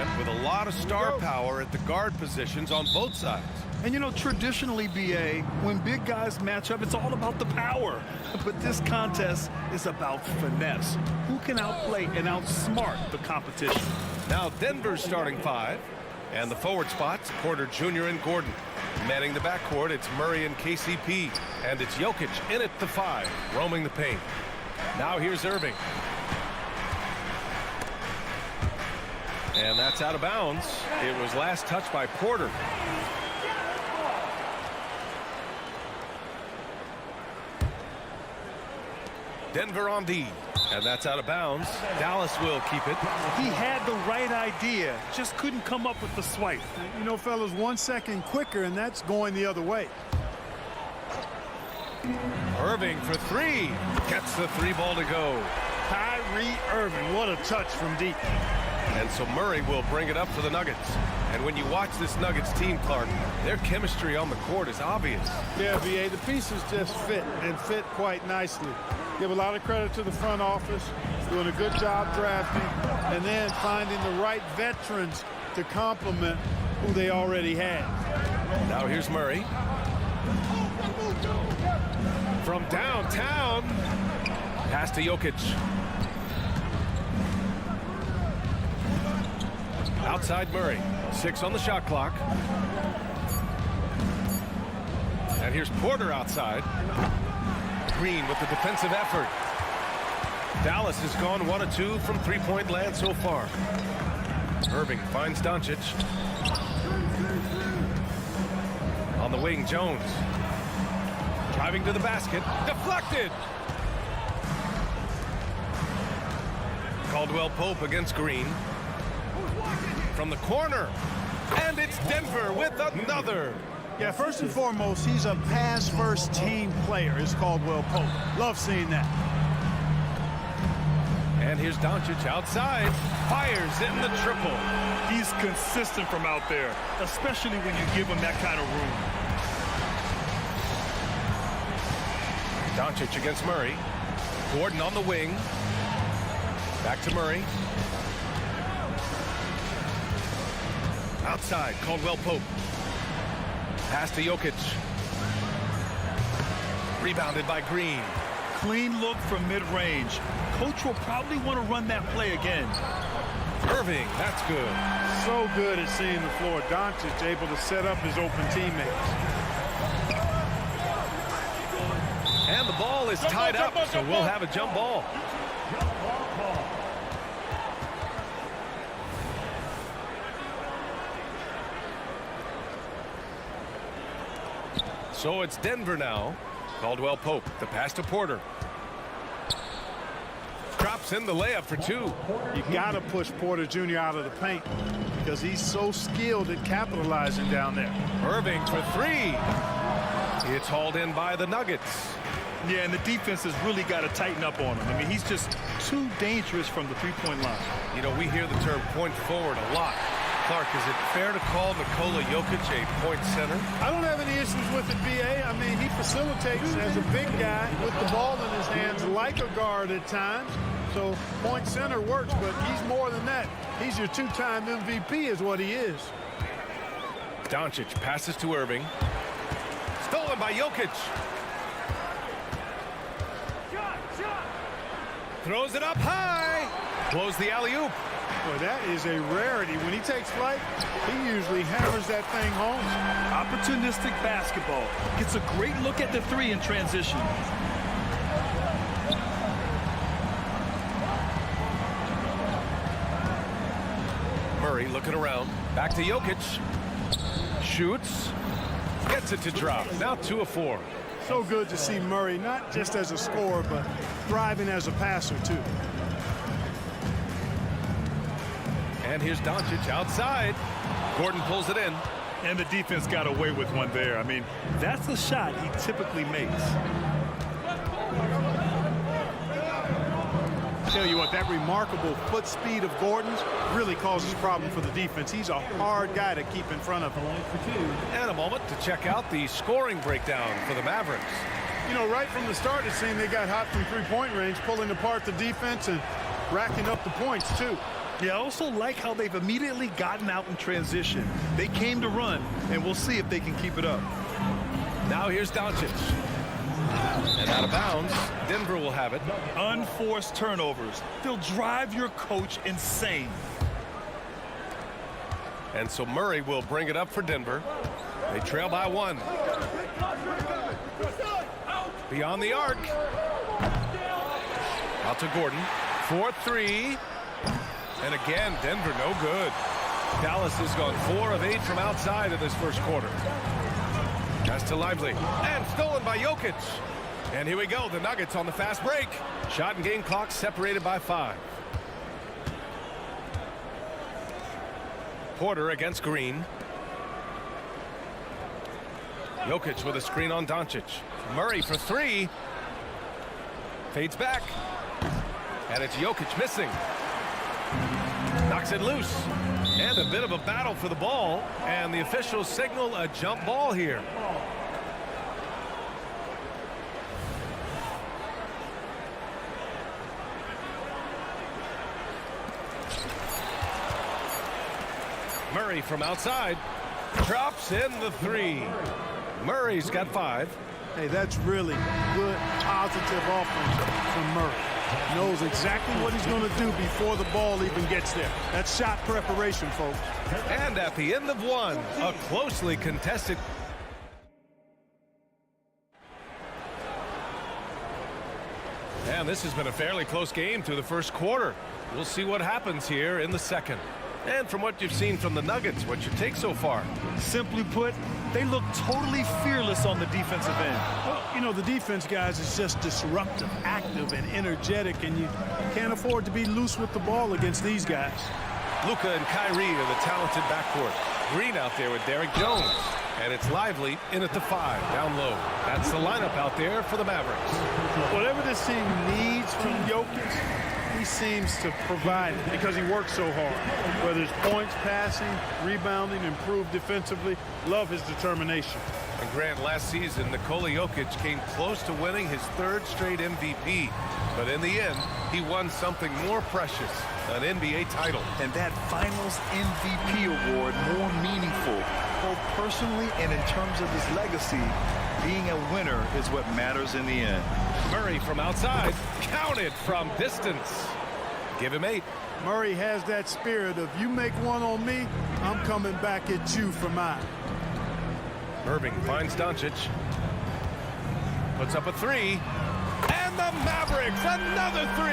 man with a lot of star power at the guard positions on both sides. And, you know, traditionally, B.A., when big guys match up, it's all about the power. But this contest is about finesse. Who can outplay and outsmart the competition? Now Denver's starting five. And the forward spots, Porter Jr. and Gordon. Manning the backcourt, it's Murray and KCP. And it's Jokic in at the five, roaming the paint. Now here's Irving. And that's out of bounds. It was last touched by Porter. Denver on D. And that's out of bounds. Dallas will keep it. He had the right idea, just couldn't come up with the swipe. You know, fellas, 1 second quicker, and that's going the other way. Irving for three. Gets the three ball to go. Kyrie Irving, what a touch from deep. And so Murray will bring it up for the Nuggets. And when you watch this Nuggets team, Clark, their chemistry on the court is obvious. Yeah, V.A., the pieces just fit, and fit quite nicely. Give a lot of credit to the front office, doing a good job drafting, and then finding the right veterans to complement who they already had. Now here's Murray. From downtown, pass to Jokic. Outside Murray, 6 on the shot clock. And here's Porter outside. Green with the defensive effort. Dallas has gone 1 of 2 from three-point land so far. Irving finds Doncic. On the wing, Jones. Driving to the basket. Deflected. Caldwell Pope against Green. From the corner. And it's Denver with another. Yeah, first and foremost, he's a pass-first team player, is Caldwell Pope. Love seeing that. And here's Doncic outside. Fires in the triple. He's consistent from out there, especially when you give him that kind of room. Doncic against Murray. Gordon on the wing. Back to Murray. Outside, Caldwell Pope. Pass to Jokic. Rebounded by Green. Clean look from mid-range. Coach will probably want to run that play again. Irving, that's good. So good at seeing the floor. Doncic able to set up his open teammates. And the ball is tied up, so we'll have a jump ball. So it's Denver now. Caldwell Pope, the pass to Porter. Drops in the layup for two. You got to push Porter Jr. out of the paint because he's so skilled at capitalizing down there. Irving for three. It's hauled in by the Nuggets. Yeah, and the defense has really got to tighten up on him. I mean, he's just too dangerous from the three-point line. You know, we hear the term point forward a lot. Clark, is it fair to call Nikola Jokic a point center? I don't have any issues with it, B.A. I mean, he facilitates as a big guy with the ball in his hands like a guard at times. So point center works, but he's more than that. He's your two-time MVP is what he is. Doncic passes to Irving. Stolen by Jokic. Throws it up high. Blows the alley-oop. Boy, that is a rarity. When he takes flight, he usually hammers that thing home. Opportunistic basketball. Gets a great look at the three in transition. Murray looking around. Back to Jokic. Shoots. Gets it to drop. Now 2 of 4. So good to see Murray, not just as a scorer, but thriving as a passer, too. And here's Doncic outside. Gordon pulls it in. And the defense got away with one there. I mean, that's the shot he typically makes. Tell you what, that remarkable foot speed of Gordon's really causes a problem for the defense. He's a hard guy to keep in front of him. And a moment to check out the scoring breakdown for the Mavericks. You know, right from the start, it seemed they got hot from three-point range, pulling apart the defense and racking up the points, too. Yeah, I also like how they've immediately gotten out in transition. They came to run, and we'll see if they can keep it up. Now here's Doncic. And out of bounds, Denver will have it. Unforced turnovers. They'll drive your coach insane. And so Murray will bring it up for Denver. They trail by 1. Beyond the arc. Out to Gordon. 4-3. And again, Denver no good. Dallas has gone 4 of 8 from outside in this first quarter. Pass to Lively. And stolen by Jokic. And here we go. The Nuggets on the fast break. Shot and game clock separated by 5. Porter against Green. Jokic with a screen on Doncic. Murray for 3. Fades back. And it's Jokic missing. Knocks it loose. And a bit of a battle for the ball. And the officials signal a jump ball here. Murray from outside. Drops in the 3. Murray's got 5. Hey, that's really good, positive offense from Murray. Knows exactly what he's going to do before the ball even gets there. That's shot preparation, folks. And at the end of 1, a closely contested. And this has been a fairly close game through the first quarter. We'll see what happens here in the second. And from what you've seen from the Nuggets, what's your take so far? Simply put, they look totally fearless on the defensive end. Well, you know, the defense, guys, is just disruptive, active, and energetic, and you can't afford to be loose with the ball against these guys. Luka and Kyrie are the talented backcourt. Green out there with Derek Jones. And it's Lively in at the 5, down low. That's the lineup out there for the Mavericks. Whatever this team needs from Jokic, he seems to provide it because he works so hard. Whether it's points, passing, rebounding, improved defensively, love his determination. And Grant, last season, Nikola Jokic came close to winning his 3rd straight MVP. But in the end, he won something more precious, an NBA title. And that Finals MVP award more meaningful, both personally and in terms of his legacy. Being a winner is what matters in the end. Murray from outside, counted from distance. Give him 8. Murray has that spirit of, you make one on me, I'm coming back at you for mine. Irving finds Doncic. Puts up a 3. And the Mavericks, another 3.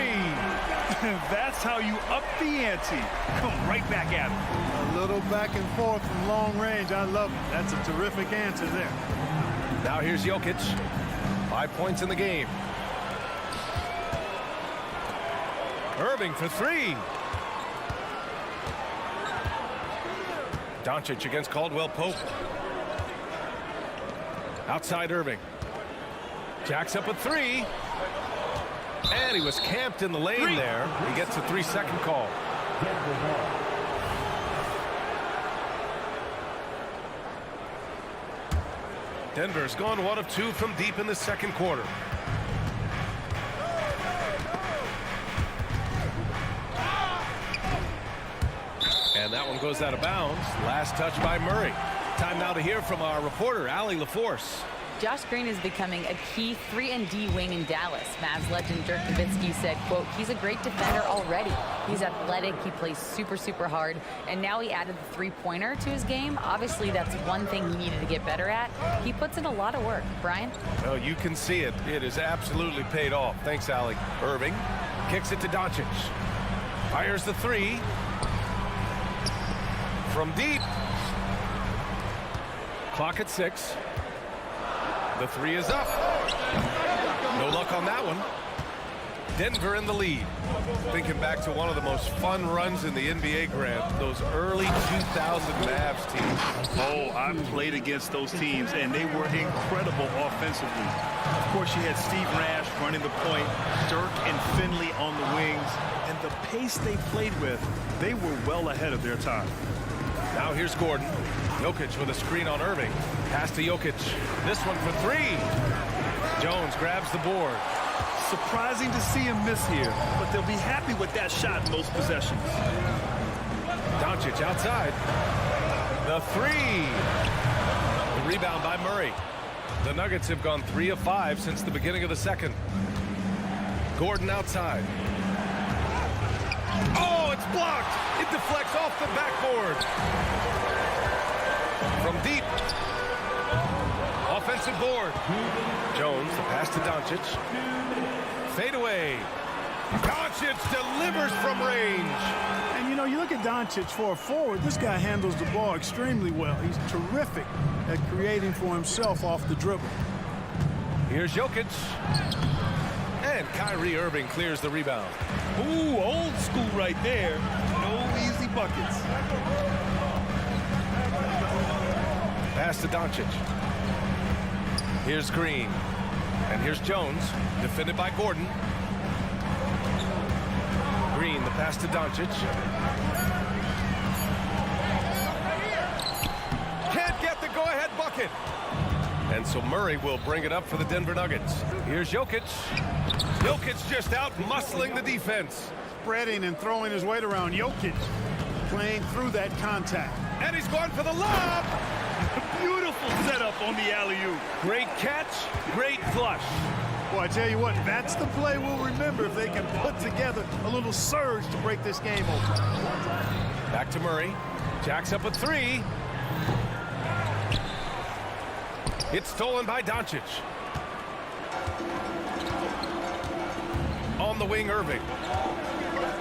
That's how you up the ante. Come right back at him. A little back and forth from long range. I love it. That's a terrific answer there. Now here's Jokic. 5 points in the game. Irving for 3. Doncic against Caldwell Pope. Outside Irving. Jacks up a 3. And he was camped in the lane there. He gets a 3-second call. Denver's gone 1 of 2 from deep in the second quarter. And that one goes out of bounds. Last touch by Murray. Time now to hear from our reporter, Allie LaForce. Josh Green is becoming a key 3-and-D wing in Dallas. Mavs legend Dirk Nowitzki said, quote, he's a great defender already. He's athletic, he plays super, super hard, and now he added the 3-pointer to his game. Obviously, that's one thing he needed to get better at. He puts in a lot of work. Brian? Oh, you can see it. It is absolutely paid off. Thanks, Allie. Irving kicks it to Doncic. Fires the 3. From deep. Clock at 6. The 3 is up. No luck on that one. Denver in the lead. Thinking back to one of the most fun runs in the NBA, Grant, those early 2000 Mavs teams. Oh, I played against those teams, and they were incredible offensively. Of course, you had Steve Nash running the point, Dirk and Finley on the wings, and the pace they played with, they were well ahead of their time. Now here's Gordon. Jokic with a screen on Irving. Pass to Jokic. This one for 3. Jones grabs the board. Surprising to see him miss here, but they'll be happy with that shot in most possessions. Doncic outside. The three. The rebound by Murray. The Nuggets have gone 3 of 5 since the beginning of the second. Gordon outside. Oh, it's blocked. It deflects off the backboard. From deep. Offensive board. Jones, the pass to Doncic. Fade away. Doncic delivers from range. And, you know, you look at Doncic for a forward, this guy handles the ball extremely well. He's terrific at creating for himself off the dribble. Here's Jokic. And Kyrie Irving clears the rebound. Ooh, old school right there. No easy buckets. Pass to Doncic. Here's Green. And here's Jones, defended by Gordon. Green, the pass to Doncic. Can't get the go-ahead bucket. And so Murray will bring it up for the Denver Nuggets. Here's Jokic. Jokic just out muscling the defense. Spreading and throwing his weight around. Jokic playing through that contact. And he's going for the lob. Beautiful setup on the alley-oop. Great catch, great flush. Boy, I tell you what, that's the play we'll remember if they can put together a little surge to break this game open. Back to Murray. Jacks up a three. It's stolen by Doncic. On the wing, Irving.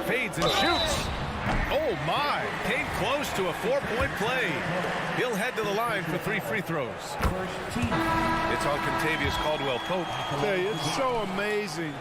Fades and shoots. Oh, my. Came close to a 4-point play. He'll head to the line for 3 free throws. It's on Contavious Caldwell-Pope. I tell you, it's so amazing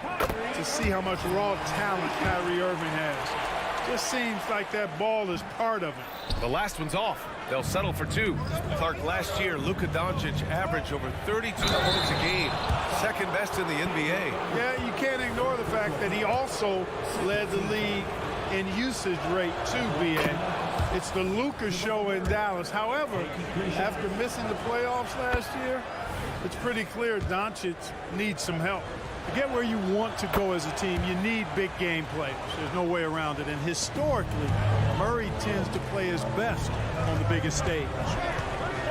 to see how much raw talent Kyrie Irving has. Just seems like that ball is part of it. The last one's off. They'll settle for 2. Clark, last year, Luka Doncic averaged over 32 points a game. Second best in the NBA. Yeah, you can't ignore the fact that he also led the league in usage rate too, B.A. It's the Luka show in Dallas. However, after missing the playoffs last year, it's pretty clear Doncic needs some help. To get where you want to go as a team, you need big game players. There's no way around it. And historically, Murray tends to play his best on the biggest stage.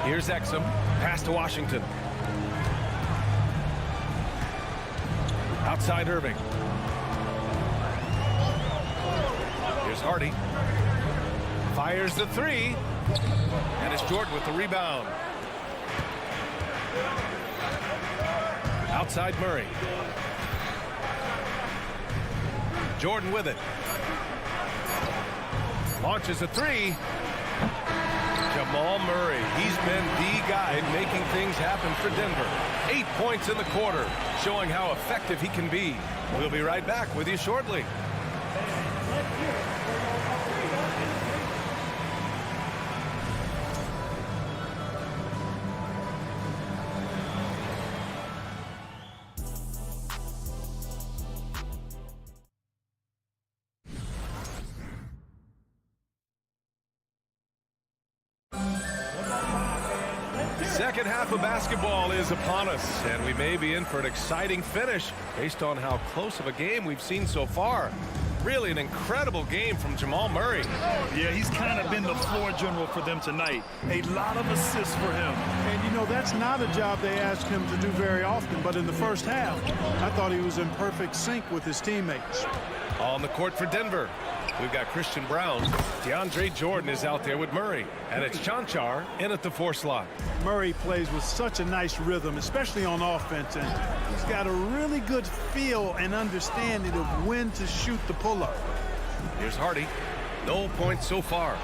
Here's Exum. Pass to Washington. Outside Irving. Here's Hardy. Fires the three. And it's Jordan with the rebound. Outside Murray. Jordan with it. Launches a three. Jamal Murray. He's been the guy making things happen for Denver. 8 points in the quarter, showing how effective he can be. We'll be right back with you shortly. Second half of basketball is upon us, and we may be in for an exciting finish based on how close of a game we've seen so far. Really an incredible game from Jamal Murray. Yeah, he's kind of been the floor general for them tonight. A lot of assists for him. And, you know, that's not a job they ask him to do very often, but in the first half, I thought he was in perfect sync with his teammates. On the court for Denver, we've got Christian Brown. DeAndre Jordan is out there with Murray. And it's Chanchar in at the 4 slot. Murray plays with such a nice rhythm, especially on offense. And he's got a really good feel and understanding of when to shoot the pull-up. Here's Hardy. No points so far.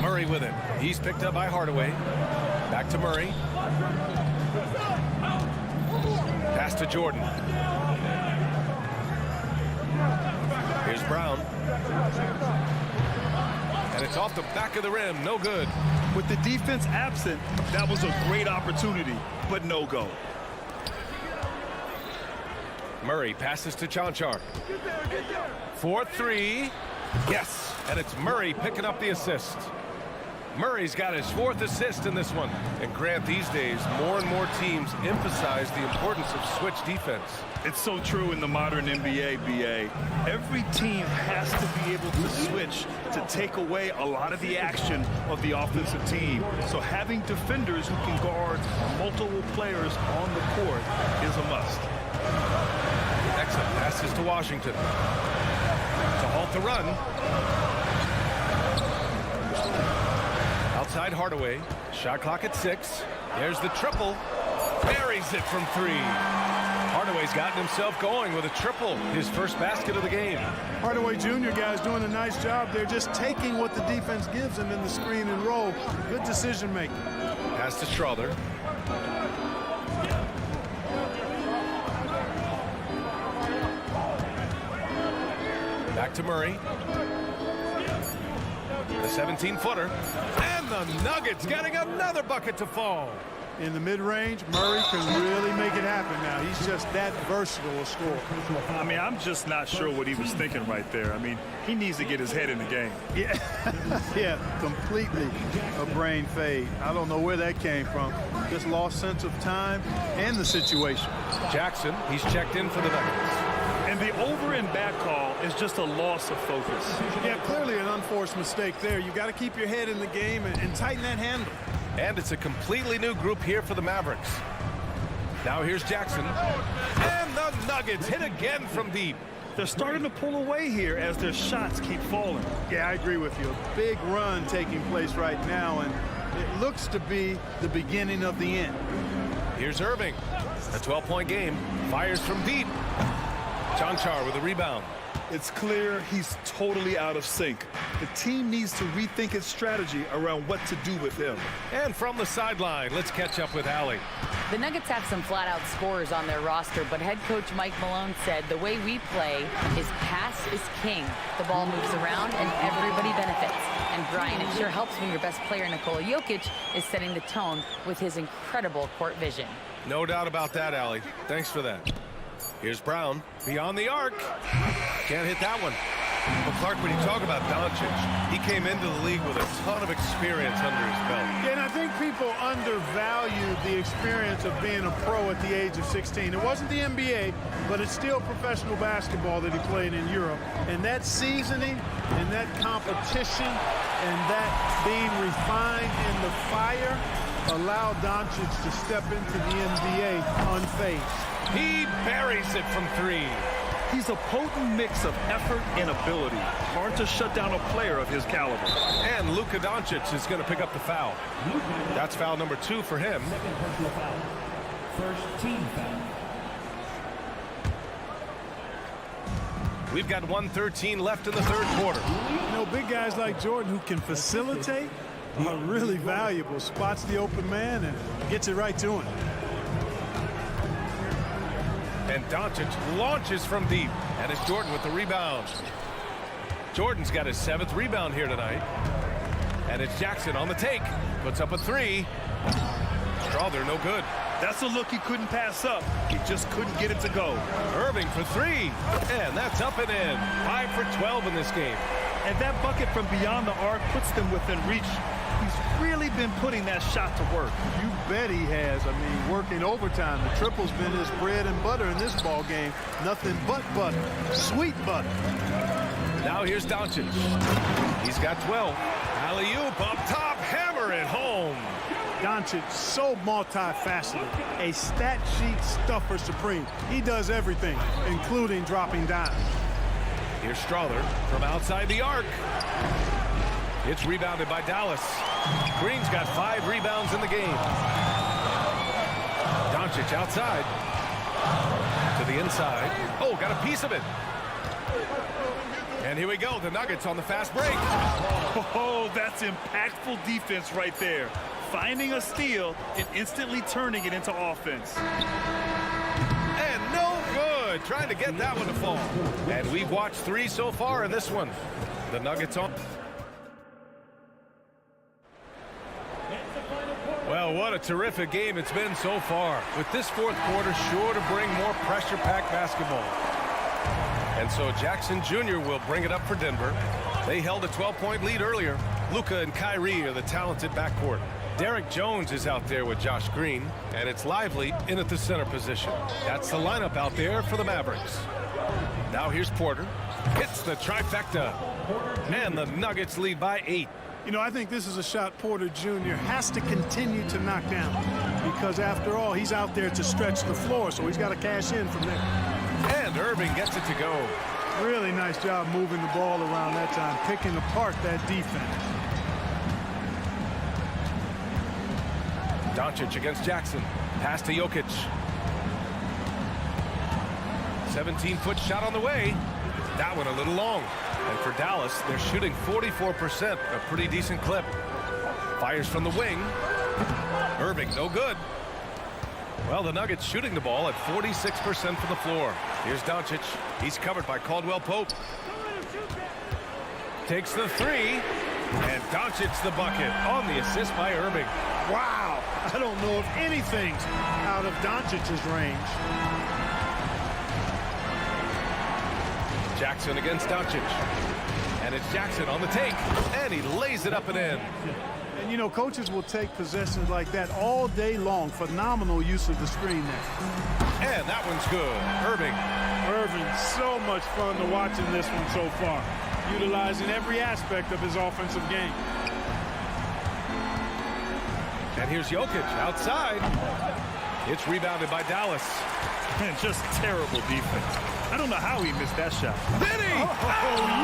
Murray with it. He's picked up by Hardaway. Back to Murray. Pass to Jordan. Here's Brown. And it's off the back of the rim. No good. With the defense absent, that was a great opportunity, but no go. Murray passes to Chanchar. 4-3. Yes. And it's Murray picking up the assist. Murray's got his 4th assist in this one. And Grant, these days, more and more teams emphasize the importance of switch defense. It's so true in the modern NBA, BA. Every team has to be able to switch to take away a lot of the action of the offensive team. So having defenders who can guard multiple players on the court is a must. Excellent passes to Washington. To halt the run. Outside Hardaway. Shot clock at 6. There's the triple. Buries it from 3. Hardaway's gotten himself going with a triple. His first basket of the game. Hardaway Jr. guys doing a nice job. They're just taking what the defense gives them in the screen and roll. Good decision making. Pass to Strother. Back to Murray. The 17-footer. And the Nuggets getting another bucket to fall. In the mid-range, Murray can really make it happen now. He's just that versatile a scorer. I mean, I'm just not sure what he was thinking right there. I mean, he needs to get his head in the game. Yeah, yeah, completely a brain fade. I don't know where that came from. Just lost sense of time and the situation. Jackson, he's checked in for the Nuggets. And the over and back call is just a loss of focus. Yeah, clearly an unforced mistake there. You got to keep your head in the game and tighten that handle. And it's a completely new group here for the Mavericks. Now here's Jackson. And the Nuggets hit again from deep. They're starting to pull away here as their shots keep falling. Yeah, I agree with you. A big run taking place right now, and it looks to be the beginning of the end. Here's Irving. A 12-point game. Fires from deep. Chanchar with a rebound. It's clear he's totally out of sync. The team needs to rethink its strategy around what to do with him. And from the sideline, let's catch up with Allie. The Nuggets have some flat-out scorers on their roster, but head coach Mike Malone said the way we play is pass is king. The ball moves around and everybody benefits. And Brian, it sure helps when your best player, Nikola Jokic, is setting the tone with his incredible court vision. No doubt about that, Allie. Thanks for that. Here's Brown, beyond the arc. Can't hit that one. Well, Clark, when you talk about Doncic, he came into the league with a ton of experience under his belt. Yeah, and I think people undervalue the experience of being a pro at the age of 16. It wasn't the NBA, but it's still professional basketball that he played in Europe. And that seasoning and that competition and that being refined in the fire allowed Doncic to step into the NBA unfazed. He buries it from 3. He's a potent mix of effort and ability. Hard to shut down a player of his caliber. And Luka Doncic is going to pick up the foul. That's foul number 2 for him. First team foul. We've got 1:13 left in the third quarter. You know, big guys like Jordan who can facilitate are really valuable. Spots the open man and gets it right to him. And Doncic launches from deep. And it's Jordan with the rebound. Jordan's got his 7th rebound here tonight. And it's Jackson on the take. Puts up a 3. Strother, no good. That's a look he couldn't pass up. He just couldn't get it to go. Irving for 3. And that's up and in. 5 for 12 in this game. And that bucket from beyond the arc puts them within reach. He's really been putting that shot to work. You bet he has. I mean, working overtime. The triple's been his bread and butter in this ball game. Nothing but butter. Sweet butter. Now here's Doncic. He's got 12. Alley-oop up top. Hammer it home. Doncic, so multifaceted. A stat sheet stuffer supreme. He does everything, including dropping dimes. Here's Strother from outside the arc. It's rebounded by Dallas. Green's got 5 rebounds in the game. Doncic outside. To the inside. Oh, got a piece of it. And here we go. The Nuggets on the fast break. Oh, that's impactful defense right there. Finding a steal and instantly turning it into offense. And no good. Trying to get that one to fall. And we've watched 3 so far in this one. The Nuggets on. Well, what a terrific game it's been so far. With this fourth quarter sure to bring more pressure-packed basketball. And so Jackson Jr. will bring it up for Denver. They held a 12-point lead earlier. Luka and Kyrie are the talented backcourt. Derek Jones is out there with Josh Green, and it's Lively in at the center position. That's the lineup out there for the Mavericks. Now here's Porter. Hits the trifecta. And the Nuggets lead by 8. You know, I think this is a shot Porter Jr. has to continue to knock down because, after all, he's out there to stretch the floor, so he's got to cash in from there. And Irving gets it to go. Really nice job moving the ball around that time, picking apart that defense. Doncic against Jackson. Pass to Jokic. 17-foot shot on the way. That one a little long. And for Dallas, they're shooting 44%, a pretty decent clip. Fires from the wing. Irving, no good. Well, the Nuggets shooting the ball at 46% from the floor. Here's Doncic. He's covered by Caldwell Pope. Takes the three. And Doncic's the bucket on the assist by Irving. Wow. I don't know if anything's out of Doncic's range. Jackson against Doncic. And it's Jackson on the take. And he lays it up and in. And, you know, coaches will take possessions like that all day long. Phenomenal use of the screen there. And that one's good. Irving. So much fun to watch in this one so far. Utilizing every aspect of his offensive game. And here's Jokic outside. It's rebounded by Dallas. And just terrible defense. I don't know how he missed that shot. Did he? Oh,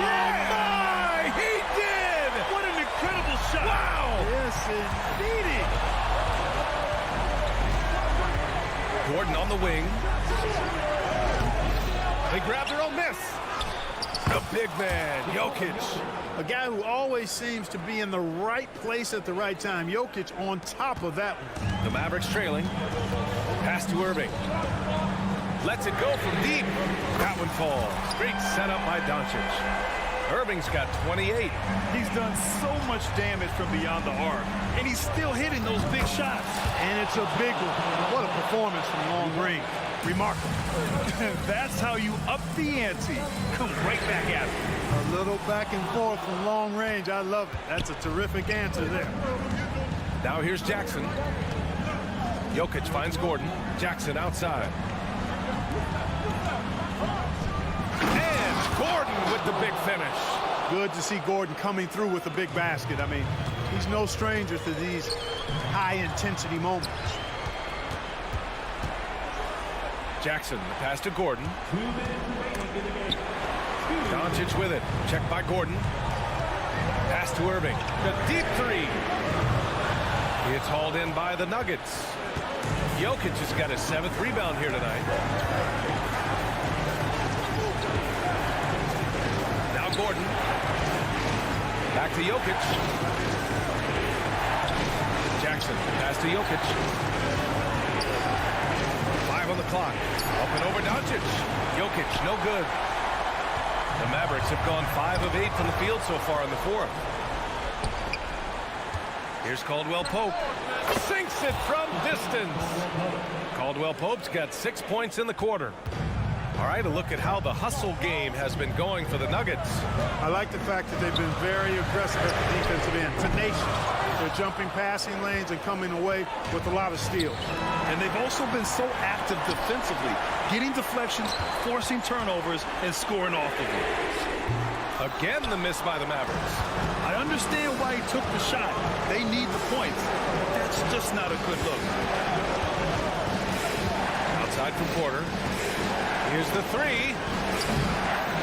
yeah! My, he did! What an incredible shot! Wow! Yes, indeed. Gordon on the wing. They grab their own miss. The big man, Jokic. A guy who always seems to be in the right place at the right time. Jokic on top of that one. The Mavericks trailing. Pass to Irving. Lets it go from deep. That one falls. Great setup by Doncic. Irving's got 28. He's done so much damage from beyond the arc, and he's still hitting those big shots. And it's a big one. What a performance from long range. Remarkable. That's how you up the ante. Come right back at it. A little back and forth from long range. I love it. That's a terrific answer there. Now here's Jackson. Jokic finds Gordon. Jackson outside. And Gordon with the big finish. Good to see Gordon coming through with a big basket. I mean, he's no stranger to these high-intensity moments. Jackson, the pass to Gordon. Doncic with it. Checked by Gordon. Pass to Irving. The deep three. It's hauled in by the Nuggets. Jokic has got his 7th rebound here tonight. Now Gordon. Back to Jokic. Jackson, pass to Jokic. 5 on the clock. Up and over Doncic. Jokic, no good. The Mavericks have gone 5 of 8 from the field so far in the 4th. Here's Caldwell Pope. Sinks it from distance. Caldwell Pope's got 6 points in the quarter. All right, a look at how the hustle game has been going for the Nuggets. I like the fact that they've been very aggressive at the defensive end. Tenacious. They're jumping passing lanes and coming away with a lot of steals. And they've also been so active defensively, getting deflections, forcing turnovers, and scoring off of them. Again, the miss by the Mavericks. I understand why he took the shot. They need the points. That's just not a good look. Outside from Porter. Here's the three.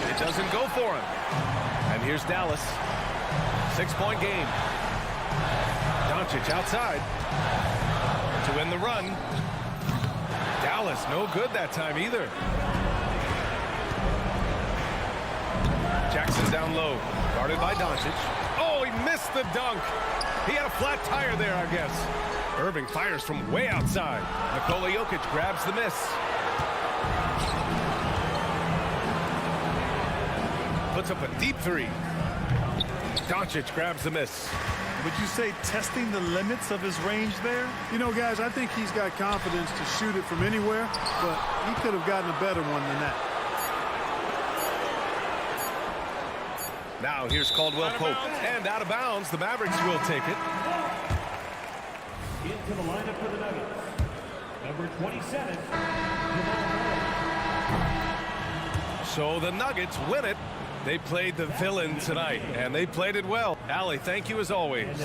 It doesn't go for him. And here's Dallas. 6-point game. Doncic outside to win the run. Dallas no good that time either. Jackson down low, guarded by Doncic. Oh, he missed the dunk. He had a flat tire there, I guess. Irving fires from way outside. Nikola Jokic grabs the miss. Puts up a deep three. Doncic grabs the miss. Would you say testing the limits of his range there? You know, guys, I think he's got confidence to shoot it from anywhere, but he could have gotten a better one than that. Now here's Caldwell Pope. And out of bounds, the Mavericks will take it. Into the lineup for the Nuggets, number 27. So the Nuggets win it. They played the villain tonight, and they played it well. Allie, thank you as always.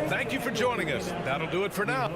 Thank you for joining us. That'll do it for now.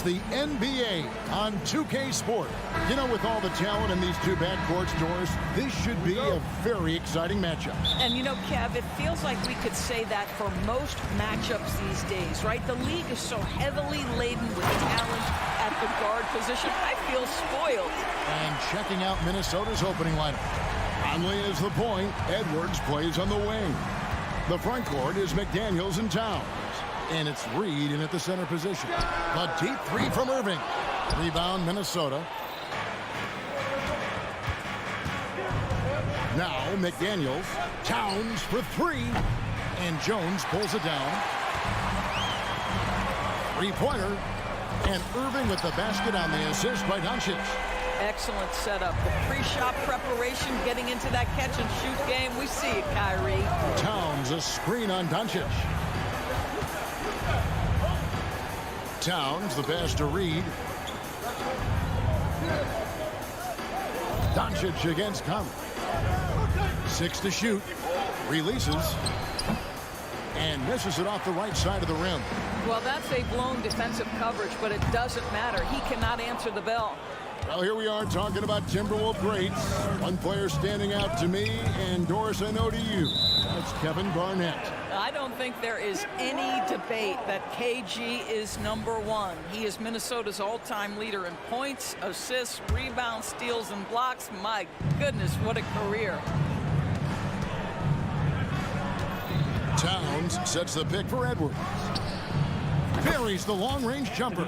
the NBA on 2K Sport. You know, with all the talent in these two backcourts, Doris, this should be a very exciting matchup. And you know, Kev, it feels like we could say that for most matchups these days, right? The league is so heavily laden with talent at the guard position. I feel spoiled. And checking out Minnesota's opening lineup. Conley is the point. Edwards plays on the wing. The front court is McDaniels and Towns. And it's Reed in at the center position. A deep three from Irving. Rebound, Minnesota. Now McDaniels. Towns for three. And Jones pulls it down. Three-pointer. And Irving with the basket on the assist by Doncic. Excellent setup. The pre-shot preparation, getting into that catch-and-shoot game. We see it, Kyrie. Towns, a screen on Doncic. Towns, the pass to Reed. Doncic against Conley. 6 to shoot. Releases. And misses it off the right side of the rim. Well, that's a blown defensive coverage, but it doesn't matter. He cannot answer the bell. Well, here we are talking about Timberwolves greats. One player standing out to me, and Doris, I know to you. That's Kevin Garnett. I don't think there is any debate that KG is #1. He is Minnesota's all-time leader in points, assists, rebounds, steals, and blocks. My goodness, what a career. Towns sets the pick for Edwards. Buries the long-range jumper.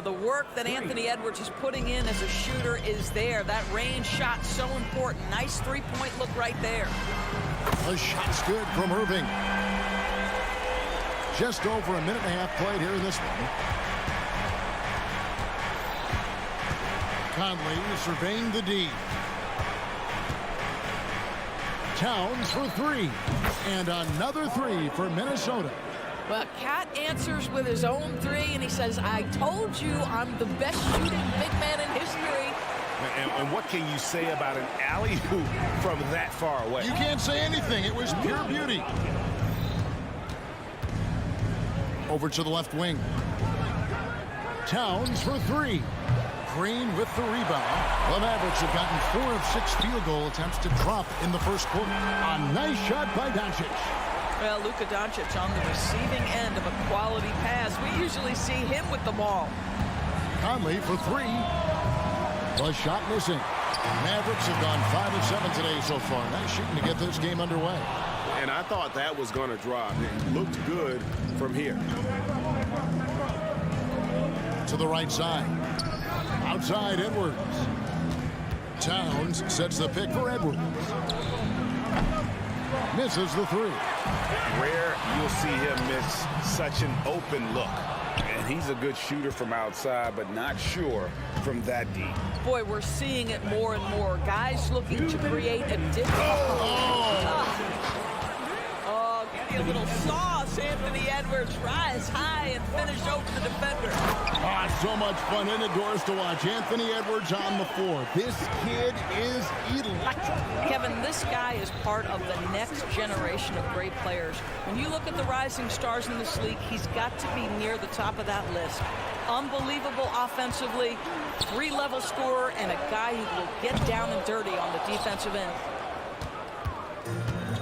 The work that Anthony Edwards is putting in as a shooter is there. That range shot so important. Nice three-point look right there. The shot's good from Irving. Just over a minute and a half played here in this one. Conley surveying the D. Towns for three. And another three for Minnesota. Well, Cat answers with his own three, and he says, I told you I'm the best shooting big man in history. And what can you say about an alley-oop from that far away? You can't say anything. It was pure beauty. Over to the left wing. Towns for three. Green with the rebound. The Mavericks have gotten 4 of 6 field goal attempts to drop in the first quarter. A nice shot by Doncic. Well, Luka Doncic on the receiving end of a quality pass. We usually see him with the ball. Conley for three. The shot missing. Mavericks have gone 5 of 7 today so far. Nice shooting to get this game underway. And I thought that was going to drop. It looked good from here. To the right side. Outside Edwards. Towns sets the pick for Edwards. Misses the three. Rare you'll see him miss such an open look. And he's a good shooter from outside, but not sure from that deep. Boy, we're seeing it more and more. Guys looking to create a different... Oh, give me a little sauce, Anthony Edwards. Rise high and finish over the defender. So much fun in it, Doris, to watch Anthony Edwards on the floor. This kid is electric. Kevin, this guy is part of the next generation of great players. When you look at the rising stars in this league, he's got to be near the top of that list. Unbelievable offensively, 3-level scorer, and a guy who will get down and dirty on the defensive end.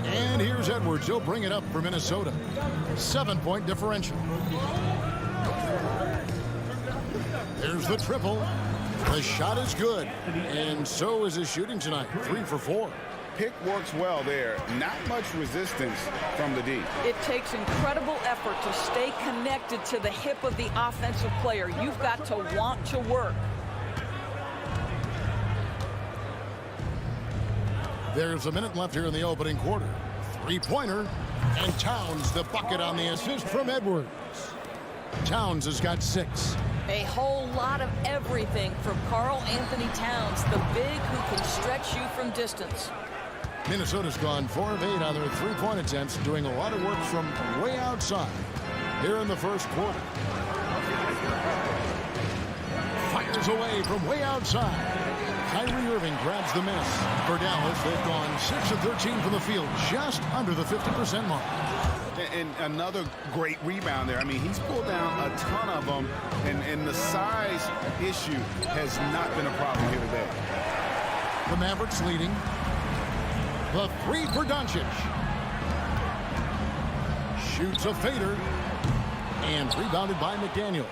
And here's Edwards. He'll bring it up for Minnesota. 7-point differential. There's the triple. The shot is good. And so is his shooting tonight. 3 for 4. Pick works well there. Not much resistance from the D. It takes incredible effort to stay connected to the hip of the offensive player. You've got to want to work. There's a minute left here in the opening quarter. 3-pointer. And Towns the bucket on the assist from Edwards. Towns has got 6. A whole lot of everything from Karl Anthony Towns, the big who can stretch you from distance. Minnesota's gone 4 of 8 on their 3-point attempts, doing a lot of work from way outside here in the first quarter. Fires away from way outside. Kyrie Irving grabs the miss. For Dallas, they've gone 6 of 13 from the field, just under the 50% mark. And another great rebound there. I mean, he's pulled down a ton of them, and the size issue has not been a problem here today. The Mavericks leading. The three for Doncic. Shoots a fader. And rebounded by McDaniels.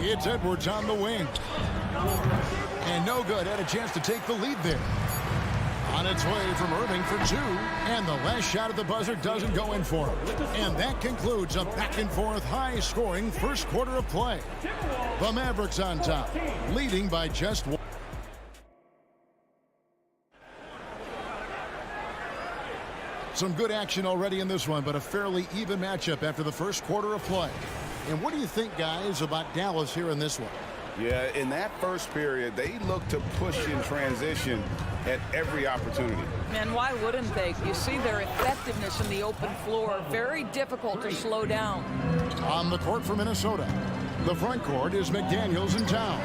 It's Edwards on the wing. And no good. Had a chance to take the lead there. On its way from Irving for two. And the last shot at the buzzer doesn't go in for him. And that concludes a back-and-forth, high-scoring first quarter of play. The Mavericks on top, leading by just one. Some good action already in this one, but a fairly even matchup after the first quarter of play. And what do you think, guys, about Dallas here in this one? Yeah, in that first period, they looked to push in transition at every opportunity. And why wouldn't they? You see their effectiveness in the open floor. Very difficult to slow down. On the court for Minnesota, the front court is McDaniels and Towns.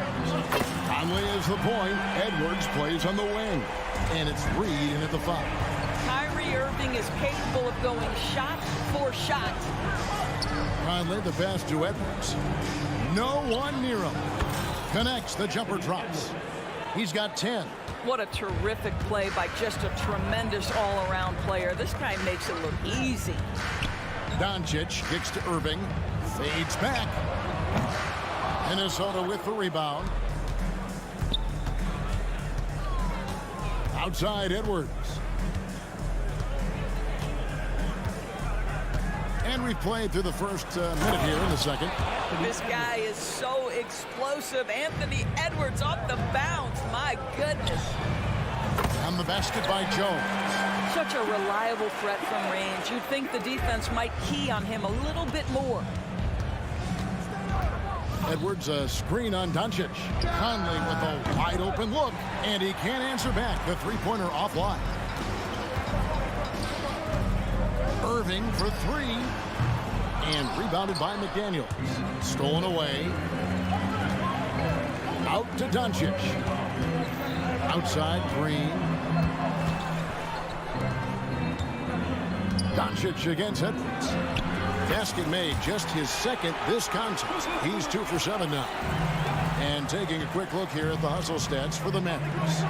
Conley is the point. Edwards plays on the wing. And it's Reed in at the foul. Kyrie Irving is capable of going shot for shot. Conley the pass to Edwards. No one near him. Connects, the jumper drops. He's got 10. What a terrific play by just a tremendous all-around player. This guy makes it look easy. Doncic kicks to Irving. Fades back. Minnesota with the rebound. Outside Edwards. And we've played through the first minute here in the second. This guy is so explosive. Anthony Edwards off the bounce. My goodness. On the basket by Jones. Such a reliable threat from range. You'd think the defense might key on him a little bit more. Edwards a screen on Doncic. Conley with a wide open look. And he can't answer back. The three-pointer offline. Irving for three. And rebounded by McDaniels. Stolen away. Out to Doncic. Outside Green. Doncic against Edwards. Basket made, just his second this contest. He's 2 for 7 now. And taking a quick look here at the hustle stats for the Mavericks.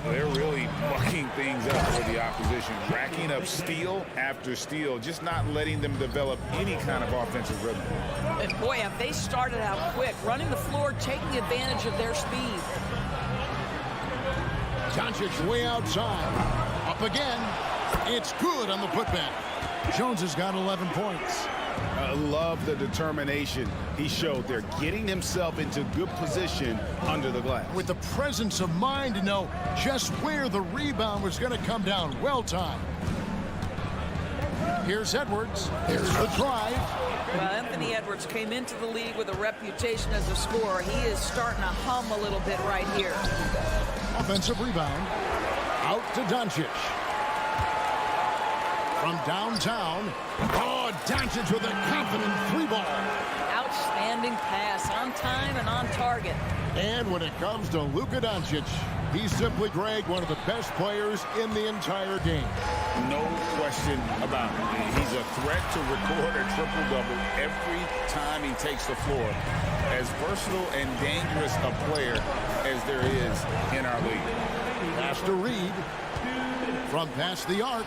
They're really mucking things up for the opposition, racking up steal after steal, just not letting them develop any kind of offensive rhythm. And boy, have they started out quick, running the floor, taking advantage of their speed. Doncic way outside. Up again. It's good on the putback. Jones has got 11 points. I love the determination he showed there, getting himself into good position under the glass. With the presence of mind to know just where the rebound was going to come down. Well timed. Here's Edwards. Here's the drive. Well, Anthony Edwards came into the league with a reputation as a scorer. He is starting to hum a little bit right here. Offensive rebound. Out to Doncic. From downtown. Oh, Doncic with a confident three ball. Outstanding pass, on time and on target. And when it comes to Luka Doncic, he's simply, Greg, one of the best players in the entire game. No question about it. He's a threat to record a triple-double every time he takes the floor. As versatile and dangerous a player as there is in our league. Pass to Reed. From past the arc.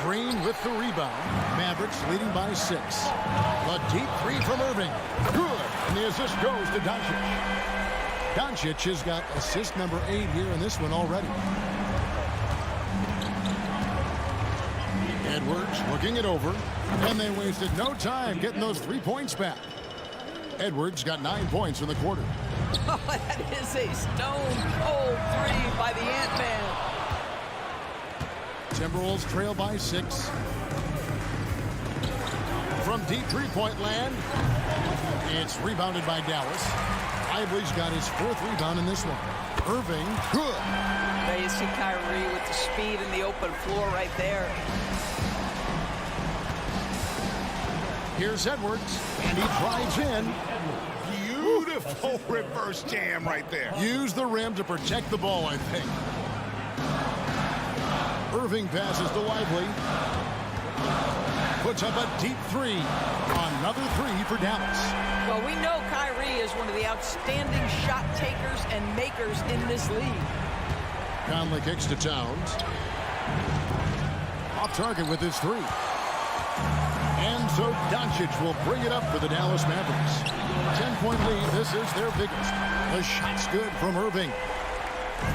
Green with the rebound. Mavericks leading by 6. A deep three from Irving. Good. And the assist goes to Doncic. Doncic has got assist number 8 here in this one already. Edwards looking it over. And they wasted no time getting those 3 points back. Edwards got 9 points in the quarter. Oh, that is a stone-cold three by the Ant-Man. Timberwolves trail by 6. From deep three-point land, it's rebounded by Dallas. Ivory's got his 4th rebound in this one. Irving, good. There you see Kyrie with the speed in the open floor right there. Here's Edwards, and he drives in. Beautiful reverse jam right there. Use the rim to protect the ball, I think. Irving passes to Lively. Puts up a deep three. Another three for Dallas. Well, we know Kyrie is one of the outstanding shot takers and makers in this league. Conley kicks to Towns. Off target with his three. And so Doncic will bring it up for the Dallas Mavericks. 10-point lead. This is their biggest. The shot's good from Irving.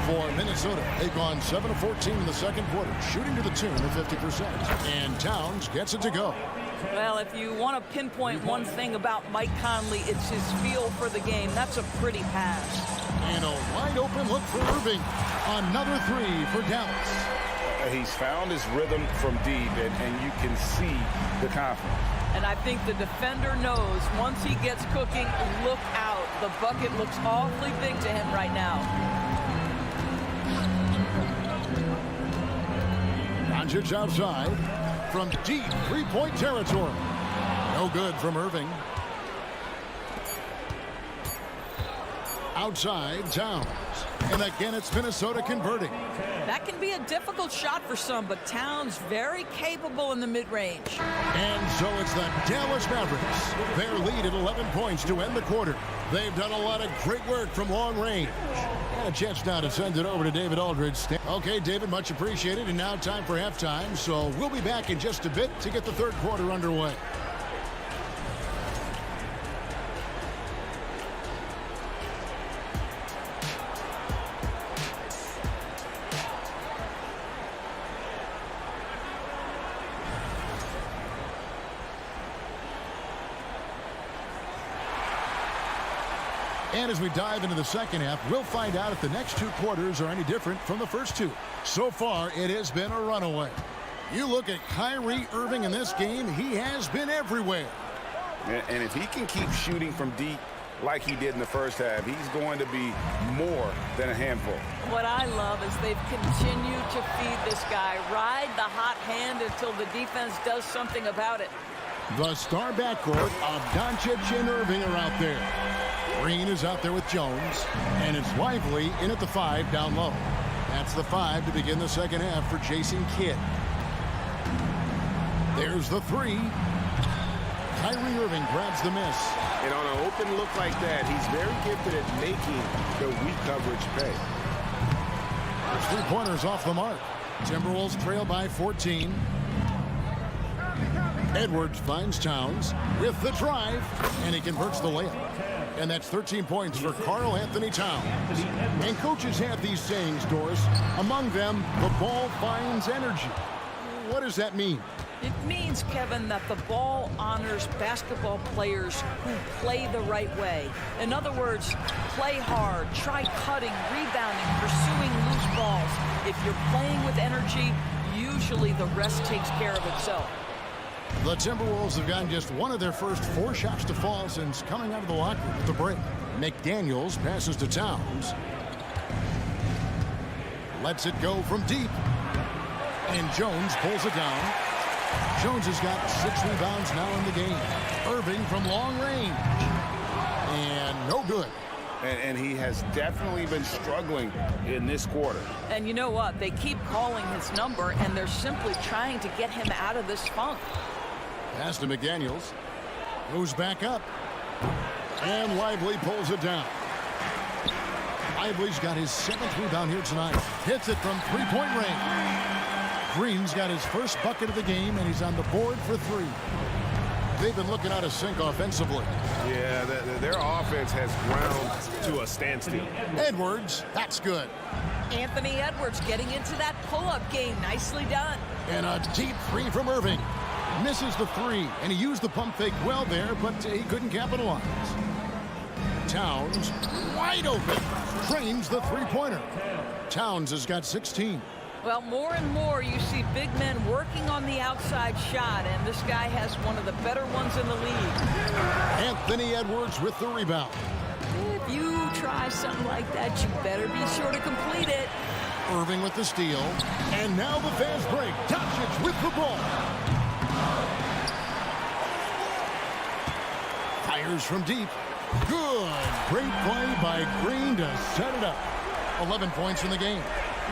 For Minnesota, they've gone 7 of 14 in the second quarter, shooting to the tune of 50%. And Towns gets it to go. Well, if you want to pinpoint one thing about Mike Conley, it's his feel for the game. That's a pretty pass. And a wide open look for Irving. Another three for Dallas. He's found his rhythm from deep, and you can see the confidence. And I think the defender knows once he gets cooking, look out. The bucket looks awfully big to him right now. Doncic outside from deep three-point territory. No good from Irving. Outside, Towns. And again, it's Minnesota converting. That can be a difficult shot for some, but Towns very capable in the mid-range. And so it's the Dallas Mavericks. Their lead at 11 points to end the quarter. They've done a lot of great work from long range. And a chance now to send it over to David Aldridge. Okay, David, much appreciated. And now time for halftime. So we'll be back in just a bit to get the third quarter underway. And as we dive into the second half, we'll find out if the next two quarters are any different from the first two. So far, it has been a runaway. You look at Kyrie Irving in this game, he has been everywhere. And if he can keep shooting from deep like he did in the first half, he's going to be more than a handful. What I love is they've continued to feed this guy. Ride the hot hand until the defense does something about it. The star backcourt of Doncic and Irving are out there. Green is out there with Jones, and it's Lively in at the 5 down low. That's the 5 to begin the second half for Jason Kidd. There's the 3. Kyrie Irving grabs the miss. And on an open look like that, he's very gifted at making the weak coverage pay. There's 3 pointers off the mark. Timberwolves trail by 14. Edwards finds Towns with the drive, and he converts the layup. And that's 13 points for Karl Anthony Towns. And coaches have these sayings, Doris. Among them, the ball finds energy. What does that mean? It means, Kevin, that the ball honors basketball players who play the right way. In other words, play hard, try cutting, rebounding, pursuing loose balls. If you're playing with energy, usually the rest takes care of itself. The Timberwolves have gotten just one of their first 4 shots to fall since coming out of the locker room at the break. McDaniels passes to Towns. Lets it go from deep. And Jones pulls it down. Jones has got 6 rebounds now in the game. Irving from long range. And no good. And he has definitely been struggling in this quarter. And you know what? They keep calling his number, and they're simply trying to get him out of this funk. Pass to McDaniels. Moves back up. And Lively pulls it down. Lively's got his 7th rebound here tonight. Hits it from 3-point range. Green's got his first bucket of the game, and he's on the board for 3. They've been looking out of sync offensively. Yeah, their offense has ground to a standstill. Edwards, that's good. Anthony Edwards getting into that pull-up game. Nicely done. And a deep 3 from Irving. Misses the 3, and he used the pump fake well there, but he couldn't capitalize. Towns, wide open, trains the 3-pointer. Towns has got 16. Well, more and more you see big men working on the outside shot, and this guy has one of the better ones in the league. Anthony Edwards with the rebound. If you try something like that, you better be sure to complete it. Irving with the steal. And now the fast break. Doncic with the ball. Fires from deep. Good. Great play by Green to set it up. 11 points in the game.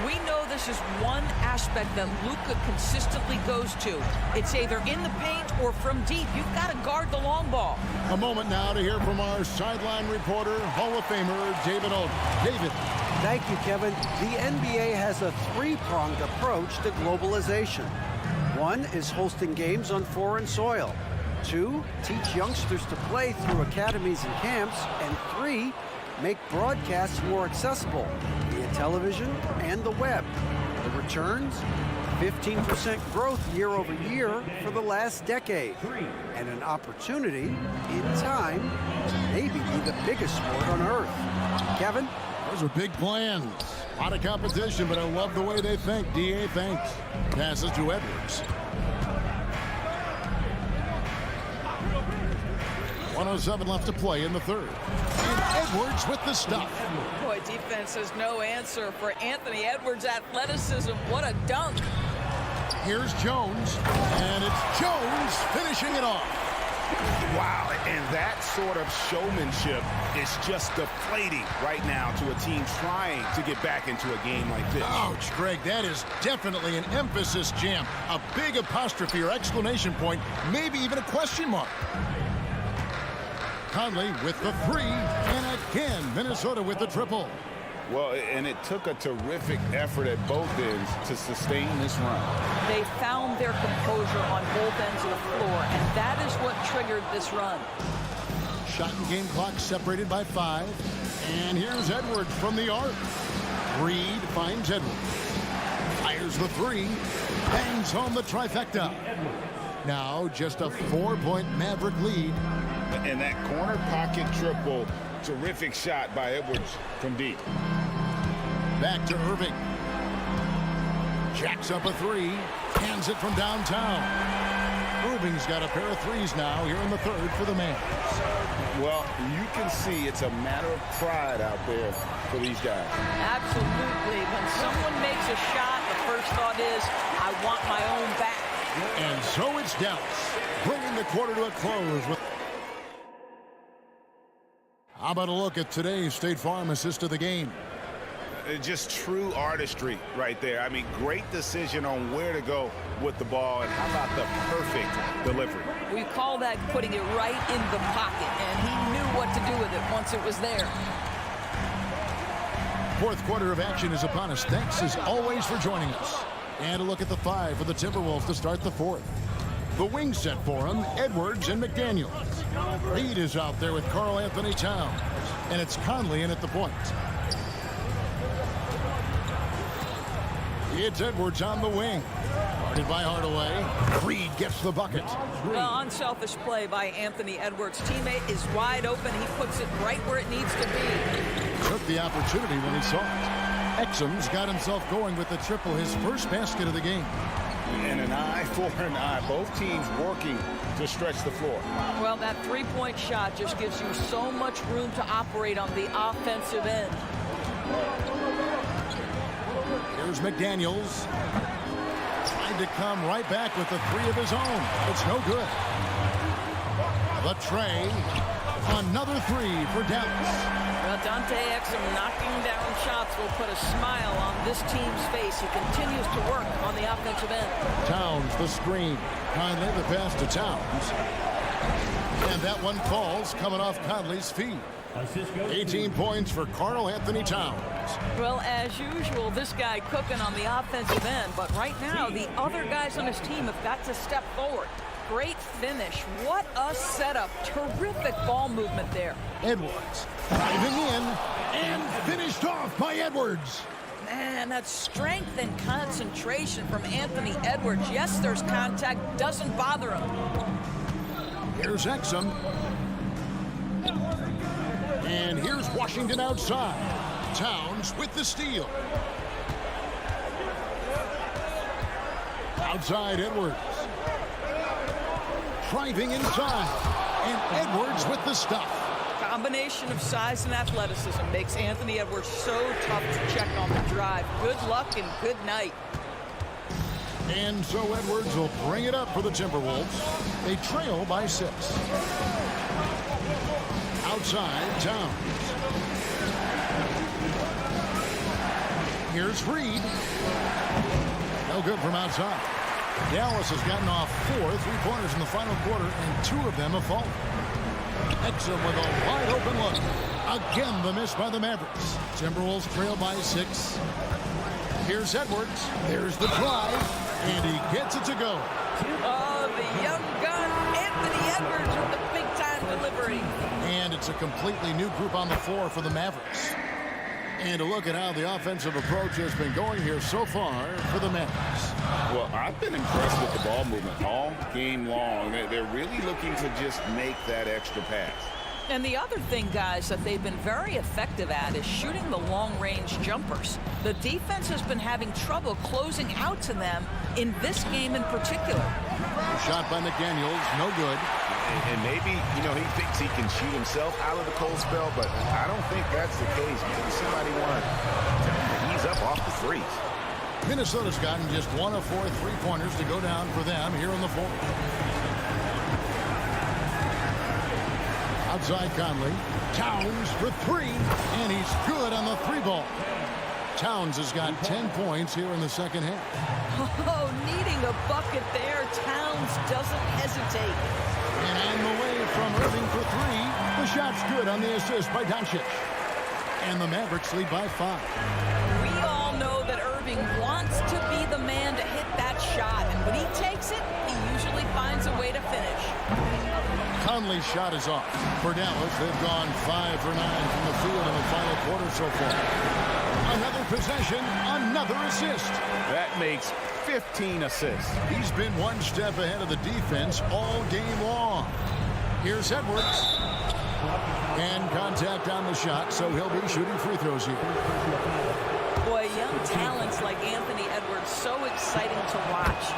We know this is one aspect that Luka consistently goes to. It's either in the paint or from deep. You've got to guard the long ball. A moment now to hear from our sideline reporter, Hall of Famer David Alden. David. Thank you, Kevin. The NBA has a three-pronged approach to globalization. One is hosting games on foreign soil. 2, teach youngsters to play through academies and camps. And 3, make broadcasts more accessible via television and the web. The returns? 15% growth year over year for the last decade. And an opportunity, in time, to maybe be the biggest sport on earth. Kevin? Those are big plans. A lot of competition, but I love the way they think. D.A. thanks. Passes to Edwards. 1:07 left to play in the third. And Edwards with the stuff. Boy, defense has no answer for Anthony Edwards' athleticism. What a dunk. Here's Jones. And it's Jones finishing it off. Wow, and that sort of showmanship is just deflating right now to a team trying to get back into a game like this. Ouch, Greg, that is definitely an emphasis jam. A big apostrophe or exclamation point, maybe even a question mark. Conley with the three, and again, Minnesota with the triple. Well, and it took a terrific effort at both ends to sustain this run. They found their composure on both ends of the floor, and that is what triggered this run. Shot and game clock separated by 5. And here's Edwards from the arc. Reed finds Edwards. Fires the three. Bangs home the trifecta. Now just a 4-point Maverick lead. And that corner pocket triple, terrific shot by Edwards from deep. Back to Irving. Jacks up a three. Hands it from downtown. Irving's got a pair of threes now here in the third for the Mavs. Well, you can see it's a matter of pride out there for these guys. Absolutely. When someone makes a shot, the first thought is, I want my own back. And so it's Dallas, bringing the quarter to a close with... How about a look at today's State Farm assist of the game? Just true artistry right there. I mean, great decision on where to go with the ball, and how about the perfect delivery? We call that putting it right in the pocket, and he knew what to do with it once it was there. Fourth quarter of action is upon us. Thanks as always for joining us. And a look at the 5 for the Timberwolves to start the fourth. The wing set for him, Edwards and McDaniels. Reed is out there with Karl Anthony Towns. And it's Conley in at the point. It's Edwards on the wing. Guarded by Hardaway. Reed gets the bucket. Well, unselfish play by Anthony Edwards. Teammate is wide open. He puts it right where it needs to be. Took the opportunity when he saw it. Exum's got himself going with the triple, his first basket of the game. And an eye for an eye. Both teams working to stretch the floor. Well, that three-point shot just gives you so much room to operate on the offensive end. Here's McDaniels. Trying to come right back with the three of his own. It's no good. The tray. Another three for Dallas. Well, Dante Exum knocking down shots will put a smile on this team's face. He continues to work on the offensive end. Towns, the screen. Conley, the pass to Towns. And that one falls, coming off Conley's feet. 18 points for Karl Anthony Towns. Well, as usual, this guy cooking on the offensive end. But right now, the other guys on his team have got to step forward. Great finish. What a setup. Terrific ball movement there. Edwards driving in and finished off by Edwards. Man, that's strength and concentration from Anthony Edwards. Yes, there's contact. Doesn't bother him. Here's Exum. And here's Washington outside. Towns with the steal. Outside Edwards. Driving inside. And Edwards with the stuff. Combination of size and athleticism makes Anthony Edwards so tough to check on the drive. Good luck and good night. And so Edwards will bring it up for the Timberwolves. They trail by 6. Outside, Towns. Here's Reed. No good from outside. Dallas has gotten off 4 3-pointers in the final quarter, and 2 of them have fallen. Exum with a wide open look. Again, the miss by the Mavericks. Timberwolves trail by 6. Here's Edwards. There's the drive, and he gets it to go. Oh, the young gun, Anthony Edwards with the big-time delivery. And it's a completely new group on the floor for the Mavericks. And to look at how the offensive approach has been going here so far for the Mavericks. Well, I've been impressed with the ball movement all game long. They're really looking to just make that extra pass. And the other thing, guys, that they've been very effective at is shooting the long-range jumpers. The defense has been having trouble closing out to them in this game in particular. Shot by McDaniels, no good. And maybe, he thinks he can shoot himself out of the cold spell, but I don't think that's the case. Maybe somebody wanted to ease up off the threes. Minnesota's gotten just 1 of 4 3-pointers to go down for them here in the fourth. Outside Conley. Towns for 3, and he's good on the 3-ball. Towns has got 10 points here in the second half. Oh, needing a bucket there. Towns doesn't hesitate. And on the way from Irving for 3. The shot's good on the assist by Doncic. And the Mavericks lead by 5. We all know that Irving wants to be the man to hit that shot. And when he takes it, he usually finds a way to finish. Conley's shot is off. For Dallas, they've gone 5 for 9 from the field in the final quarter so far. Another possession, another assist. That makes 15 assists. He's been one step ahead of the defense all game long. Here's Edwards. And contact on the shot, so he'll be shooting free throws here. Boy, young talents like Anthony Edwards, so exciting to watch.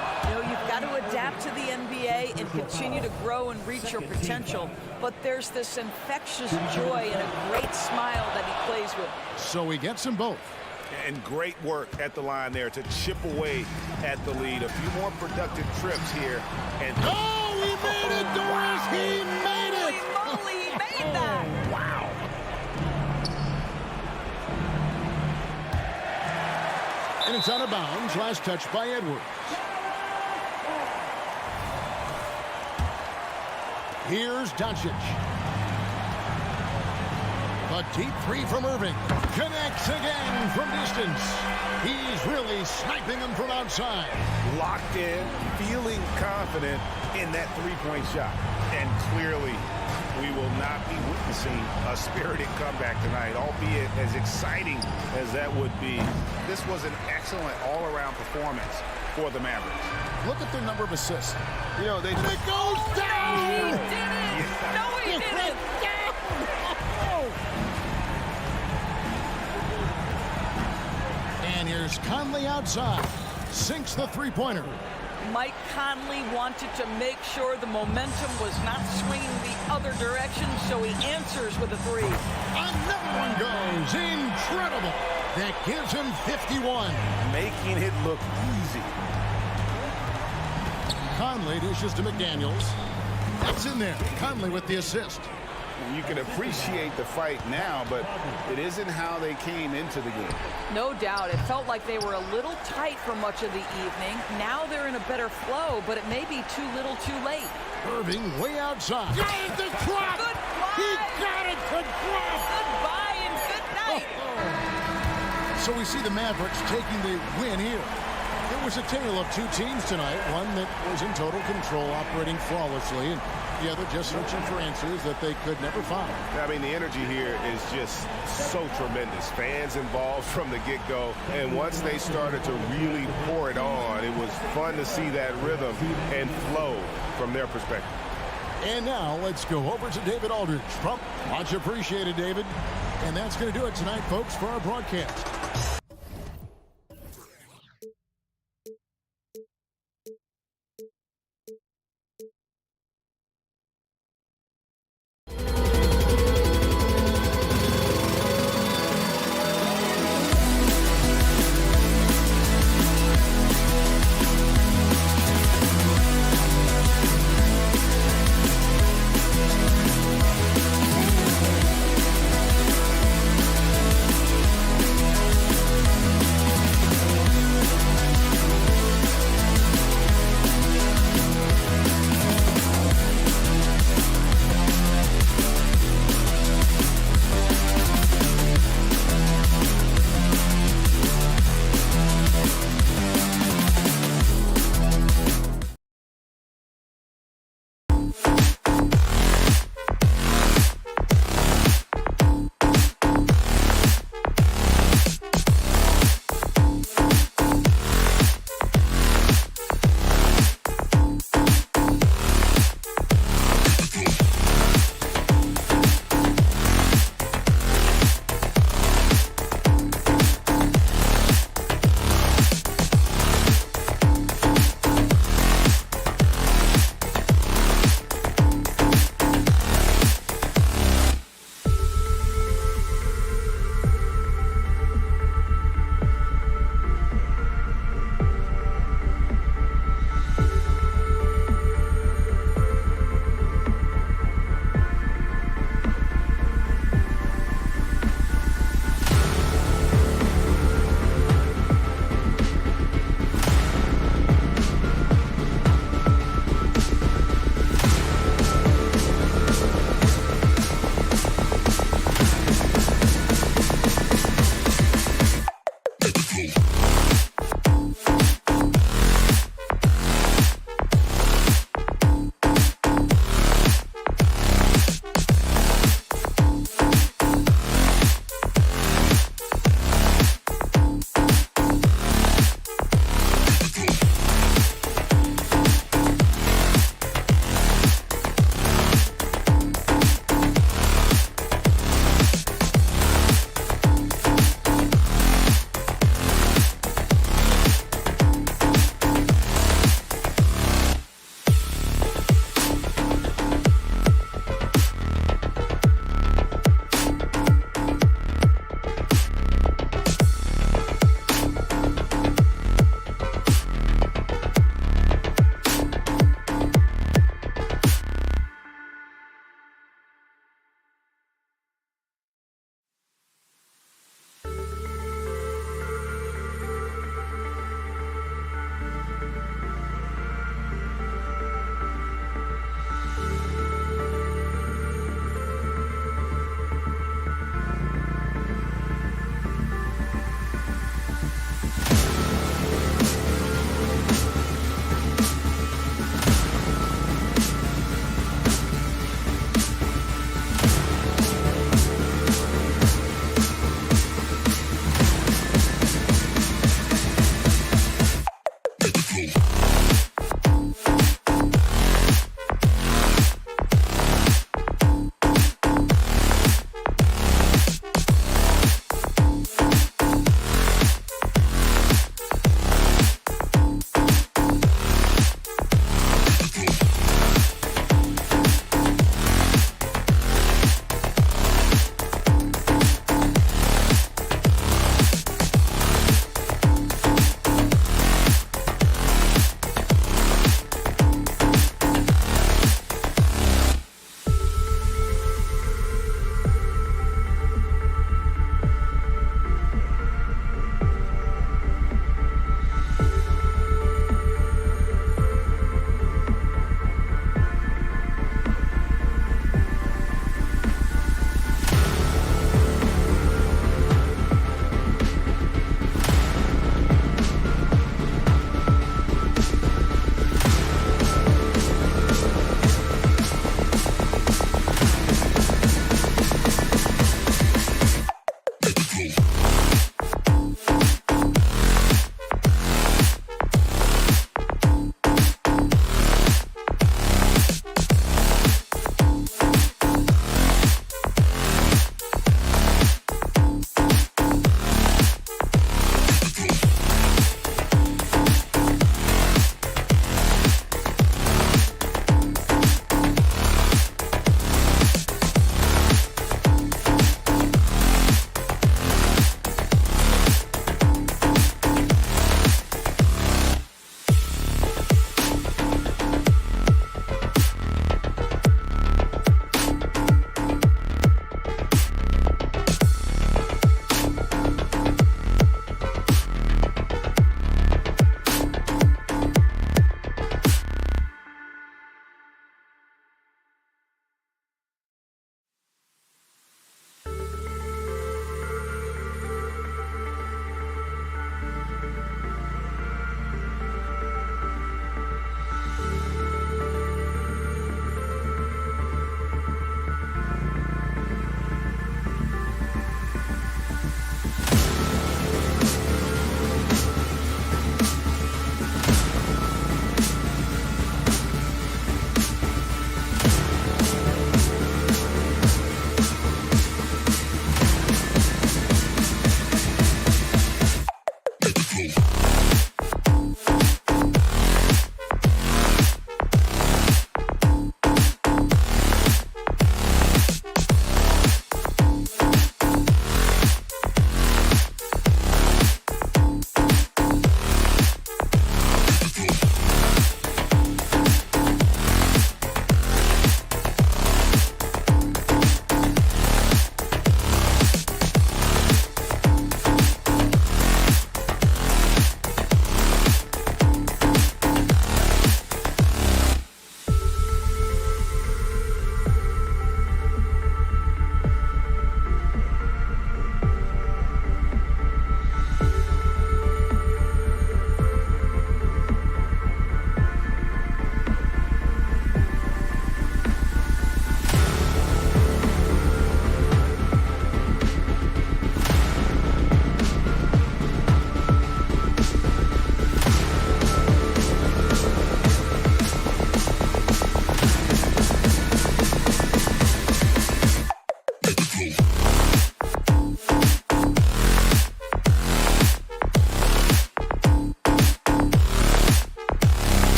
You've got to adapt to the NBA and continue to grow and reach your potential. But there's this infectious joy and a great smile that he plays with. So he gets them both. And great work at the line there to chip away at the lead. A few more productive trips here. And oh, he made it, Doris! He made it! Holy moly, he made that! Wow. And it's out of bounds. Last touch by Edwards. Here's Doncic. A deep 3 from Irving. Connects again from distance. He's really sniping them from outside. Locked in, feeling confident in that three-point shot. And clearly, we will not be witnessing a spirited comeback tonight, albeit as exciting as that would be. This was an excellent all-around performance for the Mavericks. Look at their number of assists. They and it goes down! He did it! No, he didn't! And here's Conley outside. Sinks the 3-pointer. Mike Conley wanted to make sure the momentum was not swinging the other direction, so he answers with a 3. Another one goes. Incredible. That gives him 51. Making it look easy. Conley dishes to McDaniels. That's in there. Conley with the assist. You can appreciate the fight now, but it isn't how they came into the game. No doubt. It felt like they were a little tight for much of the evening. Now they're in a better flow, but it may be too little too late. Irving way outside. Got it to drop. Goodbye. He got it to drop. Goodbye and good night. So we see the Mavericks taking the win here. It was a tale of 2 teams tonight. One that was in total control, operating flawlessly, and the other just searching for answers that they could never find. I mean, the energy here is just so tremendous. Fans involved from the get-go, and once they started to really pour it on, it was fun to see that rhythm and flow from their perspective. And now let's go over to David Aldridge. Much appreciated, David. And that's going to do it tonight, folks, for our broadcast.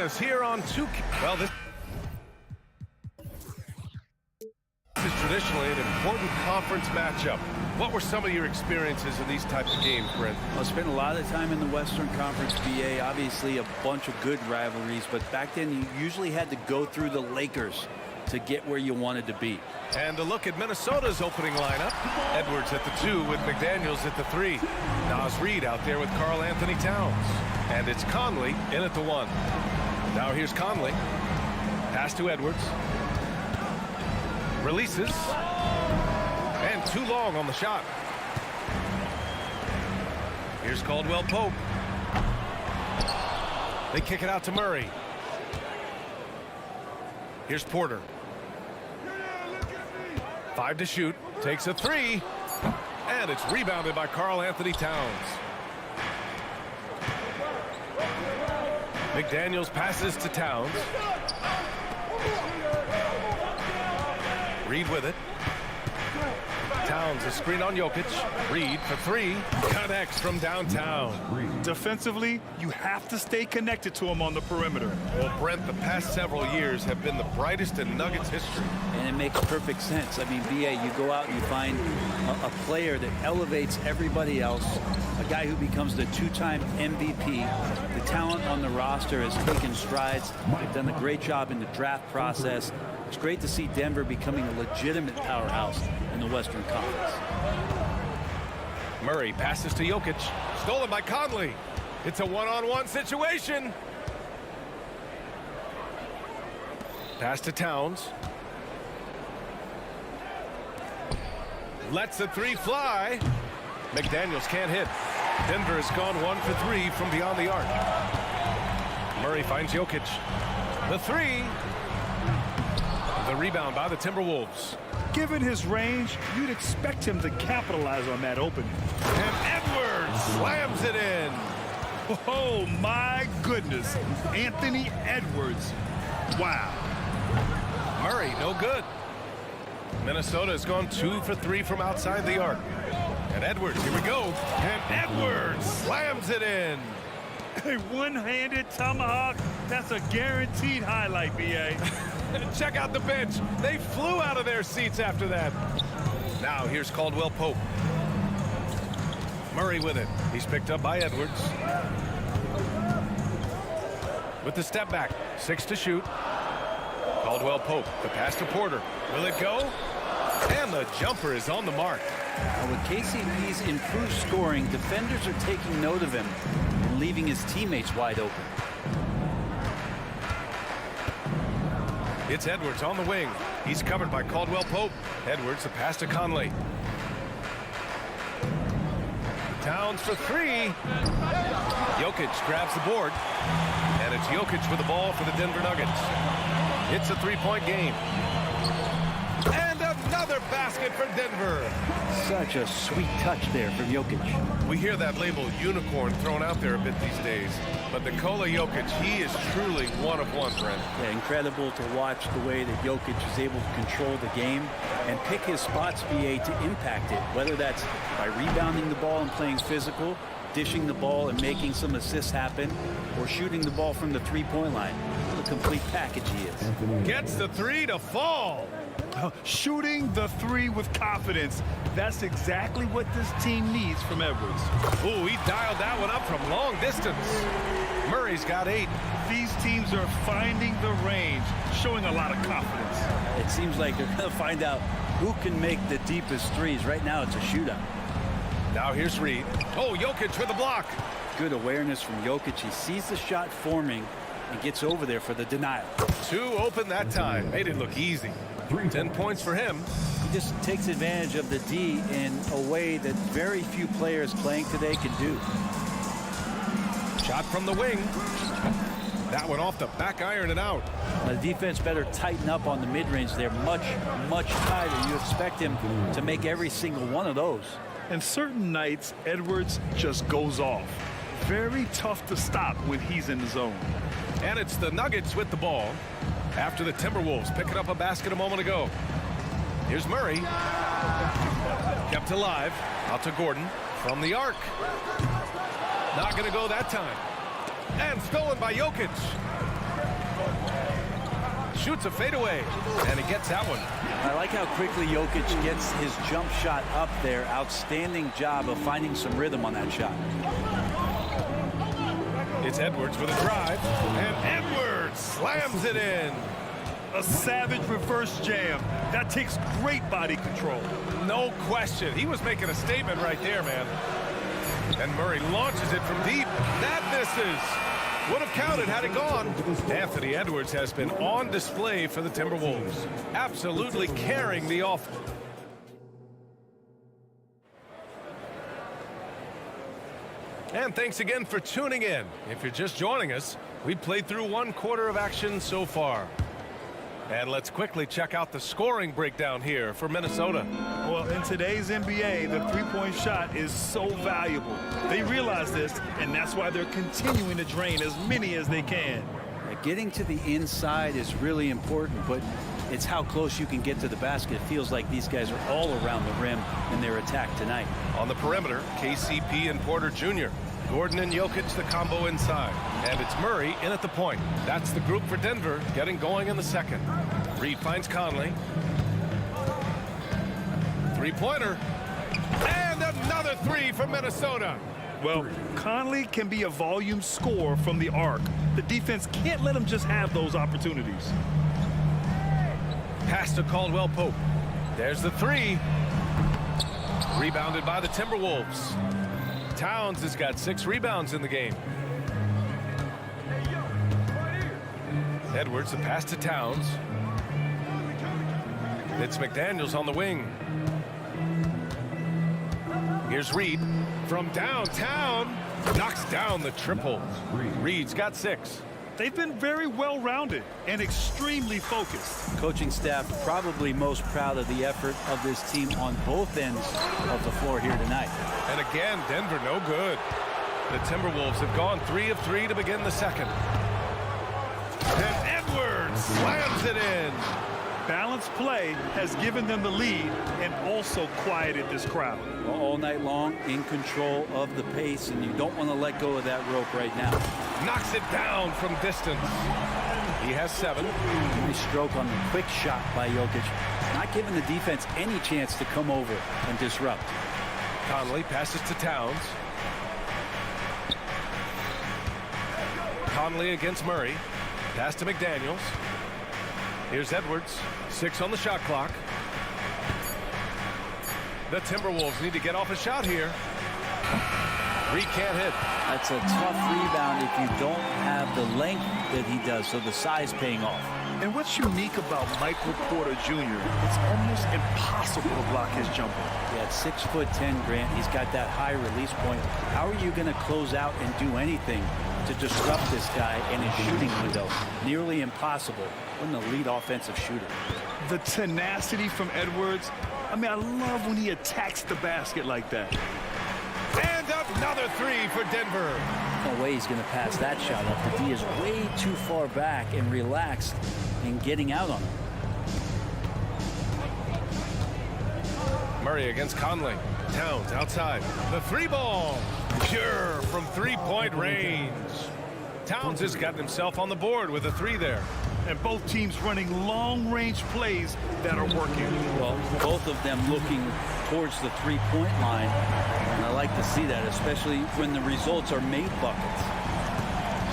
Minnesota's here on 2. Well, this is traditionally an important conference matchup. What were some of your experiences in these types of games, Brent? I spent a lot of time in the Western Conference, BA. Obviously, a bunch of good rivalries, but back then you usually had to go through the Lakers to get where you wanted to be. And a look at Minnesota's opening lineup. Edwards at the 2 with McDaniels at the 3. Naz Reid out there with Karl Anthony Towns. And it's Conley in at the 1. Now here's Conley. Pass to Edwards. Releases. And too long on the shot. Here's Caldwell Pope. They kick it out to Murray. Here's Porter. 5 to shoot. Takes a 3. And it's rebounded by Karl Anthony Towns. McDaniels passes to Towns. Reid with it. Towns a screen on Jokic. Reid for 3. Connects from downtown. Defensively, you have to stay connected to him on the perimeter. Well, Brent, the past several years have been the brightest in Nuggets history. And it makes perfect sense. I mean, BA, you go out and you find a player that elevates everybody else, a guy who becomes the 2-time MVP. The talent on the roster has taken strides. They've done a great job in the draft process. It's great to see Denver becoming a legitimate powerhouse in the Western Conference. Murray passes to Jokic. Stolen by Conley. It's a one-on-one situation. Pass to Towns. Lets the 3 fly. McDaniels can't hit. Denver has gone 1 for 3 from beyond the arc. Murray finds Jokic. The 3. The rebound by the Timberwolves. Given his range, you'd expect him to capitalize on that opening. And Edwards slams it in. Oh, my goodness. Anthony Edwards. Wow. Murray, no good. Minnesota has gone 2 for 3 from outside the arc. And Edwards, here we go. And Edwards slams it in. A one-handed tomahawk. That's a guaranteed highlight, BA. Check out the bench. They flew out of their seats after that. Now here's Caldwell Pope. Murray with it. He's picked up by Edwards. With the step back. 6 to shoot. Caldwell Pope. The pass to Porter. Will it go? And the jumper is on the mark. Now, with KCP's improved scoring, defenders are taking note of him and leaving his teammates wide open. It's Edwards on the wing. He's covered by Caldwell Pope. Edwards, the pass to Conley. Towns for 3. Jokic grabs the board. And it's Jokic with the ball for the Denver Nuggets. It's a 3-point game. And another basket for Denver. Such a sweet touch there from Jokic. We hear that label unicorn thrown out there a bit these days. But Nikola Jokic, he is truly one of one, Brent. Yeah, incredible to watch the way that Jokic is able to control the game and pick his spots, BA, to impact it, whether that's by rebounding the ball and playing physical, dishing the ball and making some assists happen, or shooting the ball from the three-point line. What a complete package he is. Gets the 3 to fall. Shooting the 3 with confidence. That's exactly what this team needs from Edwards. Ooh, he dialed that one up from long distance. Murray's got 8. These teams are finding the range, showing a lot of confidence. It seems like they're going to find out who can make the deepest threes. Right now, it's a shootout. Now here's Reid. Oh, Jokic with the block. Good awareness from Jokic. He sees the shot forming and gets over there for the denial. 2 open that time. Made it look easy. 10 points for him. He just takes advantage of the D in a way that very few players playing today can do. Shot from the wing. That one off the back iron and out. The defense better tighten up on the mid-range. They're much, much tighter. You expect him to make every single one of those. And certain nights, Edwards just goes off. Very tough to stop when he's in the zone. And it's the Nuggets with the ball after the Timberwolves picking up a basket a moment ago. Here's Murray. Kept alive. Out to Gordon from the arc. Not going to go that time. And stolen by Jokic. shoots a fadeaway, and he gets that one. I like how quickly Jokic gets his jump shot up there. Outstanding job of finding some rhythm on that shot. It's Edwards with a drive, and Edwards slams it in. A savage reverse jam. That takes great body control. No question. He was making a statement right there, man. And Murray launches it from deep. That misses. Would have counted had it gone. Anthony Edwards has been on display for the Timberwolves. Absolutely carrying the offense. And thanks again for tuning in. If you're just joining us, we played through 1 quarter of action so far. And let's quickly check out the scoring breakdown here for Minnesota. Well, in today's NBA, the three-point shot is so valuable. They realize this, and that's why they're continuing to drain as many as they can. Getting to the inside is really important, but it's how close you can get to the basket. It feels like these guys are all around the rim in their attack tonight. On the perimeter, KCP and Porter Jr. Gordon and Jokic, the combo inside. And it's Murray in at the point. That's the group for Denver, getting going in the second. Reed finds Conley. Three-pointer. And another three for Minnesota. Well, Conley can be a volume scorer from the arc. The defense can't let him just have those opportunities. Pass to Caldwell Pope. There's the three. Rebounded by the Timberwolves. Towns has got 6 rebounds in the game. Edwards, the pass to Towns. It's McDaniels on the wing. Here's Reed from downtown. Knocks down the triple. Reed's got 6. They've been very well-rounded and extremely focused. Coaching staff probably most proud of the effort of this team on both ends of the floor here tonight. And again, Denver no good. The Timberwolves have gone 3 of 3 to begin the second. And Edwards slams it in. Balanced play has given them the lead and also quieted this crowd. All night long, in control of the pace, and you don't want to let go of that rope right now. Knocks it down from distance. He has 7. Nice stroke on the quick shot by Jokic. Not giving the defense any chance to come over and disrupt. Conley passes to Towns. Conley against Murray. Pass to McDaniels. Here's Edwards. 6 on the shot clock. The Timberwolves need to get off a shot here. Reed can't hit. That's a tough rebound if you don't have the length that he does, so the size paying off. And what's unique about Michael Porter Jr., it's almost impossible to block his jumper. Yeah, at 6'10", Grant, he's got that high release point. How are you going to close out and do anything to disrupt this guy in his shooting window? Nearly impossible when the lead offensive shooter. The tenacity from Edwards. I mean, I love when he attacks the basket like that. And another 3 for Denver. No way he's going to pass that shot up. The D is way too far back and relaxed in getting out on him. Murray against Conley. Towns outside. The 3-ball. Pure from 3-point range. Towns has gotten himself on the board with a 3 there. And both teams running long-range plays that are working. Well, both of them looking towards the 3-point line. And I like to see that, especially when the results are made buckets.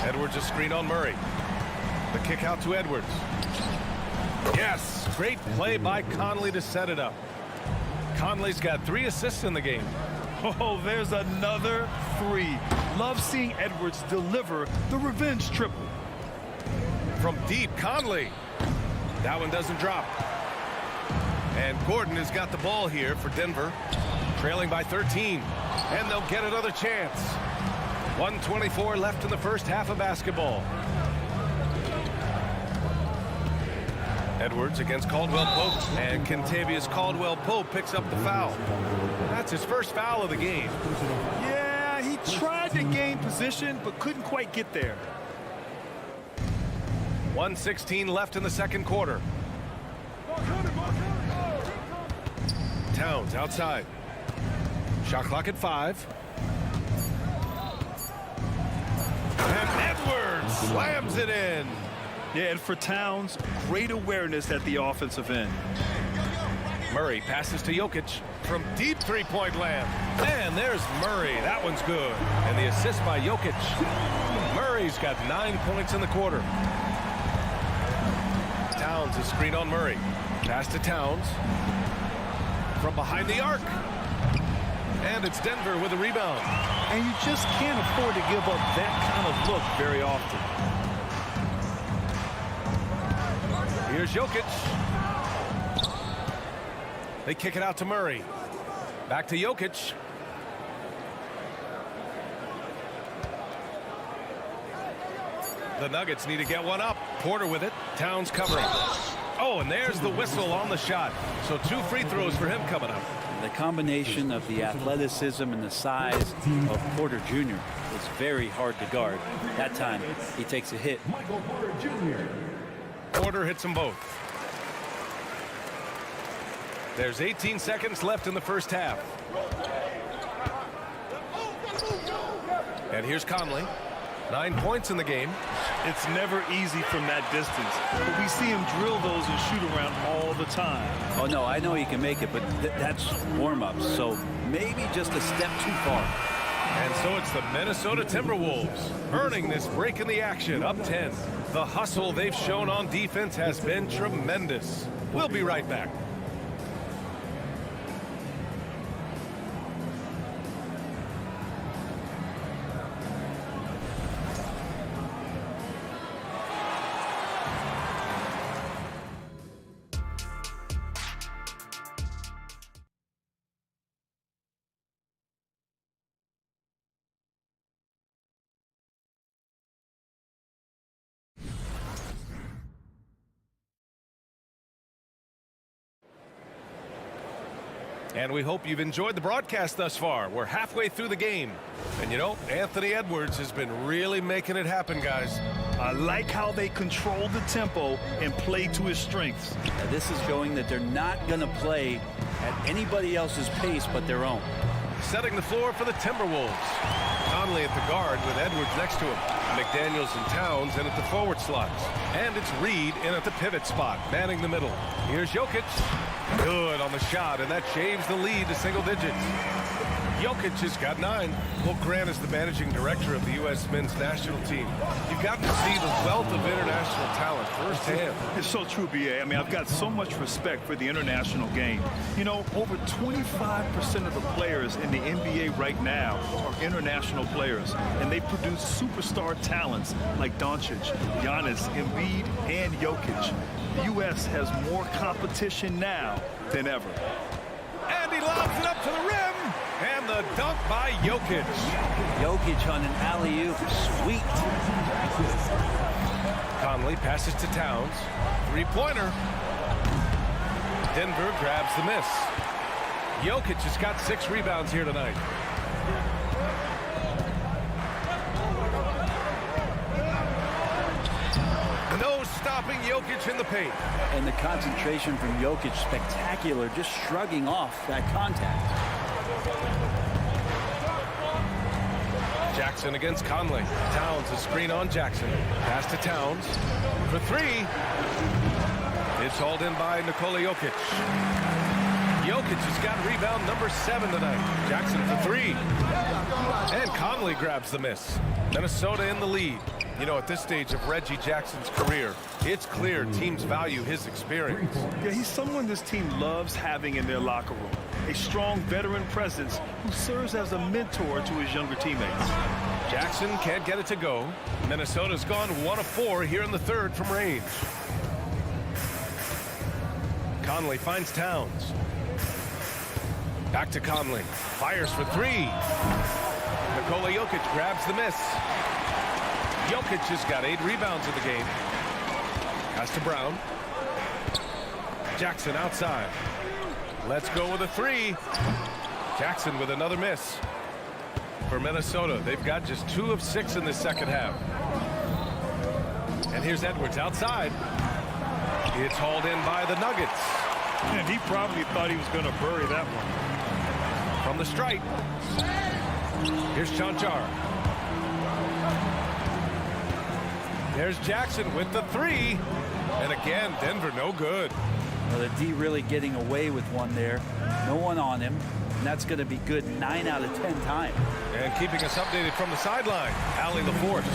Edwards a screen on Murray. The kick out to Edwards. Yes, great play by Conley to set it up. Conley's got 3 assists in the game. Oh, there's another 3. Love seeing Edwards deliver the revenge triple. From deep, Conley. That one doesn't drop. And Gordon has got the ball here for Denver, trailing by 13. And they'll get another chance. 1:24 left in the first half of basketball. Edwards against Caldwell Pope, and Kentavious Caldwell Pope picks up the foul. That's his first foul of the game. Yeah, he tried to gain position, but couldn't quite get there. 1:16 left in the second quarter. Towns outside. Shot clock at 5. And Edwards slams it in. Yeah, and for Towns, great awareness at the offensive end. Murray passes to Jokic from deep three-point land. And there's Murray. That one's good. And the assist by Jokic. Murray's got 9 points in the quarter. Towns is screen on Murray. Pass to Towns. From behind the arc. And it's Denver with a rebound. And you just can't afford to give up that kind of look very often. Here's Jokic. They kick it out to Murray. Back to Jokic. The Nuggets need to get one up. Porter with it. Towns covering. Oh, and there's the whistle on the shot. So 2 free throws for him coming up. The combination of the athleticism and the size of Porter Jr. is very hard to guard. That time, he takes a hit. Michael Porter Jr. Porter hits them both. There's 18 seconds left in the first half. And here's Conley. 9 points in the game. It's never easy from that distance, but we see him drill those and shoot around all the time. Oh, no, I know he can make it, but that's warm-ups, so maybe just a step too far. And so it's the Minnesota Timberwolves earning this break in the action, up 10. The hustle they've shown on defense has been tremendous. We'll be right back. And we hope you've enjoyed the broadcast thus far. We're halfway through the game. And you know, Anthony Edwards has been really making it happen, guys. I like how they control the tempo and play to his strengths. Now, this is showing that they're not going to play at anybody else's pace but their own. Setting the floor for the Timberwolves. Conley at the guard with Edwards next to him. McDaniels and Towns in at the forward slots. And it's Reed in at the pivot spot, manning the middle. Here's Jokic. Good on the shot, and that shaves the lead to single digits. Jokic has got 9. Well, Grant is the managing director of the U.S. men's national team. You've got to see the wealth of international talent firsthand. It's so true, B.A. I mean, I've got so much respect for the international game. You know, over 25% of the players in the NBA right now are international players, and they produce superstar talents like Doncic, Giannis, Embiid, and Jokic. The U.S. has more competition now than ever. And he lobs it up to the rim. And the dunk by Jokic. Jokic on an alley-oop. Sweet. Conley passes to Towns. 3-pointer. Denver grabs the miss. Jokic has got 6 rebounds here tonight. No stopping Jokic in the paint. And the concentration from Jokic, spectacular, just shrugging off that contact. Jackson against Conley. Towns a screen on Jackson. Pass to Towns for 3. It's hauled in by Nikola Jokic. Jokic has got rebound number 7 tonight. Jackson for 3. And Conley grabs the miss. Minnesota in the lead. You know, at this stage of Reggie Jackson's career, it's clear teams value his experience. Yeah, he's someone this team loves having in their locker room. A strong veteran presence who serves as a mentor to his younger teammates. Jackson can't get it to go. Minnesota's gone 1 of 4 here in the third from range. Conley finds Towns. Back to Conley. Fires for 3. Nikola Jokic grabs the miss. Jokic has got 8 rebounds in the game. Pass to Brown. Jackson outside. Let's go with a 3. Jackson with another miss. For Minnesota, they've got just 2 of 6 in the second half. And here's Edwards outside. It's hauled in by the Nuggets. And he probably thought he was going to bury that one. From the stripe. Here's Chanchar. There's Jackson with the three. And again, Denver no good. Well, the D really getting away with one there. No one on him. And that's going to be good 9 out of 10 times. And keeping us updated from the sideline, Allie LaForce.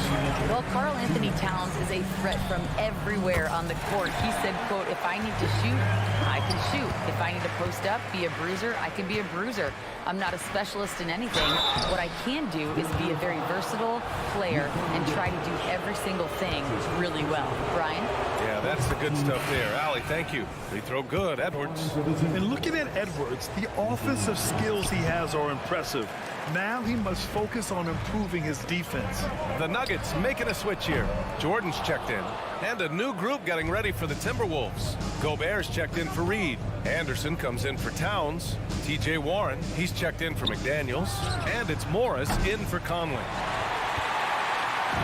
Well, Karl Anthony Towns is a threat from everywhere on the court. He said, quote, if I need to shoot, I can shoot. If I need to post up, be a bruiser, I can be a bruiser. I'm not a specialist in anything. What I can do is be a very versatile player and try to do every single thing really well. Brian? Yeah, that's the good stuff there. Allie, thank you. Free throw good. Edwards. And looking at Edwards, the offensive skills he has are impressive. Now he must focus on improving his defense. The Nuggets making a switch here. Jordan's checked in. And a new group getting ready for the Timberwolves. Gobert's checked in for Reed. Anderson comes in for Towns. TJ Warren, he's checked in for McDaniels. And it's Morris in for Conley.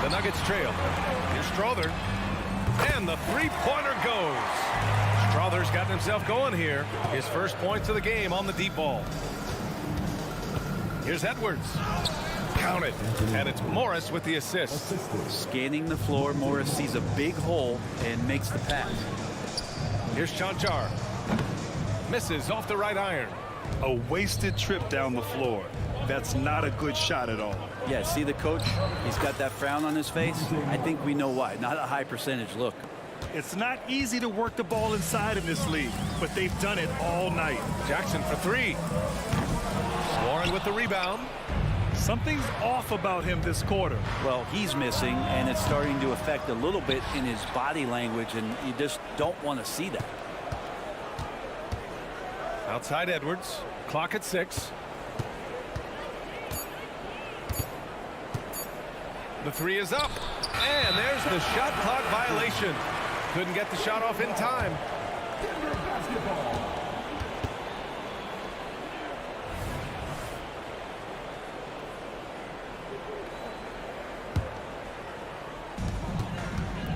The Nuggets trail. Here's Strother. And the three-pointer goes. Strother's gotten himself going here. His first points of the game on the deep ball. Here's Edwards. Count it. And it's Morris with the assist. Scanning the floor, Morris sees a big hole and makes the pass. Here's Chanchar. Misses off the right iron. A wasted trip down the floor. That's not a good shot at all. Yeah, see the coach? He's got that frown on his face. I think we know why. Not a high percentage look. It's not easy to work the ball inside in this league, but they've done it all night. Jackson for three. Warren with the rebound. Something's off about him this quarter. Well, he's missing, and it's starting to affect a little bit in his body language, and you just don't want to see that. Outside Edwards. Clock at 6. The three is up. And there's the shot clock violation. Couldn't get the shot off in time.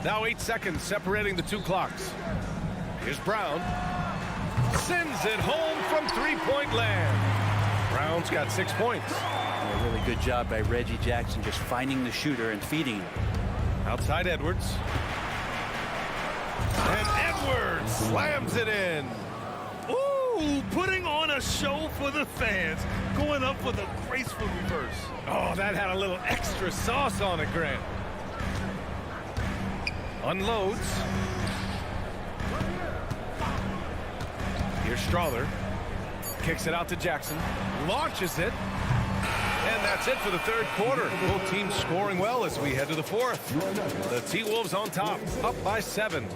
Now 8 seconds separating the two clocks. Here's Brown. Sends it home from three-point land. Brown's got 6 points. A really good job by Reggie Jackson just finding the shooter and feeding him. Outside Edwards. And Edwards slams it in. Ooh, putting on a show for the fans. Going up with a graceful reverse. Oh, that had a little extra sauce on it, Grant. Unloads. Here's Strother. Kicks it out to Jackson. Launches it. And that's it for the third quarter. Both teams scoring well as we head to the fourth. The T-Wolves on top, up by 7.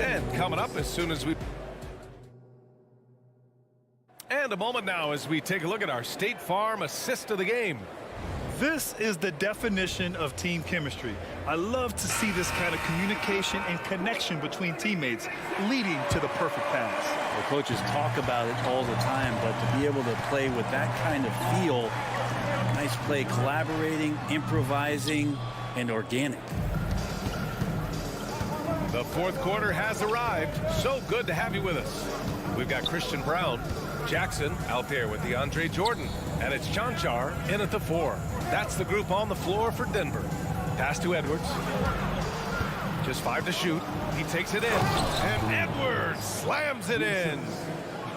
And coming up as soon as we... And a moment now as we take a look at our State Farm assist of the game. This is the definition of team chemistry. I love to see this kind of communication and connection between teammates leading to the perfect pass. The coaches talk about it all the time, but to be able to play with that kind of feel, nice play, collaborating, improvising, and organic. The fourth quarter has arrived. So good to have you with us. We've got Christian Brown, Jackson out there with DeAndre Jordan, and it's Chanchar in at the 4. That's the group on the floor for Denver. Pass to Edwards. Just 5 to shoot. He takes it in. And Edwards slams it in.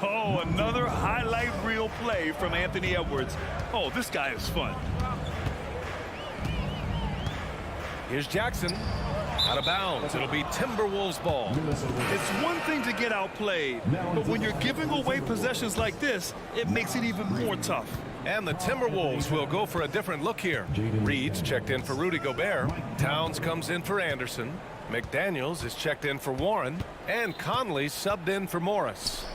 Oh, another highlight reel play from Anthony Edwards. Oh, this guy is fun. Here's Jackson. Out of bounds. It'll be Timberwolves ball. It's one thing to get outplayed, but when you're giving away possessions like this, it makes it even more tough. And the Timberwolves will go for a different look here. Reed's checked in for Rudy Gobert. Towns comes in for Anderson. McDaniels is checked in for Warren. And Conley subbed in for Morris.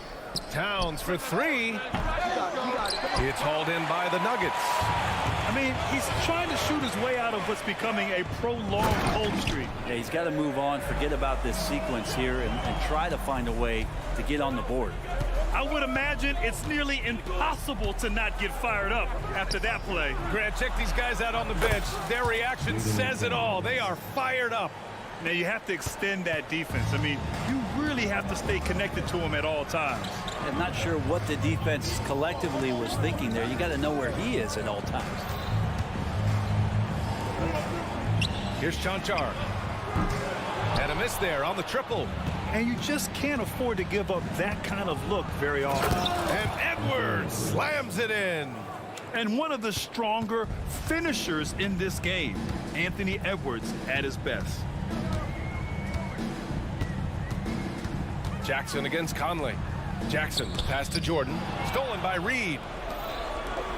Towns for 3. It's hauled in by the Nuggets. I mean, he's trying to shoot his way out of what's becoming a prolonged cold streak. Yeah, he's got to move on, forget about this sequence here, and try to find a way to get on the board. I would imagine it's nearly impossible to not get fired up after that play. Grant, check these guys out on the bench. Their reaction says it all. They are fired up. Now, you have to extend that defense. I mean, you really have to stay connected to him at all times. I'm not sure what the defense collectively was thinking there. You got to know where he is at all times. Here's Chanchar. And a miss there on the triple. And you just can't afford to give up that kind of look very often. And Edwards slams it in. And one of the stronger finishers in this game, Anthony Edwards at his best. Jackson against Conley. Jackson, pass to Jordan. Stolen by Reed.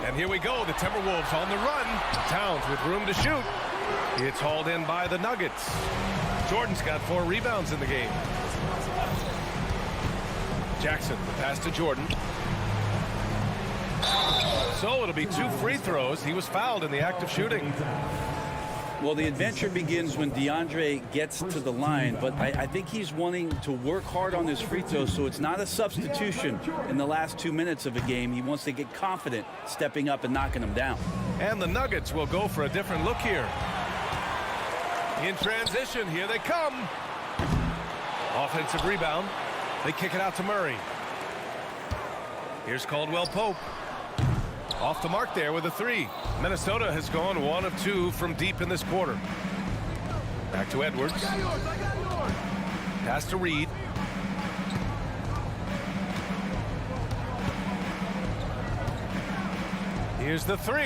And here we go, the Timberwolves on the run. Towns with room to shoot. It's hauled in by the Nuggets. Jordan's got 4 rebounds in the game. Jackson, the pass to Jordan. So it'll be 2 free throws. He was fouled in the act of shooting. Well, the adventure begins when DeAndre gets to the line, but I think he's wanting to work hard on his free throws, so it's not a substitution in the last 2 minutes of a game. He wants to get confident stepping up and knocking them down. And the Nuggets will go for a different look here. In transition, here they come. Offensive rebound. They kick it out to Murray. Here's Caldwell Pope. Off the mark there with a 3. Minnesota has gone 1 of 2 from deep in this quarter. Back to Edwards. Pass to Reed. Here's the 3.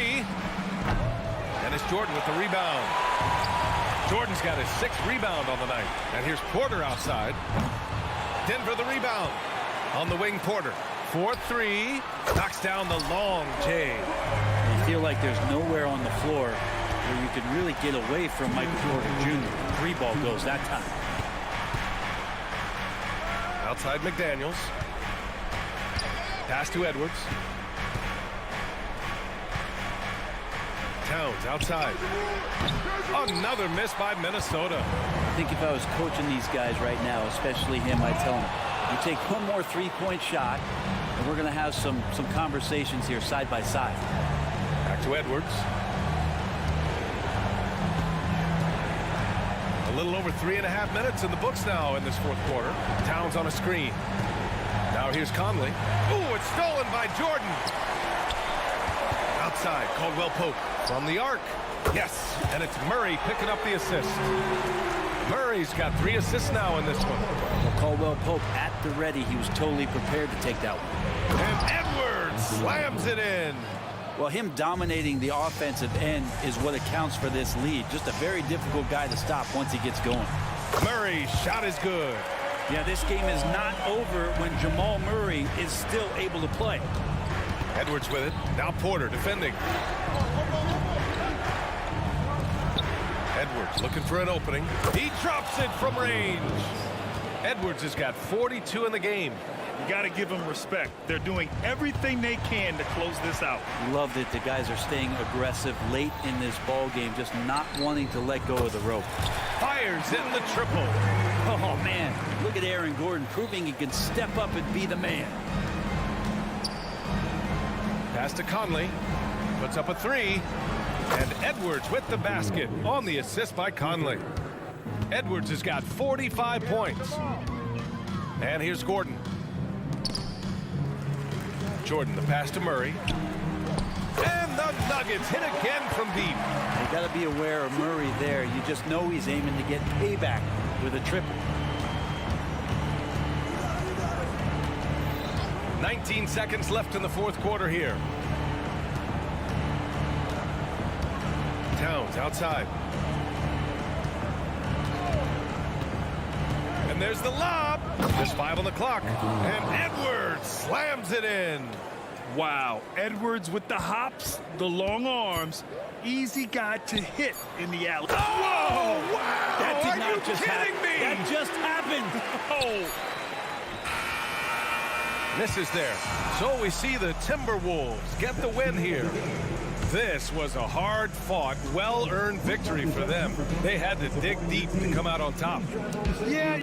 And it's Jordan with the rebound. Jordan's got his 6th rebound on the night. And here's Porter outside. Denver the rebound. On the wing, Porter. 4-3. Knocks down the long J. You feel like there's nowhere on the floor where you could really get away from Michael Porter Jr. 3 ball goes that time. Outside McDaniels. Pass to Edwards. Towns outside. Another miss by Minnesota. I think if I was coaching these guys right now, especially him, I'd tell him, you take one more 3-point shot, and we're going to have some conversations here side by side. Back to Edwards. A little over 3.5 minutes in the books now in this 4th quarter. Towns on a screen. Now here's Conley. Ooh, it's stolen by Jordan. Outside, Caldwell Pope from the arc. Yes, and it's Murray picking up the assist. Murray's got 3 assists now in this one. Well, Caldwell Pope at the ready. He was totally prepared to take that one. And Edwards slams it in. Well, him dominating the offensive end is what accounts for this lead. Just a very difficult guy to stop once he gets going. Murray's shot is good. Yeah, this game is not over when Jamal Murray is still able to play. Edwards with it. Now Porter defending. Edwards looking for an opening. He drops it from range. Edwards has got 42 in the game. You got to give them respect. They're doing everything they can to close this out. Love that the guys are staying aggressive late in this ball game, just not wanting to let go of the rope. Fires in the triple. Oh, man. Look at Aaron Gordon proving he can step up and be the man. Pass to Conley. Puts up a 3. And Edwards with the basket on the assist by Conley. Edwards has got 45 points. And here's Gordon. Jordan, the pass to Murray. And the Nuggets hit again from deep. You got to be aware of Murray there. You just know he's aiming to get payback with a triple. 19 seconds left in the 4th quarter here. Towns outside. And there's the lob. There's 5 on the clock. And Edwards slams it in. Wow, Edwards with the hops, the long arms, easy guy to hit in the alley. Oh, wow! That did Are not you just kidding happen. me? That just happened. Oh. Misses there. So we see the Timberwolves get the win here. This was a hard-fought, well-earned victory for them. They had to dig deep to come out on top. Yeah.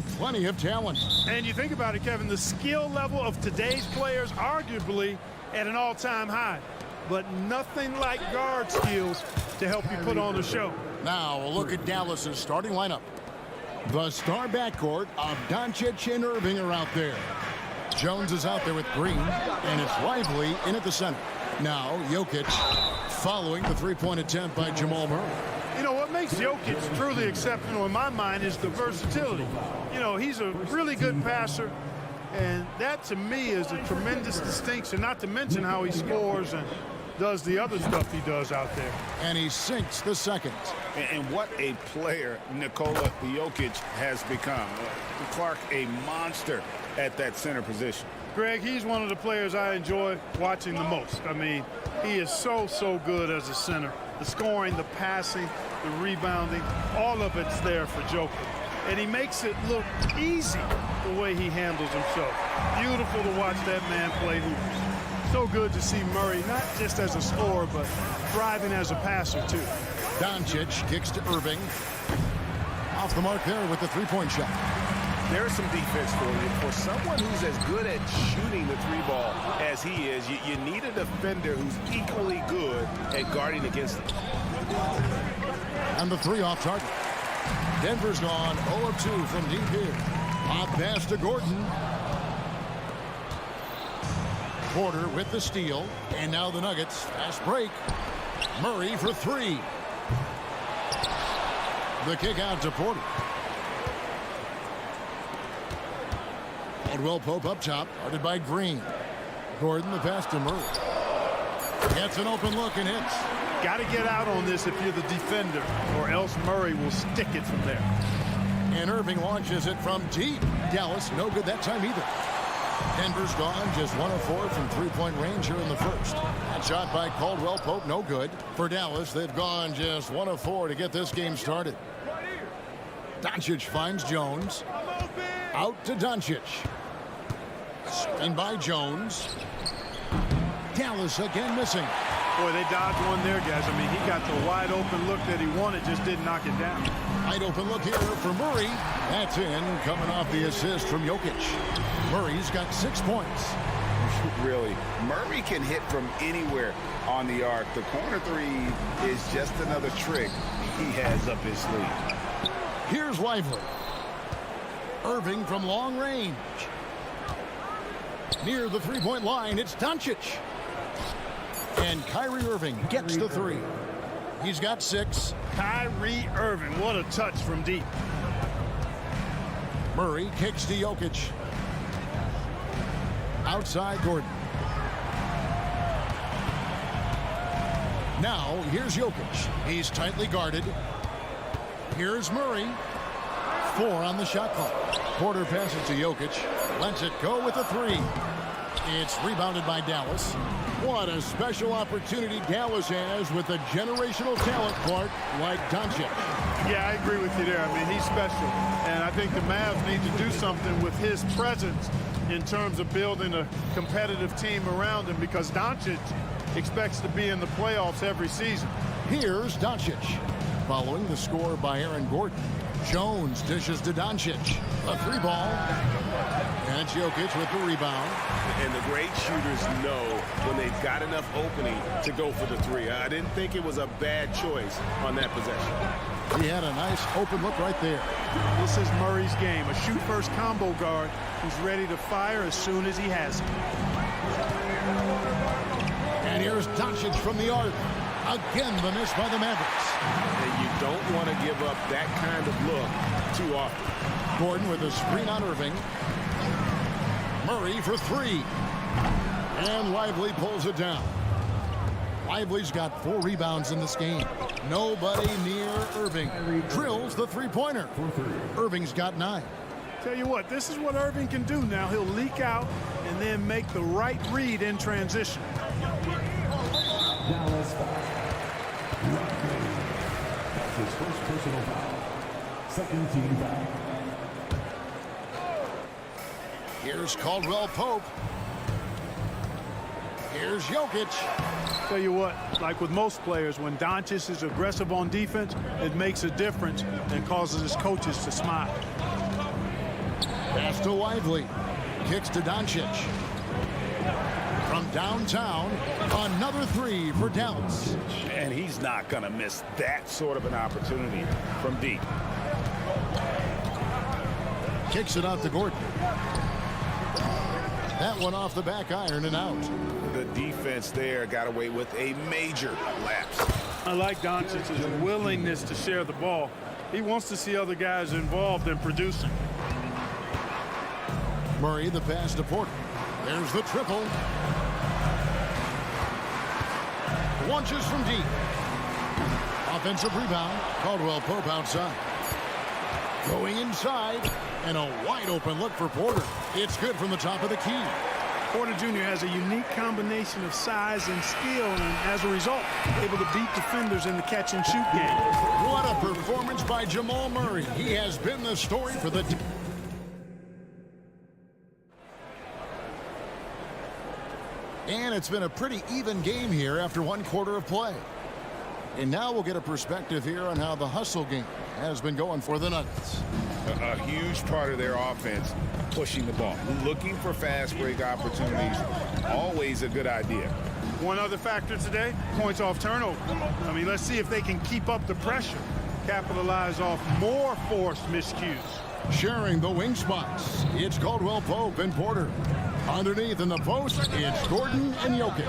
and plenty of talent. And you think about it, Kevin, the skill level of today's players arguably at an all-time high. But nothing like guard skills to help you put on the show. Now a look at Dallas's starting lineup. The star backcourt of Doncic and Irving are out there. Jones is out there with Green, and it's Lively in at the center. Now Jokic following the three-point attempt by Jamal Murray. You know, what makes Jokic truly exceptional in my mind is the versatility. You know, he's a really good passer, and that to me is a tremendous distinction, not to mention how he scores and does the other stuff he does out there. And he sinks the second. And what a player Nikola Jokic has become. Clark, a monster at that center position. Greg, he's one of the players I enjoy watching the most. I mean, he is so good as a center. The scoring, the passing, the rebounding, all of it's there for Joker. And he makes it look easy the way he handles himself. Beautiful to watch that man play hoops. So good to see Murray, not just as a scorer, but thriving as a passer, too. Doncic kicks to Irving. Off the mark there with the three-point shot. There's some defense for you. For someone who's as good at shooting the three ball as he is, you need a defender who's equally good at guarding against it. And the three off target. Denver's gone 0 of 2 from deep here. Off pass to Gordon. Porter with the steal. And now the Nuggets. Fast break. Murray for three. The kick out to Porter. Caldwell Pope up top. Guarded by Green. Gordon the pass to Murray. Gets an open look and hits. Got to get out on this if you're the defender, or else Murray will stick it from there. And Irving launches it from deep. Dallas no good that time either. Denver's gone just 1 of 4 from three-point range here in the first. That shot by Caldwell Pope no good. For Dallas, they've gone just 1 of 4 to get this game started. Doncic finds Jones. Out to Doncic. Screen by Jones. Dallas again missing. Boy, they dodged one there, guys. I mean, he got the wide open look that he wanted, just didn't knock it down. Wide open look here for Murray. That's in, coming off the assist from Jokic. Murray's got 6 points. Really, Murray can hit from anywhere on the arc. The corner three is just another trick he has up his sleeve. Here's Lively. Irving from long range. Near the three-point line, it's Doncic. And Kyrie Irving gets the three. He's got 6. Kyrie Irving, what a touch from deep. Murray kicks to Jokic. Outside Gordon. Now, here's Jokic. He's tightly guarded. Here's Murray. 4 on the shot clock. Porter passes to Jokic. Lets it go with a 3. It's rebounded by Dallas. What a special opportunity Dallas has with a generational talent, Clark, like Doncic. Yeah, I agree with you there. I mean, he's special. And I think the Mavs need to do something with his presence in terms of building a competitive team around him, because Doncic expects to be in the playoffs every season. Here's Doncic. Following the score by Aaron Gordon. Jones dishes to Doncic. A 3-ball. And Jokic with the rebound. And the great shooters know when they've got enough opening to go for the 3. I didn't think it was a bad choice on that possession. He had a nice open look right there. This is Murray's game. A shoot-first combo guard who's ready to fire as soon as he has it. And here's Doncic from the arc. Again, the miss by the Mavericks. And you don't want to give up that kind of look too often. Gordon with a screen on Irving. Murray for 3. And Lively pulls it down. Lively's got 4 rebounds in this game. Nobody near Irving. Drills the three-pointer. Irving's got 9. Tell you what, this is what Irving can do now. He'll leak out and then make the right read in transition. Dallas foul. That's his first personal foul. Second team foul. Here's Caldwell Pope. Here's Jokic. Tell you what, like with most players, when Doncic is aggressive on defense, it makes a difference and causes his coaches to smile. Pass to Lively. Kicks to Doncic. From downtown, another three for Dallas. And he's not going to miss that sort of an opportunity from deep. Kicks it out to Gordon. That one off the back iron and out. The defense there got away with a major lapse. I like Doncic's willingness to share the ball. He wants to see other guys involved in producing. Murray, the pass to Porter. There's the triple. Launches from deep. Offensive rebound. Caldwell Pope outside. Going inside. And a wide open look for Porter. It's good from the top of the key. Porter Jr. has a unique combination of size and skill, and as a result, able to beat defenders in the catch-and-shoot game. What a performance by Jamal Murray. He has been the story for the... And it's been a pretty even game here after one quarter of play. And now we'll get a perspective here on how the hustle game has been going for the Nuggets. A huge part of their offense, pushing the ball, looking for fast break opportunities, always a good idea. One other factor today, points off turnover. I mean, let's see if they can keep up the pressure, capitalize off more forced miscues. Sharing the wing spots, it's Caldwell Pope and Porter. Underneath in the post, it's Gordon and Jokic.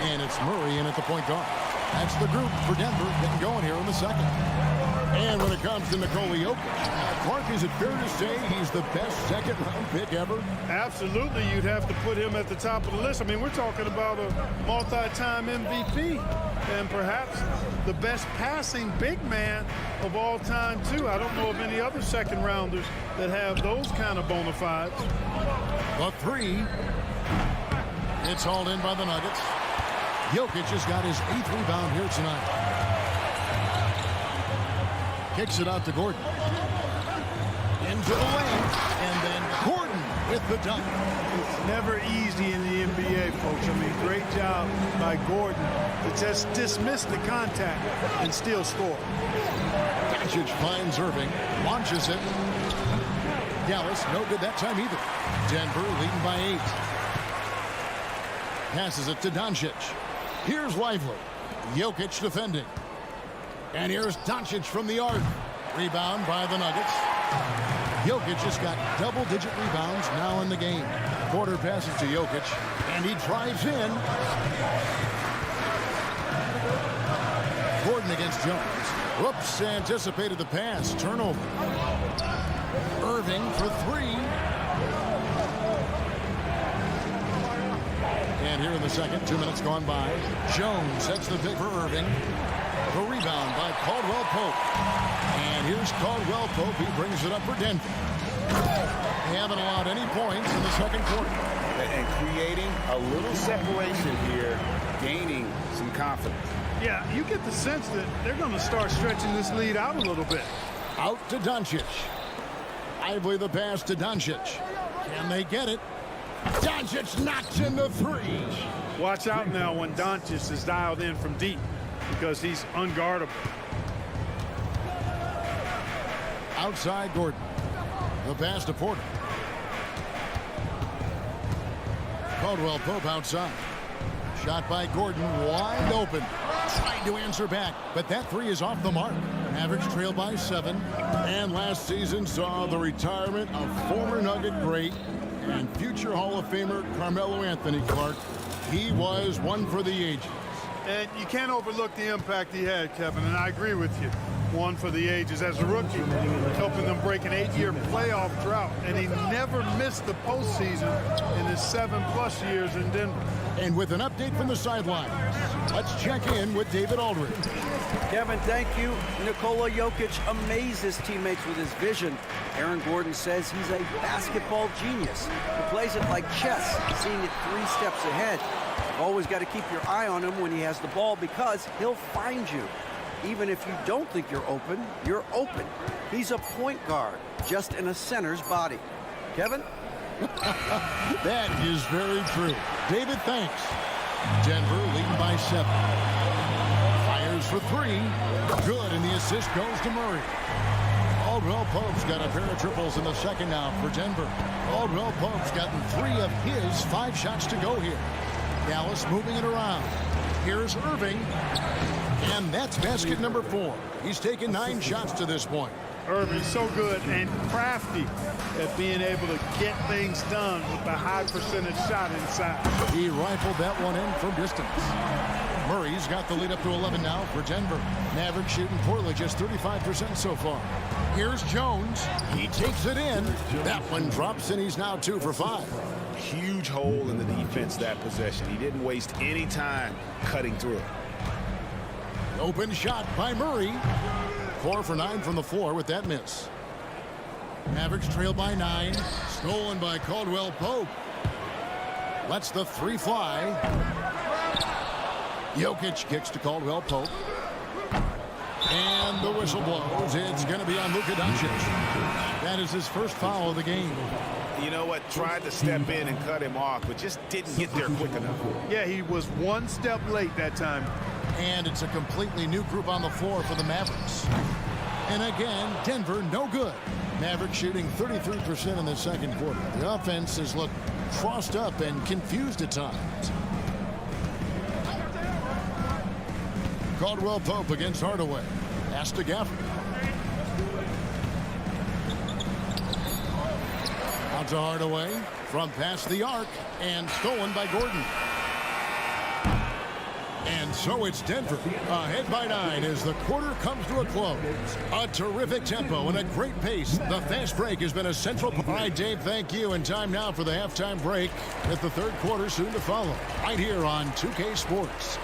And it's Murray in at the point guard. That's the group for Denver getting going here in the second. And when it comes to Nikola Jokic, Mark, is it fair to say he's the best second-round pick ever? Absolutely, you'd have to put him at the top of the list. I mean, we're talking about a multi-time MVP and perhaps the best passing big man of all time, too. I don't know of any other second-rounders that have those kind of bona fides. The three. It's hauled in by the Nuggets. Jokic has got his 8th rebound here tonight. Kicks it out to Gordon. Into the lane. And then Gordon with the dunk. It's never easy in the NBA, folks. I mean, great job by Gordon to just dismiss the contact and still score. Doncic finds Irving. Launches it. Dallas, no good that time either. Denver leading by 8. Passes it to Doncic. Here's Lively. Jokic defending. And here's Doncic from the arc. Rebound by the Nuggets. Jokic has got double-digit rebounds now in the game. Porter passes to Jokic, and he drives in. Gordon against Jones. Whoops, anticipated the pass. Turnover. Irving for 3. And here in the second, 2 minutes gone by. Jones sets the pick for Irving. The rebound by Caldwell Pope. And here's Caldwell Pope. He brings it up for Denver. They haven't allowed any points in the second quarter. And creating a little separation here, gaining some confidence. Yeah, you get the sense that they're going to start stretching this lead out a little bit. Out to Doncic. Lively the pass to Doncic. Can they get it? Doncic knocks in the 3. Watch out now when Doncic is dialed in from deep because he's unguardable. Outside Gordon. The pass to Porter. Caldwell Pope outside. Shot by Gordon, wide open. Tried to answer back, but that 3 is off the mark. Mavericks trail by 7. And last season saw the retirement of former Nugget great and future Hall of Famer Carmelo Anthony Clark. He was one for the ages. And you can't overlook the impact he had, Kevin, and I agree with you. One for the ages as a rookie, helping them break an 8-year playoff drought, and he never missed the postseason in his 7+ years in Denver. And with an update from the sidelines, let's check in with David Aldridge. Kevin, thank you. Nikola Jokic amazes teammates with his vision. Aaron Gordon says he's a basketball genius who plays it like chess, seeing it 3 steps ahead. You've always got to keep your eye on him when he has the ball because he'll find you. Even if you don't think you're open, you're open. He's a point guard, just in a center's body. Kevin? That is very true. David, thanks. Denver leading by 7. Fires for 3. Good, and the assist goes to Murray. Caldwell Pope's got a pair of triples in the second now for Denver. Caldwell Pope's gotten 3 of his 5 shots to go here. Dallas moving it around. Here's Irving. And that's basket number 4. He's taken 9 shots to this point. Irving's so good and crafty at being able to get things done with a high percentage shot inside. He rifled that one in from distance. Murray's got the lead up to 11 now for Denver. Mavericks shooting poorly, just 35% so far. Here's Jones. He takes it in. That one drops, and he's now 2 for 5. Huge hole in the defense that possession. He didn't waste any time cutting through it. Open shot by Murray. 4 for 9 from the floor with that miss. Mavericks trail by 9. Stolen by Caldwell Pope. Lets the 3 fly. Jokic kicks to Caldwell Pope. And the whistle blows. It's going to be on Luka Doncic. That is his first foul of the game. You know what? Tried to step in and cut him off, but just didn't get there quick enough. Yeah, he was 1 step late that time. And it's a completely new group on the floor for the Mavericks. And again, Denver no good. Mavericks shooting 33% in the second quarter. The offense has looked crossed up and confused at times. Caldwell Pope against Hardaway. Pass to Gafford. Out to Hardaway from past the arc and stolen by Gordon. And so it's Denver ahead by 9 as the quarter comes to a close. A terrific tempo and a great pace. The fast break has been a central part. All right, Dave, thank you. And time now for the halftime break with the third quarter soon to follow. Right here on 2K Sports.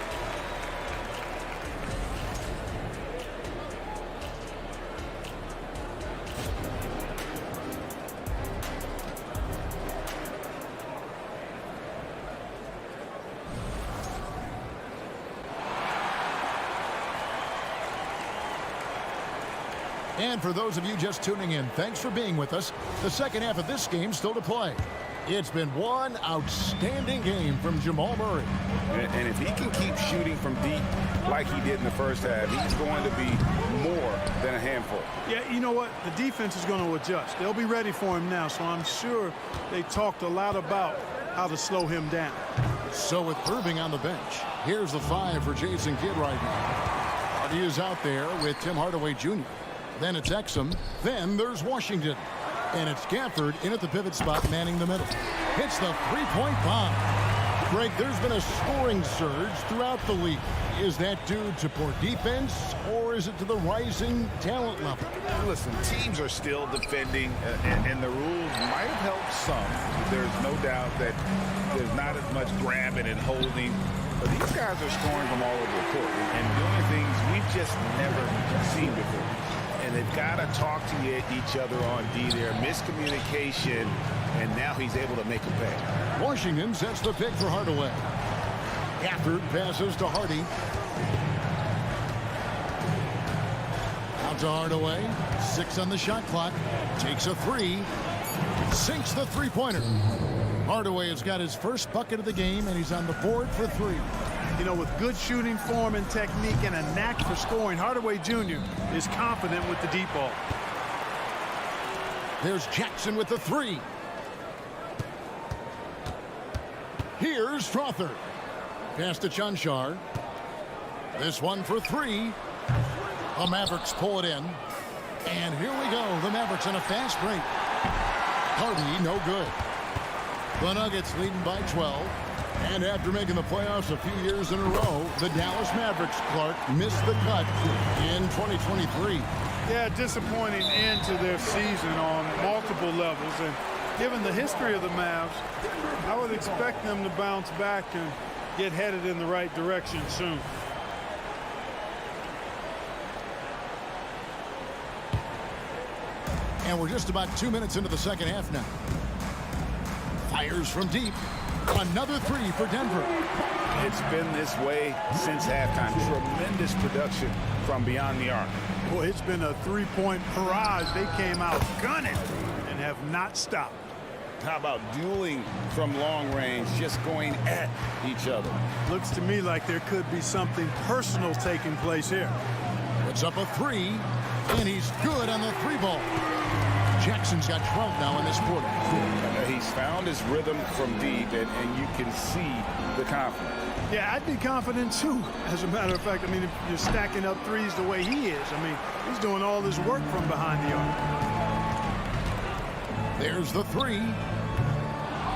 And for those of you just tuning in, thanks for being with us. The second half of this game still to play. It's been one outstanding game from Jamal Murray. And if he can keep shooting from deep like he did in the first half, he's going to be more than a handful. Yeah, you know what? The defense is going to adjust. They'll be ready for him now, so I'm sure they talked a lot about how to slow him down. So with Irving on the bench, here's the 5 for Jason Kidd right now. He is out there with Tim Hardaway Jr. Then it's Exum. Then there's Washington. And it's Gafford in at the pivot spot, manning the middle. Hits the three-point bomb. Greg, there's been a scoring surge throughout the league. Is that due to poor defense, or is it to the rising talent level? Listen, teams are still defending, and the rules might have helped some. There's no doubt that there's not as much grabbing and holding. But these guys are scoring from all over the court and doing things we've just never seen before. And they've got to talk to each other on D there. Miscommunication, and now he's able to make a pay. Washington sets the pick for Hardaway. Gafford passes to Hardy. Out to Hardaway. 6 on the shot clock. Takes a 3. Sinks the three-pointer. Hardaway has got his first bucket of the game, and he's on the board for 3. You know, with good shooting form and technique and a knack for scoring, Hardaway Jr. is confident with the deep ball. There's Jackson with the 3. Here's Strother. Pass to Chanchar. This one for 3. The Mavericks pull it in. And here we go. The Mavericks on a fast break. Hardy, no good. The Nuggets leading by 12. And after making the playoffs a few years in a row, the Dallas Mavericks, Clark, missed the cut in 2023. Yeah, disappointing end to their season on multiple levels. And given the history of the Mavs, I would expect them to bounce back and get headed in the right direction soon. And we're just about 2 minutes into the second half now. Fires from deep. Another 3 for Denver. It's been this way since halftime. Tremendous production from beyond the arc. Boy, it's been a three-point barrage. They came out gunning and have not stopped. How about dueling from long range, just going at each other? Looks to me like there could be something personal taking place here. Puts up a 3. And he's good on the 3-ball. Jackson's got 12 now in this quarter. He's found his rhythm from deep, and you can see the confidence. Yeah, I'd be confident too. As a matter of fact, I mean, if you're stacking up threes the way he is, I mean, he's doing all this work from behind the arc. There's the 3.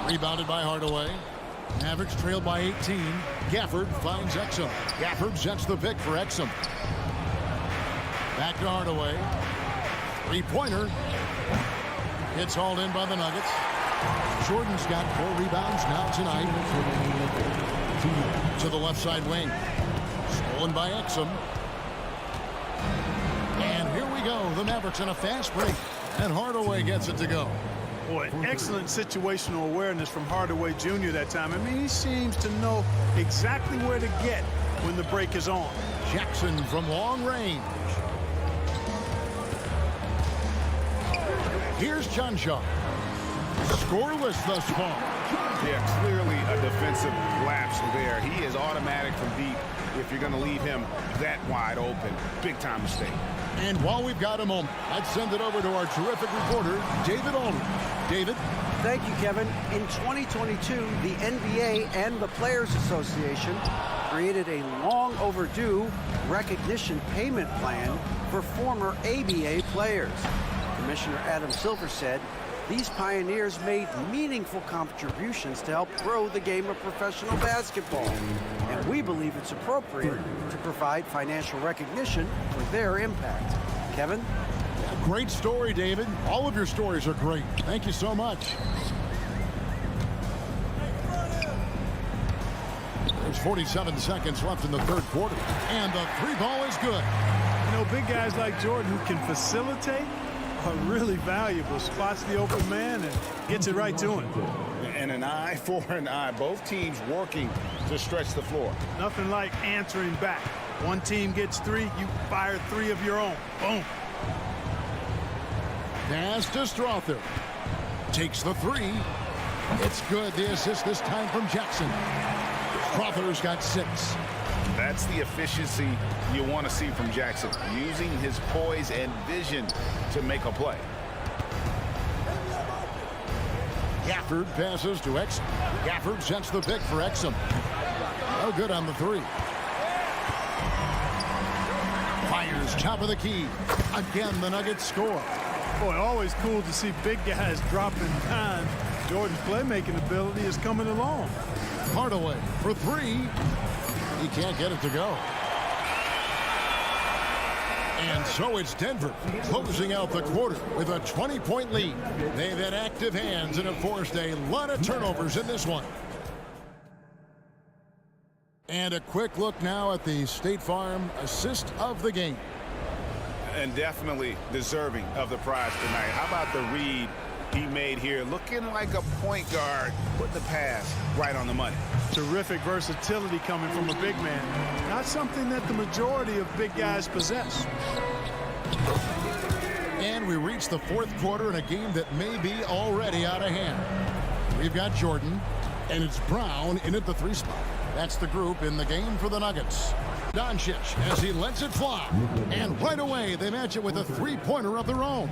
Rebounded by Hardaway. Mavericks trailed by 18. Gafford finds Exum. Gafford sets the pick for Exum. Back to Hardaway. 3-pointer. It's hauled in by the Nuggets. Jordan's got 4 rebounds now tonight. To the left side wing. Stolen by Exum. And here we go. The Mavericks in a fast break. And Hardaway gets it to go. Boy, excellent situational awareness from Hardaway Jr. that time. I mean, he seems to know exactly where to get when the break is on. Jackson from long range. Here's Chanshaw. Scoreless thus far. Yeah, clearly a defensive lapse there. He is automatic from deep if you're going to leave him that wide open. Big time mistake. And while we've got a moment, let's send it over to our terrific reporter, David Aldridge. David? Thank you, Kevin. In 2022, the NBA and the Players Association created a long overdue recognition payment plan for former ABA players. Commissioner Adam Silver said these pioneers made meaningful contributions to help grow the game of professional basketball. And we believe it's appropriate to provide financial recognition for their impact. Kevin? Great story, David. All of your stories are great. Thank you so much. There's 47 seconds left in the third quarter. And the 3-ball is good. You know, big guys like Jordan who can facilitate are really valuable. Spots the open man and gets it right to him. And an eye for an eye. Both teams working to stretch the floor. Nothing like answering back. One team gets 3, you fire 3 of your own. Boom. Pass to Strother. Takes the 3. It's good. The assist this time from Jackson. Strother's got 6. That's the efficiency you want to see from Jackson, using his poise and vision to make a play. Gafford passes to Exum. Gafford sets the pick for Exum. No good on the 3. Fires top of the key. Again, the Nuggets score. Boy, always cool to see big guys dropping time. Jordan's playmaking ability is coming along. Hardaway for 3. He can't get it to go. And so it's Denver closing out the quarter with a 20-point lead. They've had active hands and have forced a lot of turnovers in this one. And a quick look now at the State Farm assist of the game. And definitely deserving of the prize tonight. How about the read he made here? Looking like a point guard, put the pass right on the money. Terrific versatility coming from a big man. Not something that the majority of big guys possess. And we reach the fourth quarter in a game that may be already out of hand. We've got Jordan, and it's Brown in at the 3 spot. That's the group in the game for the Nuggets. Doncic as he lets it fly. And right away, they match it with a 3-pointer of their own.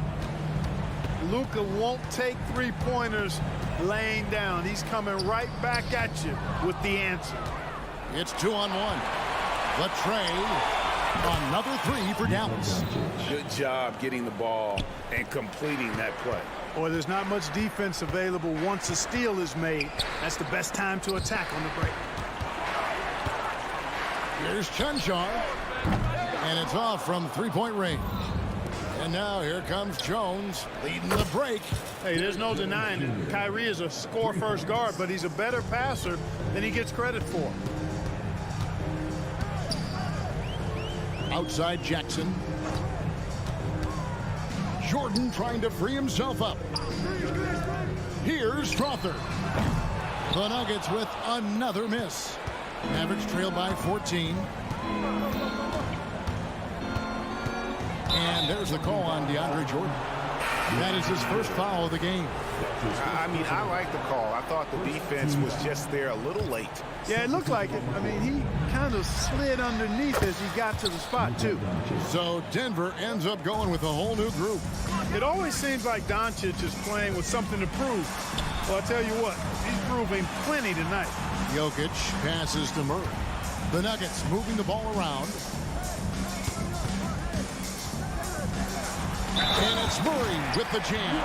Luka won't take 3-pointers laying down. He's coming right back at you with the answer. It's 2-on-1. The trade. Another 3 for Dallas. Good job getting the ball and completing that play. Boy, there's not much defense available once a steal is made. That's the best time to attack on the break. Here's Chanshaw. And it's off from 3-point range. And now here comes Jones leading the break. Hey, there's no denying it. Kyrie is a score-first guard, but he's a better passer than he gets credit for. Outside Jackson. Jordan trying to free himself up. Here's Strother. The Nuggets with another miss. Mavericks trail by 14. And there's the call on DeAndre Jordan. That is his first foul of the game. I mean, I like the call. I thought the defense was just there a little late. Yeah, it looked like it. I mean, he kind of slid underneath as he got to the spot, too. So Denver ends up going with a whole new group. It always seems like Doncic is playing with something to prove. Well, I tell you what, he's proving plenty tonight. Jokic passes to Murray. The Nuggets moving the ball around. And it's Murray with the jam.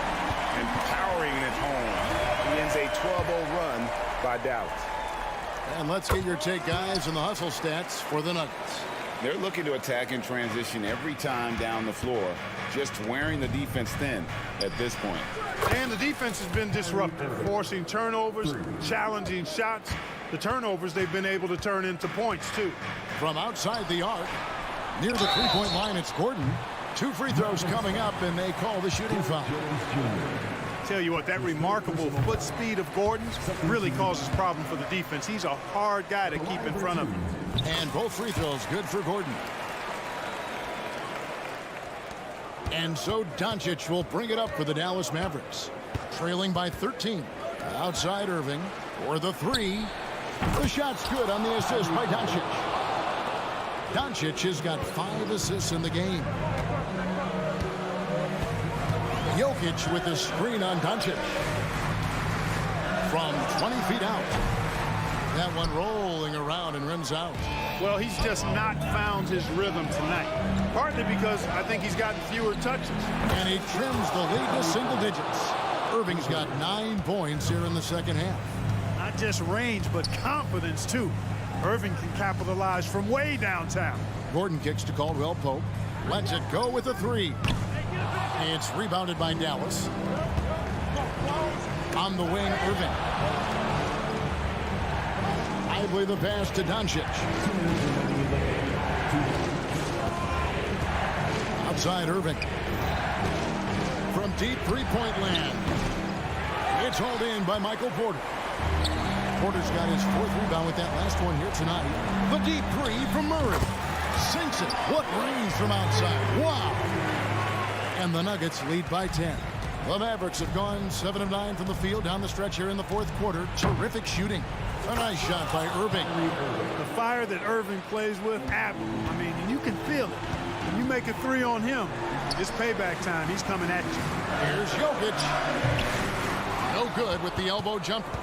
And powering it home. He ends a 12-0 run by Dallas. And let's get your take, guys, on the hustle stats for the Nuggets. They're looking to attack in transition every time down the floor, just wearing the defense thin at this point. And the defense has been disruptive, forcing turnovers, challenging shots. The turnovers they've been able to turn into points, too. From outside the arc, near the three-point line, it's Gordon. 2 free throws coming up, and they call the shooting foul. Tell you what, that remarkable foot speed of Gordon's really causes problems for the defense. He's a hard guy to keep in front of him. And both free throws good for Gordon. And so Doncic will bring it up for the Dallas Mavericks. Trailing by 13. Outside Irving for the 3. The shot's good on the assist by Doncic. Doncic has got 5 assists in the game. Jokic with the screen on Doncic. From 20 feet out. That one rolling around and rims out. Well, he's just not found his rhythm tonight. Partly because I think he's gotten fewer touches. And he trims the lead to single digits. Irving's got 9 points here in the second half. Not just range, but confidence, too. Irving can capitalize from way downtown. Gordon kicks to Caldwell Pope. Lets it go with a 3. It's rebounded by Dallas. On the wing, Irving. Idly the pass to Doncic. Outside Irving. From deep three-point land. It's hauled in by Michael Porter. Porter's got his 4th rebound with that last one here tonight. The deep 3 from Murray. Sinks it. What range from outside. Wow. And the Nuggets lead by 10. The Mavericks have gone 7 of 9 from the field down the stretch here in the 4th quarter. Terrific shooting. A nice shot by Irving. The fire that Irving plays with, I mean, you can feel it. When you make a 3 on him, it's payback time. He's coming at you. Here's Jokic. No good with the elbow jumper.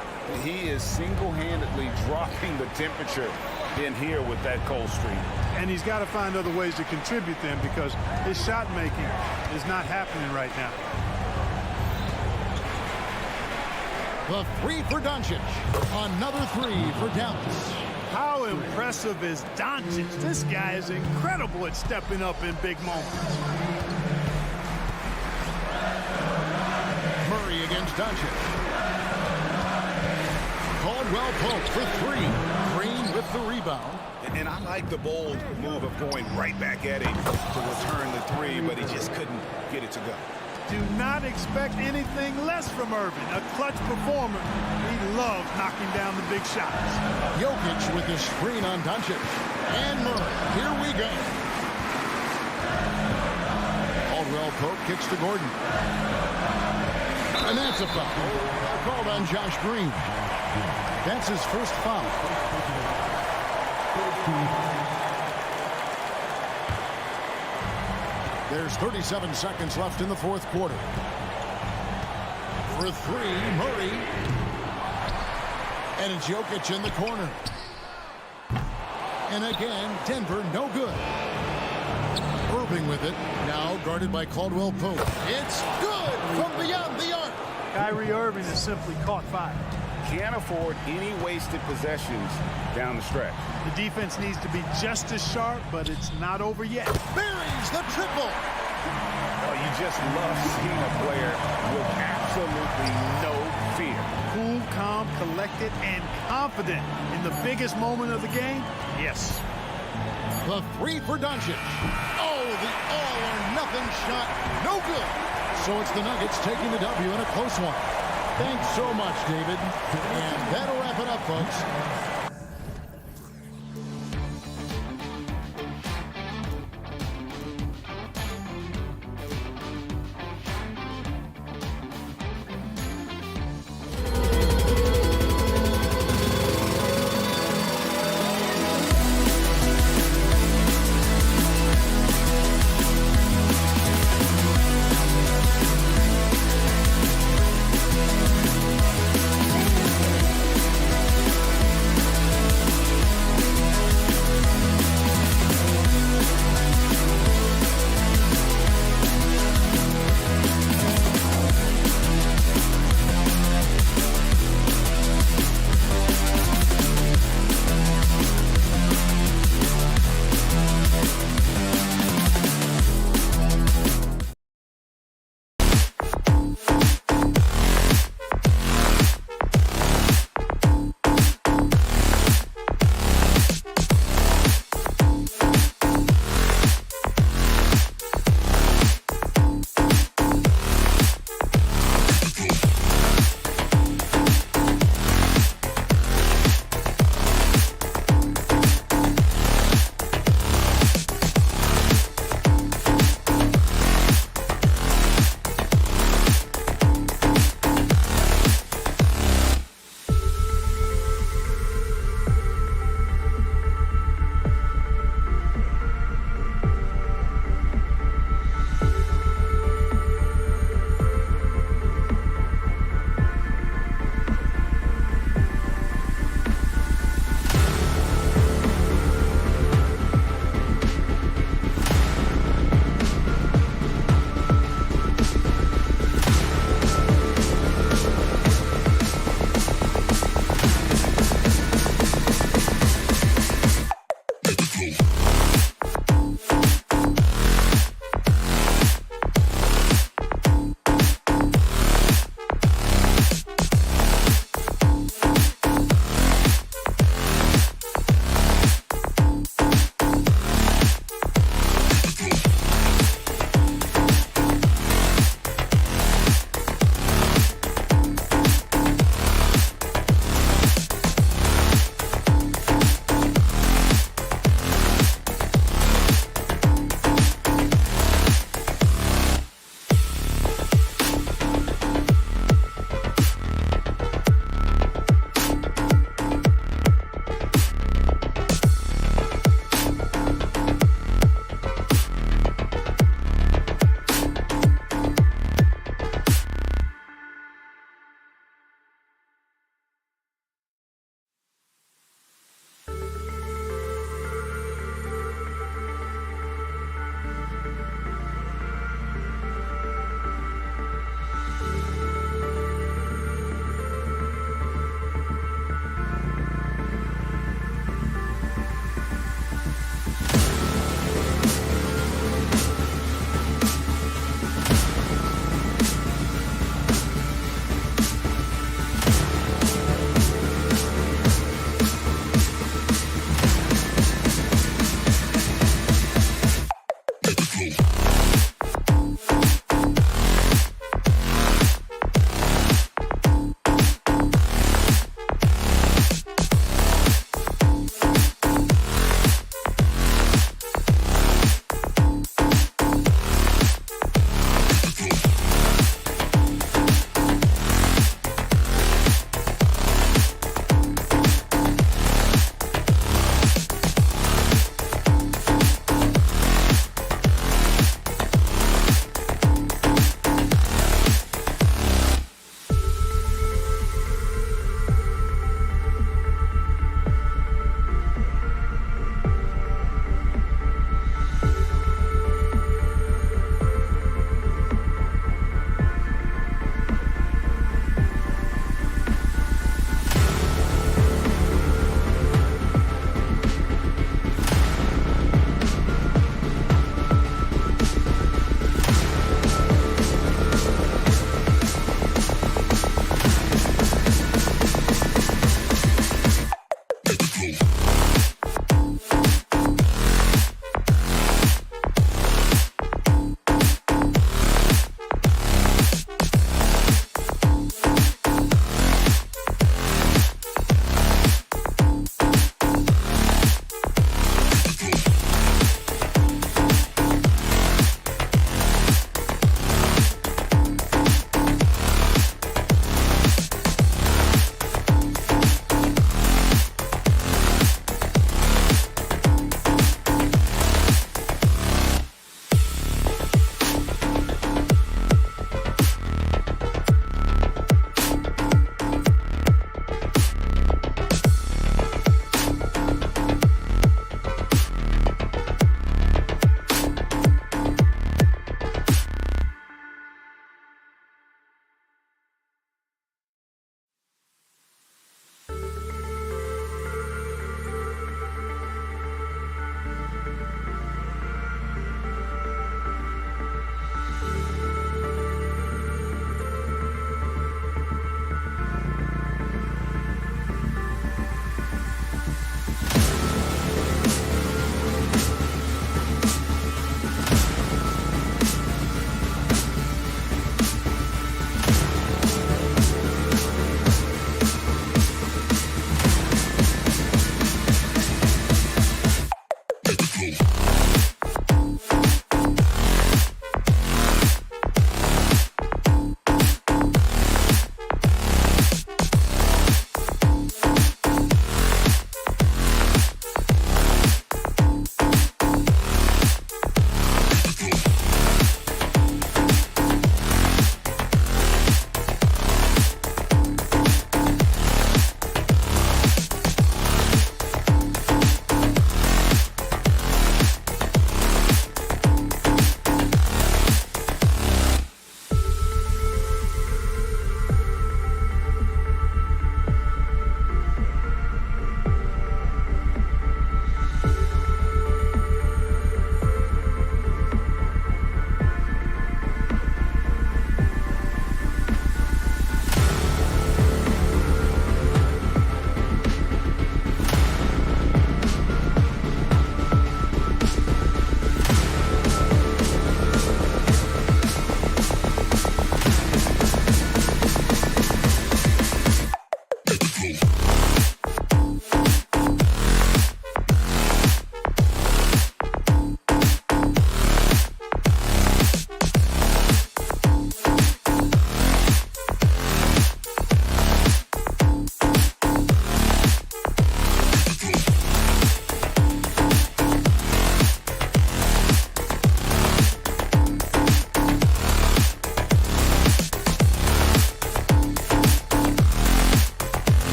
He is single-handedly dropping the temperature in here with that cold streak. And he's got to find other ways to contribute them because his shot making is not happening right now. The 3 for Doncic. Another 3 for Dallas. How impressive is Doncic? This guy is incredible at stepping up in big moments. Murray against Doncic. Caldwell Pope for 3. Green with the rebound. And I like the bold move of going right back at him to return the 3, but he just couldn't get it to go. Do not expect anything less from Irving. A clutch performer. He loves knocking down the big shots. Jokic with the screen on Doncic. And Murray. Here we go. Caldwell Pope kicks to Gordon. And that's a foul. Called on Josh Green. That's his first foul. There's 37 seconds left in the 4th quarter. For 3, Murray. And it's Jokic in the corner. And again, Denver no good. Irving with it. Now guarded by Caldwell Pope. It's good from beyond the arc. Kyrie Irving has simply caught fire. Can't afford any wasted possessions down the stretch. The defense needs to be just as sharp, but it's not over yet. Buries the triple. Oh, you just love seeing a player with absolutely no fear. Cool, calm, collected, and confident in the biggest moment of the game. Yes. The 3 for Doncic. Oh, the all-or-nothing shot. No good. So it's the Nuggets taking the W in a close one. Thanks so much, David. And that'll wrap it up, folks.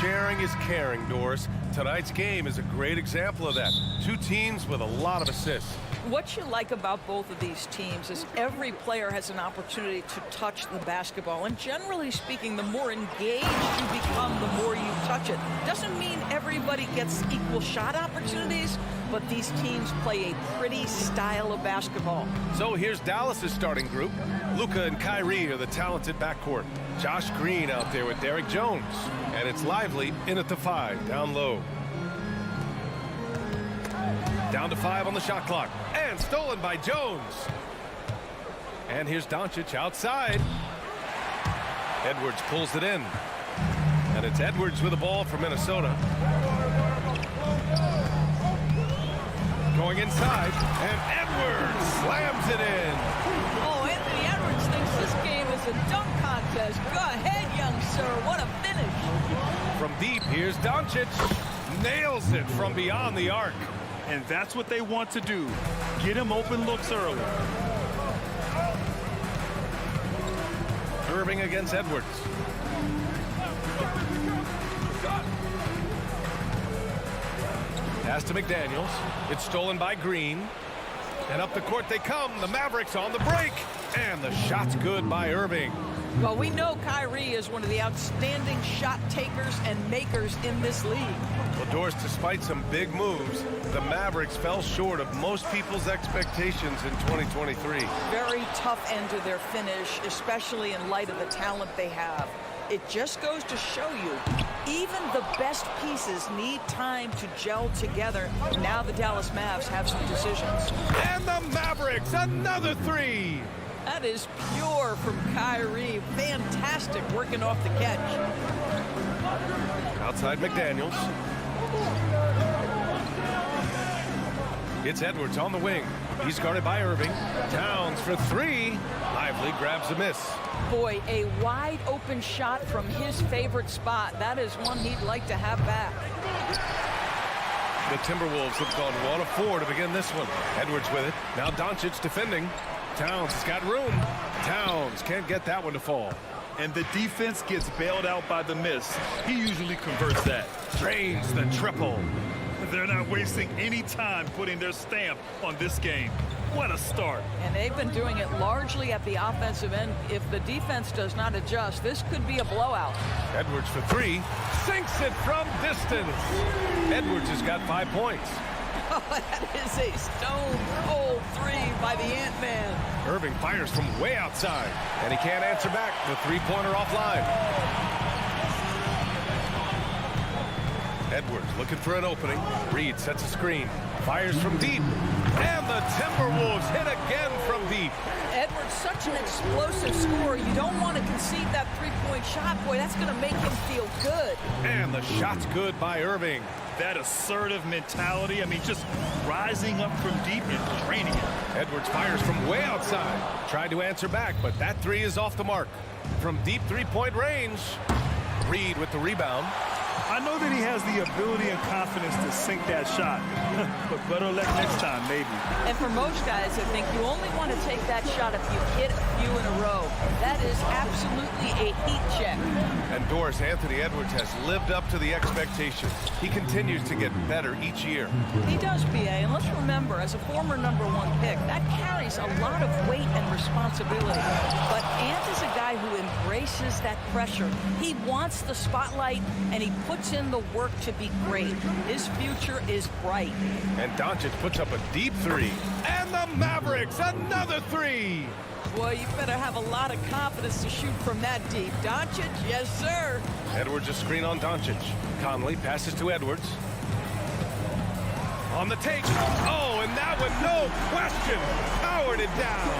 Sharing is caring, Doris. Tonight's game is a great example of that. Two teams with a lot of assists. What you like about both of these teams is every player has an opportunity to touch the basketball. And generally speaking, the more engaged you become, the more you touch it. Doesn't mean everybody gets equal shot opportunities, but these teams play a pretty style of basketball. So here's Dallas's starting group. Luka and Kyrie are the talented backcourt. Josh Green out there with Derek Jones. And it's Lively in at the 5, down low. Down to 5 on the shot clock. And stolen by Jones. And here's Doncic outside. Edwards pulls it in. And it's Edwards with the ball for Minnesota. Going inside. And Edwards slams it in. Oh, Anthony Edwards thinks this game is a dunk contest. Go ahead, young sir. What a finish. From deep, here's Doncic. Nails it from beyond the arc. And that's what they want to do. Get him open looks early. Irving against Edwards. Pass to McDaniels. It's stolen by Green. And up the court they come. The Mavericks on the break. And the shot's good by Irving. Well, we know Kyrie is one of the outstanding shot takers and makers in this league. Well, Doris, despite some big moves, the Mavericks fell short of most people's expectations in 2023. Very tough end to their finish, especially in light of the talent they have. It just goes to show you, even the best pieces need time to gel together. Now the Dallas Mavs have some decisions. And the Mavericks, another 3. That is pure from Kyrie. Fantastic working off the catch. Outside McDaniels. It's Edwards on the wing. He's guarded by Irving. Towns for 3. Lively grabs a miss. Boy, a wide open shot from his favorite spot. That is one he'd like to have back. The Timberwolves have gone 1 of 4 to begin this one. Edwards with it. Now Doncic defending. Towns has got room. Towns can't get that one to fall. And the defense gets bailed out by the miss. He usually converts that. Drains the triple. They're not wasting any time putting their stamp on this game. What a start. And they've been doing it largely at the offensive end. If the defense does not adjust, this could be a blowout. Edwards for 3. Sinks it from distance. Edwards has got 5 points. Oh, that is a stone-cold 3 by the Ant-Man. Irving fires from way outside, and he can't answer back. The three-pointer offline. Edwards looking for an opening. Reed sets a screen. Fires from deep. And the Timberwolves hit again from deep. Edwards, such an explosive scorer. You don't want to concede that three-point shot. Boy, that's going to make him feel good. And the shot's good by Irving. That assertive mentality, I mean, just rising up from deep and draining it. Edwards fires from way outside. Tried to answer back, but that 3 is off the mark. From deep three-point range, Reed with the rebound. I know that he has the ability and confidence to sink that shot, but better luck next time, maybe. And for most guys, I think you only want to take that shot if you hit a few in a row. That is absolutely a heat check. And Doris, Anthony Edwards has lived up to the expectations. He continues to get better each year. He does, B.A., and let's remember, as a former #1 pick, that carries a lot of weight and responsibility. But Ant is a guy who embraces that pressure. He wants the spotlight, and he puts in the work to be great. His future is bright. And Doncic puts up a deep 3. And the Mavericks, another 3. Boy, you better have a lot of confidence to shoot from that deep. Doncic, yes, sir. Edwards a screen on Doncic. Conley passes to Edwards. On the take. Oh, and that one, no question, powered it down.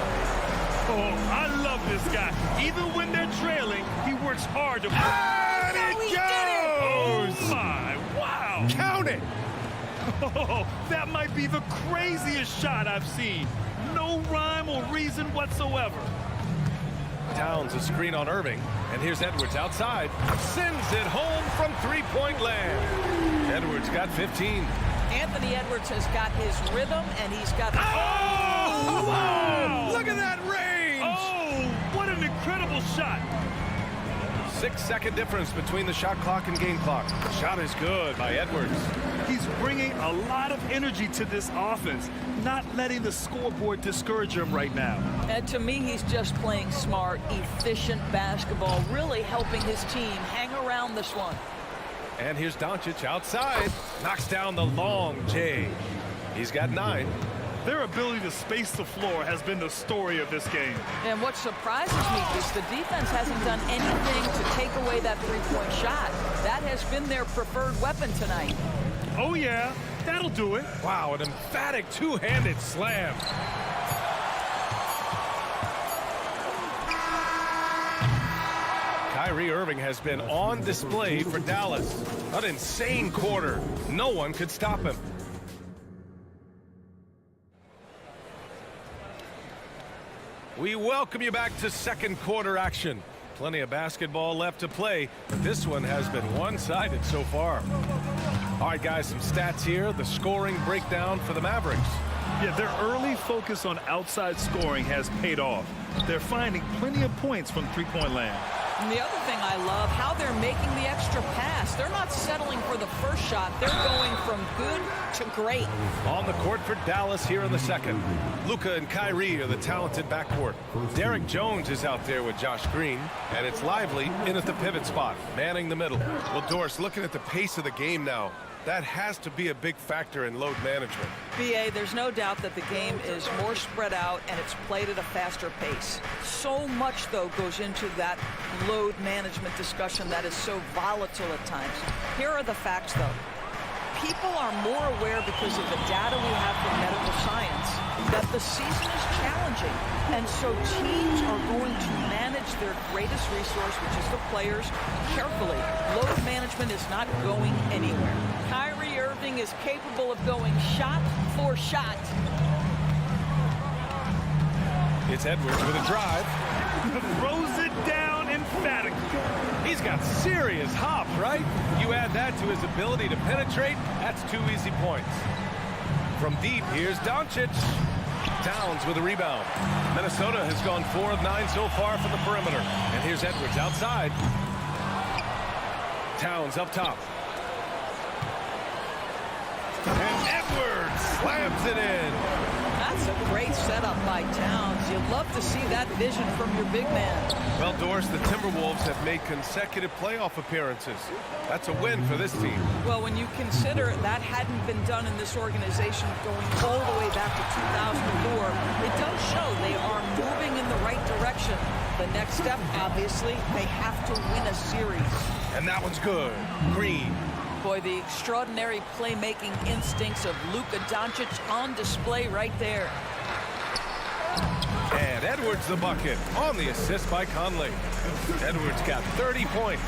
Oh, I love this guy. Even when they're trailing, he works hard to... And it goes! Oh, my, wow. Count it. Oh, that might be the craziest shot I've seen. No rhyme or reason whatsoever. Towns a screen on Irving. And here's Edwards outside. Sends it home from three-point land. Edwards got 15. Anthony Edwards has got his rhythm, and he's got... Oh! Wow! Look at that range! Oh, what an incredible shot. 6-second difference between the shot clock and game clock. Shot is good by Edwards. He's bringing a lot of energy to this offense, not letting the scoreboard discourage him right now. And to me, he's just playing smart, efficient basketball, really helping his team hang around this one. And here's Doncic outside. Knocks down the long J. He's got 9. Their ability to space the floor has been the story of this game. And what surprises me is the defense hasn't done anything to take away that three-point shot. That has been their preferred weapon tonight. Oh, yeah, that'll do it. Wow, an emphatic two-handed slam. Kyrie Irving has been on display for Dallas. An insane quarter. No one could stop him. We welcome you back to second quarter action. Plenty of basketball left to play, but this one has been one-sided so far. All right, guys, some stats here. The scoring breakdown for the Mavericks. Yeah, their early focus on outside scoring has paid off. They're finding plenty of points from three-point land. And the other thing I love, how they're making the extra pass. They're not settling for the first shot. They're going from good to great. On the court for Dallas here in the second. Luka and Kyrie are the talented backcourt. Derek Jones is out there with Josh Green, and it's Lively in at the pivot spot, manning the middle. Well, Doris, looking at the pace of the game now, that has to be a big factor in load management. BA, there's no doubt that the game is more spread out and it's played at a faster pace. So much, though, goes into that load management discussion that is so volatile at times. Here are the facts, though. People are more aware because of the data we have from medical science that the season is challenging. And so teams are going to manage their greatest resource, which is the players, carefully. Load management is not going anywhere. Kyrie Irving is capable of going shot for shot. It's Edwards with a drive. Throws it down emphatically. He's got serious hop, right? You add that to his ability to penetrate, that's 2 easy points. From deep, here's Doncic. Towns with a rebound. Minnesota has gone 4 of 9 so far from the perimeter. And here's Edwards outside. Towns up top. And Edwards slams it in. That's a great setup by Towns. You'd love to see that vision from your big man. Well, Doris, the Timberwolves have made consecutive playoff appearances. That's a win for this team. Well, when you consider that hadn't been done in this organization going all the way back to 2004, it does show they are moving in the right direction. The next step, obviously, they have to win a series. And that one's good. Green. Boy, the extraordinary playmaking instincts of Luka Doncic on display right there. And Edwards the bucket on the assist by Conley. Edwards got 30 points.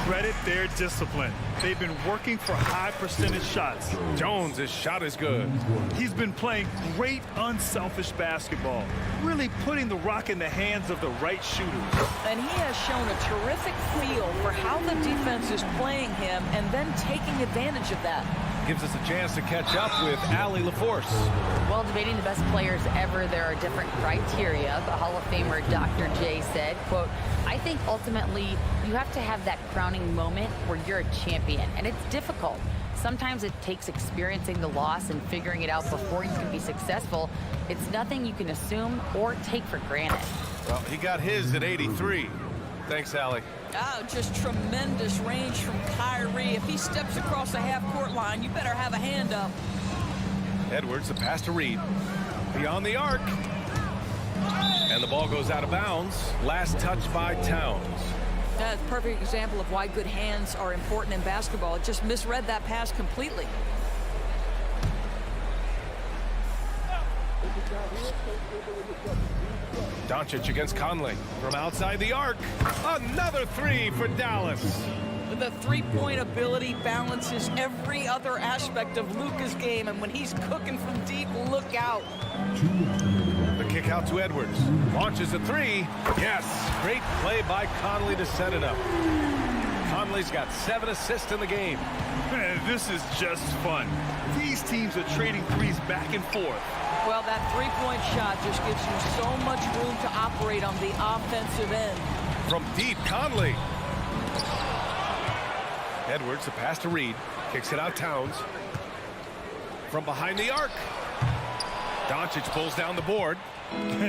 Credit their discipline. They've been working for high percentage shots. Jones' shot is good. He's been playing great unselfish basketball, really putting the rock in the hands of the right shooters. And he has shown a terrific feel for how the defense is playing him and then taking advantage of that. Gives us a chance to catch up with Allie LaForce. While debating the best players ever, there are different criteria. The Hall of Famer Dr. J said, quote, I think ultimately you have to have that crowning moment where you're a champion, and it's difficult. Sometimes it takes experiencing the loss and figuring it out before you can be successful. It's nothing you can assume or take for granted. Well, he got his at 83. Thanks, Allie. Oh, just tremendous range from Kyrie. If he steps across the half-court line, you better have a hand up. Edwards, the pass to Reed. Beyond the arc. And the ball goes out of bounds. Last touch by Towns. That's a perfect example of why good hands are important in basketball. It just misread that pass completely. Doncic against Conley from outside the arc. Another 3 for Dallas. The three-point ability balances every other aspect of Luka's game, and when he's cooking from deep, look out. The kick out to Edwards. Launches a 3. Yes, great play by Conley to set it up. Conley's got 7 assists in the game. Man, this is just fun. These teams are trading threes back and forth. Well, that three-point shot just gives you so much room to operate on the offensive end. From deep, Conley. Edwards, the pass to Reed. Kicks it out Towns. From behind the arc. Doncic pulls down the board.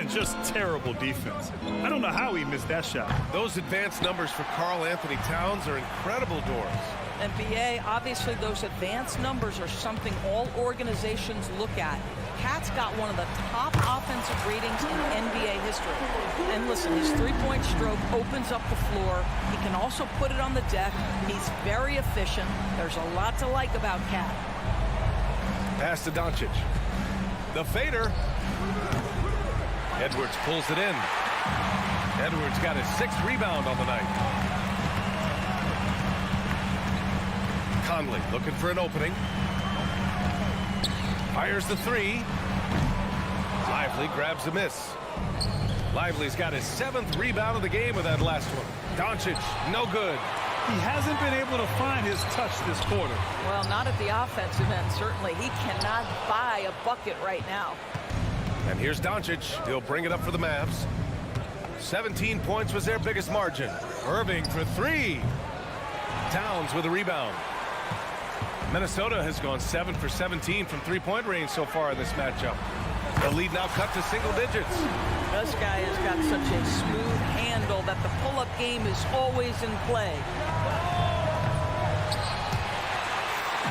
Just terrible defense. I don't know how he missed that shot. Those advanced numbers for Karl Anthony Towns are incredible, Doris. And BA, obviously those advanced numbers are something all organizations look at. Cat's got one of the top offensive ratings in NBA history. And listen, his three-point stroke opens up the floor. He can also put it on the deck. He's very efficient. There's a lot to like about Cat. Pass to Doncic. The fader. Edwards pulls it in. Edwards got his 6th rebound on the night. Conley looking for an opening. Fires the 3. Lively grabs a miss. Lively's got his 7th rebound of the game with that last one. Doncic, no good. He hasn't been able to find his touch this quarter. Well, not at the offensive end, certainly. He cannot buy a bucket right now. And here's Doncic. He'll bring it up for the Mavs. 17 points was their biggest margin. Irving for 3. Towns with a rebound. Minnesota has gone 7 for 17 from three-point range so far in this matchup. The lead now cut to single digits. This guy has got such a smooth handle that the pull-up game is always in play.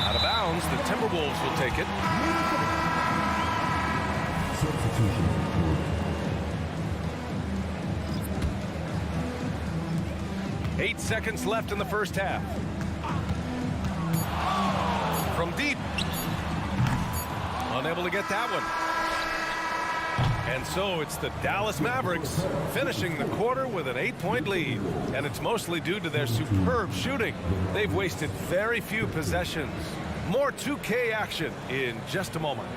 Out of bounds, the Timberwolves will take it. Substitution. 8 seconds left in the first half. From deep. Unable to get that one. And so it's the Dallas Mavericks finishing the quarter with an 8-point lead. And it's mostly due to their superb shooting. They've wasted very few possessions. More 2K action in just a moment.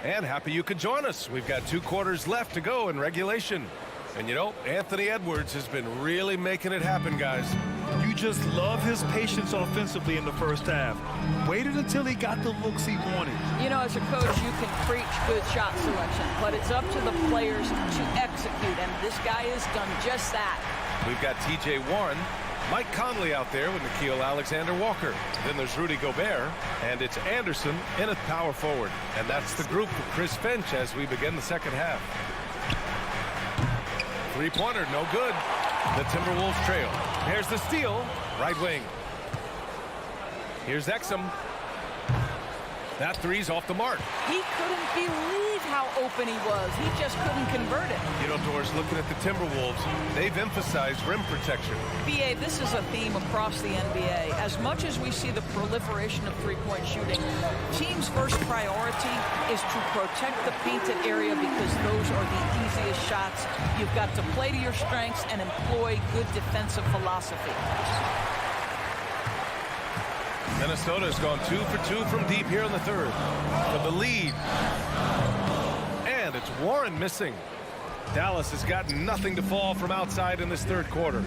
And happy you could join us. We've got 2 quarters left to go in regulation. And you know, Anthony Edwards has been really making it happen, guys. You just love his patience offensively in the first half. Waited until he got the looks he wanted. You know, as a coach, you can preach good shot selection, but it's up to the players to execute, and this guy has done just that. We've got TJ Warren, Mike Conley out there with Nickeil Alexander-Walker. Then there's Rudy Gobert, and it's Anderson in at power forward. And that's the group for Chris Finch as we begin the second half. Three-pointer, no good. The Timberwolves trail. Here's the steal, right wing. Here's Exum. That three's off the mark. He couldn't believe how open he was. He just couldn't convert it. You know, Doris, looking at the Timberwolves, they've emphasized rim protection. BA, this is a theme across the NBA. As much as we see the proliferation of three-point shooting, teams' first priority is to protect the painted area because those are the easiest shots. You've got to play to your strengths and employ good defensive philosophy. Minnesota's gone 2 for 2 from deep here in the third. For the lead. And it's Warren missing. Dallas has got nothing to fall from outside in this third quarter.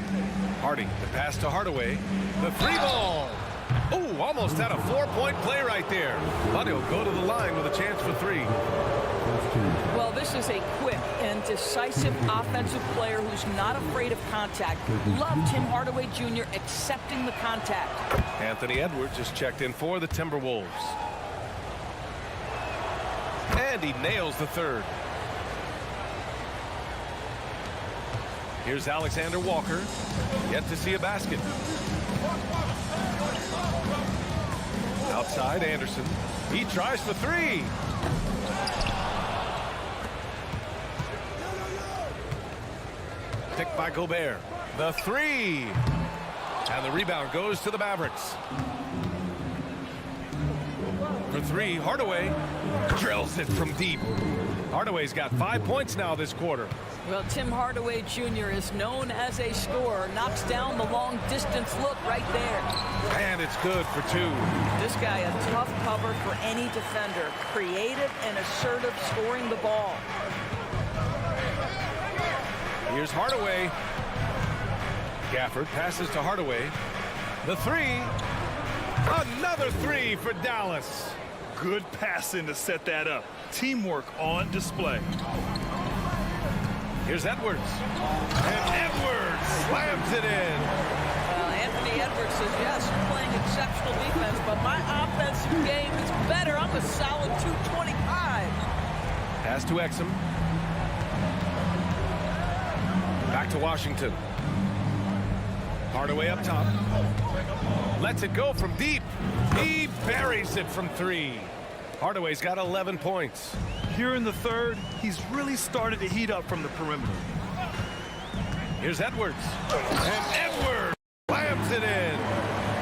Hardy, the pass to Hardaway. The 3-ball. Oh, almost had a 4-point play right there. But he'll go to the line with a chance for 3. Well, this is a quick and decisive offensive player who's not afraid of contact. Love Tim Hardaway Jr. accepting the contact. Anthony Edwards is checked in for the Timberwolves. And he nails the third. Here's Alexander Walker. Yet to see a basket. Outside, Anderson. He tries for 3. Picked by Gobert. The 3. And the rebound goes to the Mavericks. For 3, Hardaway drills it from deep. Hardaway's got 5 points now this quarter. Well, Tim Hardaway Jr. is known as a scorer. Knocks down the long distance look right there. And it's good for 2. This guy a tough cover for any defender. Creative and assertive scoring the ball. Here's Hardaway. Gafford passes to Hardaway. The 3. Another 3 for Dallas. Good passing to set that up. Teamwork on display. Here's Edwards. And Edwards slams it in. Well, Anthony Edwards says, yes, you're playing exceptional defense, but my offensive game is better. I'm a solid 225. Pass to Exum. Back to Washington. Hardaway up top. Lets it go from deep. He buries it from 3. Hardaway's got 11 points. Here in the third, he's really started to heat up from the perimeter. Here's Edwards. And Edwards slams it in.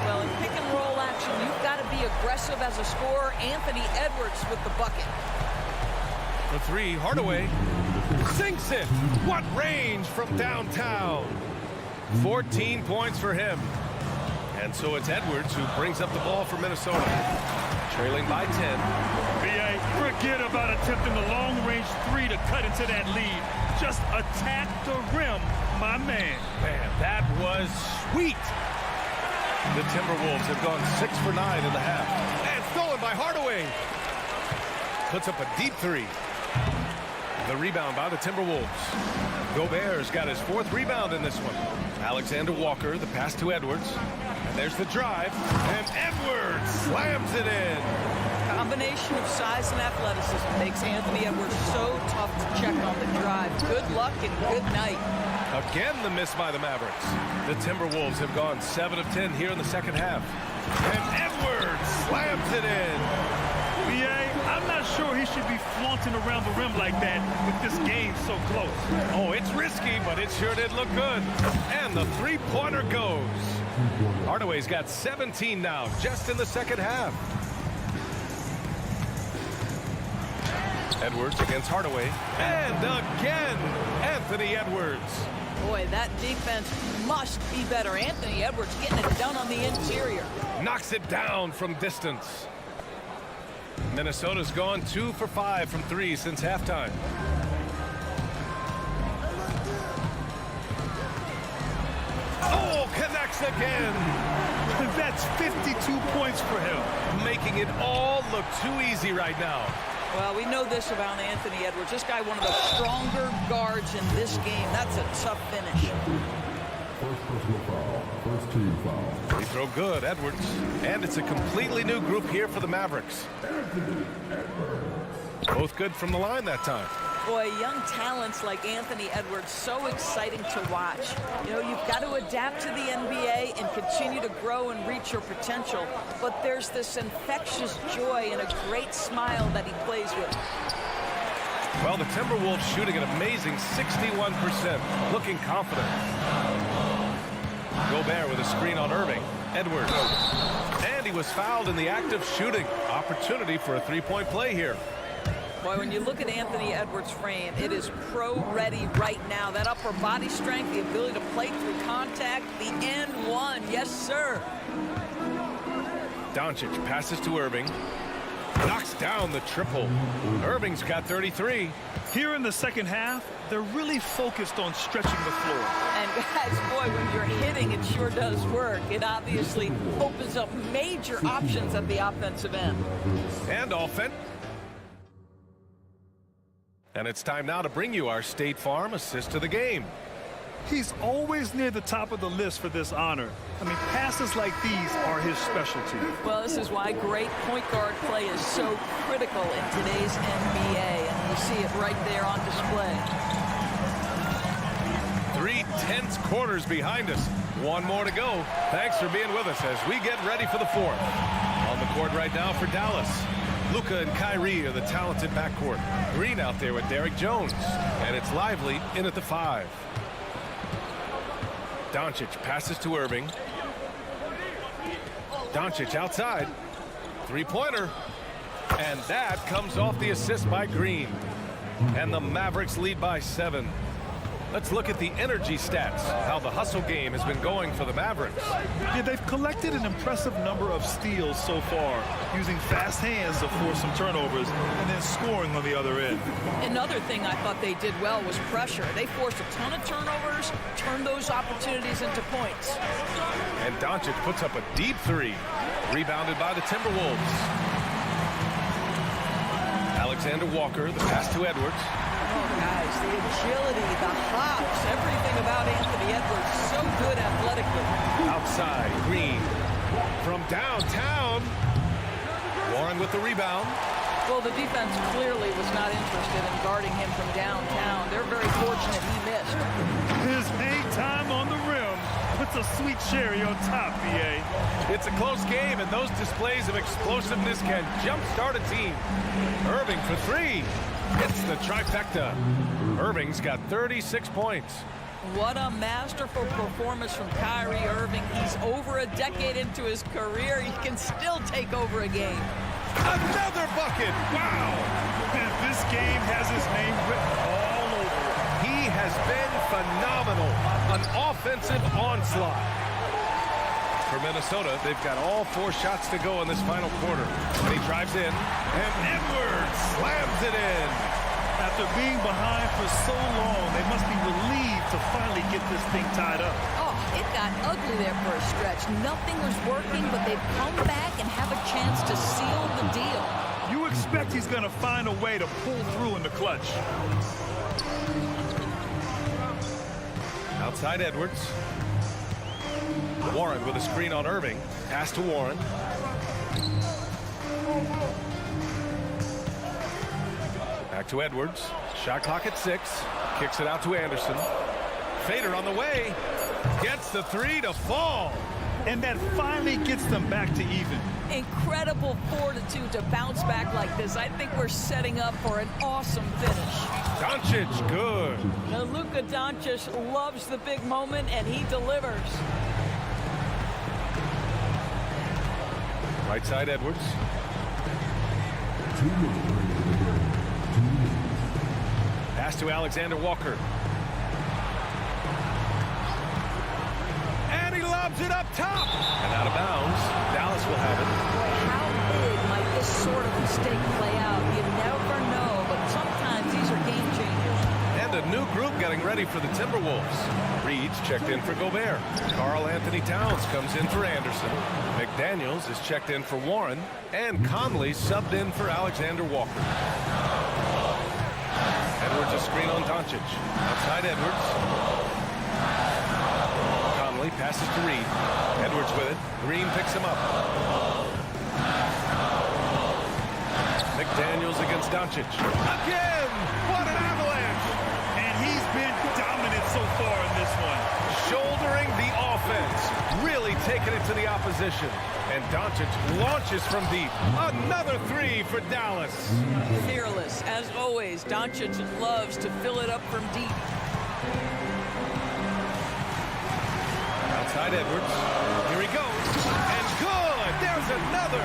Well, in pick and roll action, you've got to be aggressive as a scorer. Anthony Edwards with the bucket. The 3, Hardaway sinks it. What range from downtown. 14 points for him. And so it's Edwards who brings up the ball for Minnesota. Trailing by 10. BA, forget about attempting the long-range 3 to cut into that lead. Just attack the rim, my man. Man, that was sweet. The Timberwolves have gone 6 for 9 in the half. And stolen by Hardaway. Puts up a deep 3. The rebound by the Timberwolves. Gobert's got his 4th rebound in this one. Alexander Walker, the pass to Edwards. And there's the drive. And Edwards slams it in. Combination of size and athleticism makes Anthony Edwards so tough to check on the drive. Good luck and good night. Again, the miss by the Mavericks. The Timberwolves have gone 7 of 10 here in the second half. And Edwards slams it in. BA, I'm not sure he should be flaunting around the rim like that with this game so close. Oh, it's risky, but it sure did look good. And the 3-pointer goes. Hardaway's got 17 now, just in the second half. Edwards against Hardaway. And again, Anthony Edwards. Boy, that defense must be better. Anthony Edwards getting it done on the interior. Knocks it down from distance. Minnesota's gone 2 for 5 from 3 since halftime. Oh, connects again. That's 52 points for him. Making it all look too easy right now. Well, we know this about Anthony Edwards. This guy, one of the stronger guards in this game. That's a tough finish. First personal foul. First team foul. Free throw good, Edwards. And it's a completely new group here for the Mavericks. Both good from the line that time. Boy, young talents like Anthony Edwards, so exciting to watch. You know, you've got to adapt to the NBA and continue to grow and reach your potential. But there's this infectious joy and a great smile that he plays with. Well, the Timberwolves shooting an amazing 61%, looking confident. Gobert with a screen on Irving. Edwards. And he was fouled in the act of shooting. Opportunity for a 3-point play here. Boy, when you look at Anthony Edwards' frame, it is pro-ready right now. That upper body strength, the ability to play through contact, the and one. Yes, sir. Doncic passes to Irving. Knocks down the triple. Irving's got 33. Here in the second half, they're really focused on stretching the floor. And guys, boy, when you're hitting, it sure does work. It obviously opens up major options at the offensive end. And offense. And it's time now to bring you our State Farm assist to the game. He's always near the top of the list for this honor. I mean, passes like these are his specialty. Well, this is why great point guard play is so critical in today's NBA, and you see it right there on display. 3 tense quarters behind us. One more to go. Thanks for being with us as we get ready for the fourth. On the court right now for Dallas. Luka and Kyrie are the talented backcourt. Green out there with Derek Jones. And it's Lively in at the 5. Doncic passes to Irving. Doncic outside. 3-pointer. And that comes off the assist by Green. And the Mavericks lead by 7. Let's look at the energy stats, how the hustle game has been going for the Mavericks. Yeah, they've collected an impressive number of steals so far, using fast hands to force some turnovers and then scoring on the other end. Another thing I thought they did well was pressure. They forced a ton of turnovers, turned those opportunities into points. And Doncic puts up a deep three, rebounded by the Timberwolves. Alexander Walker, the pass to Edwards. Oh, guys, the agility, the hops, everything about Anthony Edwards, so good athletically. Outside, Green from downtown. Warren with the rebound. Well, the defense clearly was not interested in guarding him from downtown. They're very fortunate he missed. His hang time on the rim puts a sweet cherry on top, B.A. It's a close game, and those displays of explosiveness can jumpstart a team. Irving for three. It's the trifecta. Irving's got 36 points. What a masterful performance from Kyrie Irving. He's over a decade into his career. He can still take over a game. Another bucket. Wow. And this game has his name written all over it. He has been phenomenal. An offensive onslaught. For Minnesota, they've got all 4 shots to go in this final quarter. And he drives in, and Edwards slams it in. After being behind for so long, they must be relieved to finally get this thing tied up. Oh, it got ugly there for a stretch. Nothing was working, but they've come back and have a chance to seal the deal. You expect he's going to find a way to pull through in the clutch. Outside Edwards. Warren with a screen on Irving. Pass to Warren. Back to Edwards. Shot clock at 6. Kicks it out to Anderson. Fader on the way. Gets the 3 to fall. And that finally gets them back to even. Incredible fortitude to bounce back like this. I think we're setting up for an awesome finish. Doncic, good. Now, Luka Doncic loves the big moment, and he delivers. Right side Edwards. Pass to Alexander Walker. And he lobs it up top. And out of bounds. Dallas will have it. How big might this sort of mistake play out? You never know, but sometimes these are game changers. And a new group getting ready for the Timberwolves. Reed's checked in for Gobert. Karl Anthony Towns comes in for Anderson. McDaniels is checked in for Warren. And Conley subbed in for Alexander Walker. Edwards a screen on Doncic. Outside Edwards. Conley passes to Reed. Edwards with it. Green picks him up. McDaniels against Doncic. Again! What an avalanche! And he's been dominant so far in this one. Shouldering the offense. Really taking it to the opposition. And Doncic launches from deep. Another 3 for Dallas. Fearless. As always, Doncic loves to fill it up from deep. Outside Edwards. Here he goes. And good! There's another.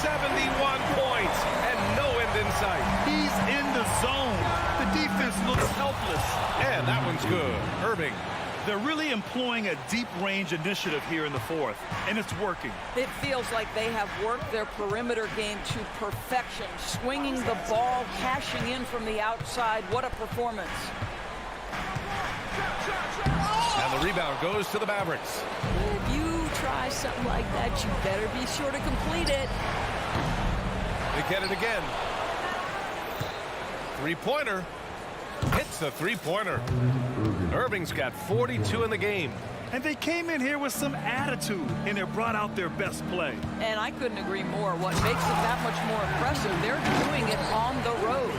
71 points and no end in sight. He's in the zone. The defense looks helpless. And that one's good. Irving. They're really employing a deep range initiative here in the fourth, and it's working. It feels like they have worked their perimeter game to perfection, swinging the ball, cashing in from the outside. What a performance. And the rebound goes to the Mavericks. If you try something like that, you better be sure to complete it. They get it again. Three-pointer. Hits the three-pointer. Irving's got 42 in the game. And they came in here with some attitude, and they brought out their best play. And I couldn't agree more. What makes it that much more impressive, they're doing it on the road.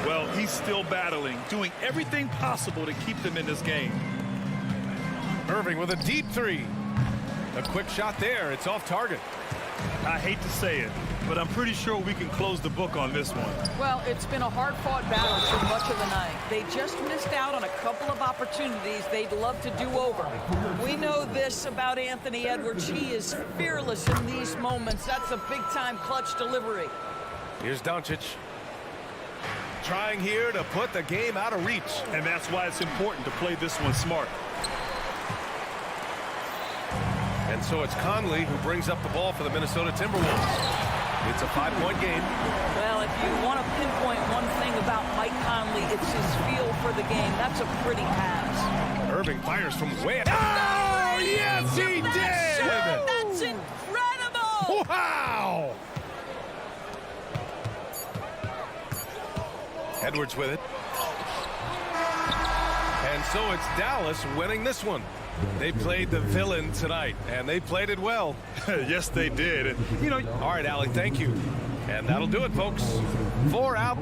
Well, he's still battling, doing everything possible to keep them in this game. Irving with a deep 3. A quick shot there. It's off target. I hate to say it, but I'm pretty sure we can close the book on this one. Well, it's been a hard-fought battle for much of the night. They just missed out on a couple of opportunities they'd love to do over. We know this about Anthony Edwards. He is fearless in these moments. That's a big-time clutch delivery. Here's Doncic. trying here to put the game out of reach. And that's why it's important to play this one smart. And so it's Conley who brings up the ball for the Minnesota Timberwolves. It's a 5-point game. Well, if you want to pinpoint one thing about Mike Conley, it's his feel for the game. That's a pretty pass. Irving fires from way. Oh, yes, he did! That's incredible! Wow! Edwards with it. And so it's Dallas winning this one. They played the villain tonight, and they played it well. Yes, they did. You know, all right, Allie, thank you. And that'll do it, folks. 4 out.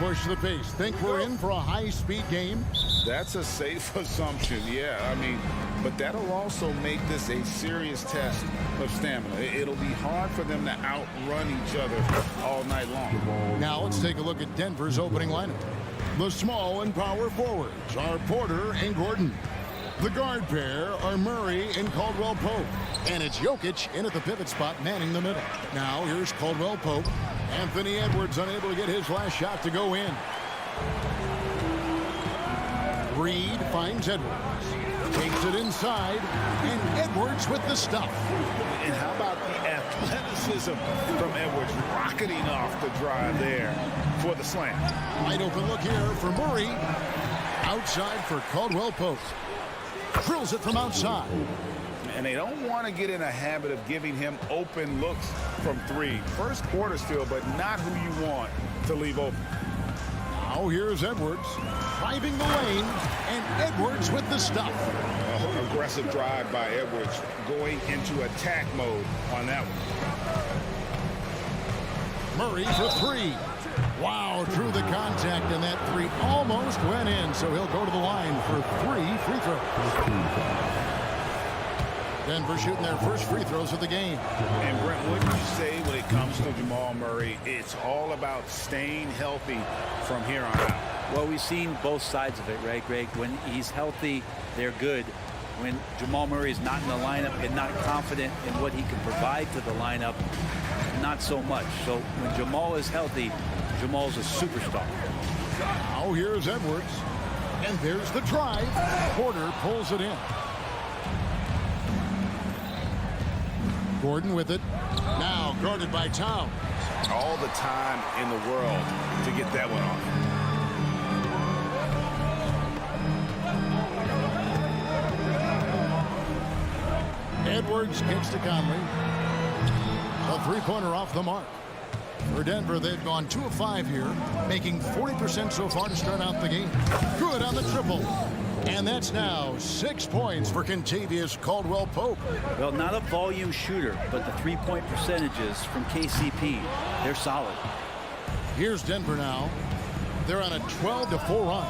push the pace. Think we're in for a high-speed game? That's a safe assumption, yeah. I mean, but that'll also make this a serious test of stamina. It'll be hard for them to outrun each other all night long. Now let's take a look at Denver's opening lineup. The small and power forwards are Porter and Gordon. The guard pair are Murray and Caldwell Pope. And it's Jokic in at the pivot spot, manning the middle. Now here's Caldwell Pope. Anthony Edwards unable to get his last shot to go in. Reed finds Edwards. Takes it inside. And Edwards with the stuff. And how about the athleticism from Edwards rocketing off the drive there for the slam. Wide open look here for Murray. Outside for Caldwell Pope. Drills it from outside. And they don't want to get in a habit of giving him open looks from three. First quarter still, but not who you want to leave open. Now here's Edwards. Driving the lane. And Edwards with the stuff. Aggressive drive by Edwards going into attack mode on that one. Murray for three. Wow, drew the contact, and that three almost went in, so he'll go to the line for 3 free throws. Denver shooting their first free throws of the game. And Brent, what did you say when it comes to Jamal Murray? It's all about staying healthy from here on out. Well, we've seen both sides of it, right, Greg? When he's healthy, they're good. When Jamal Murray is not in the lineup and not confident in what he can provide to the lineup, not so much. So when Jamal is healthy, Jamal's a superstar. Now here's Edwards. And there's the drive. Porter pulls it in. Gordon with it. Now guarded by Towns. All the time in the world to get that one off. Edwards gets to Conley. A three-pointer off the mark. For Denver, they've gone 2 of 5 here, making 40% so far to start out the game. Good on the triple. And that's now 6 points for Kentavious Caldwell-Pope. Well, not a volume shooter, but the three-point percentages from KCP, they're solid. Here's Denver now. They're on a 12-4 run.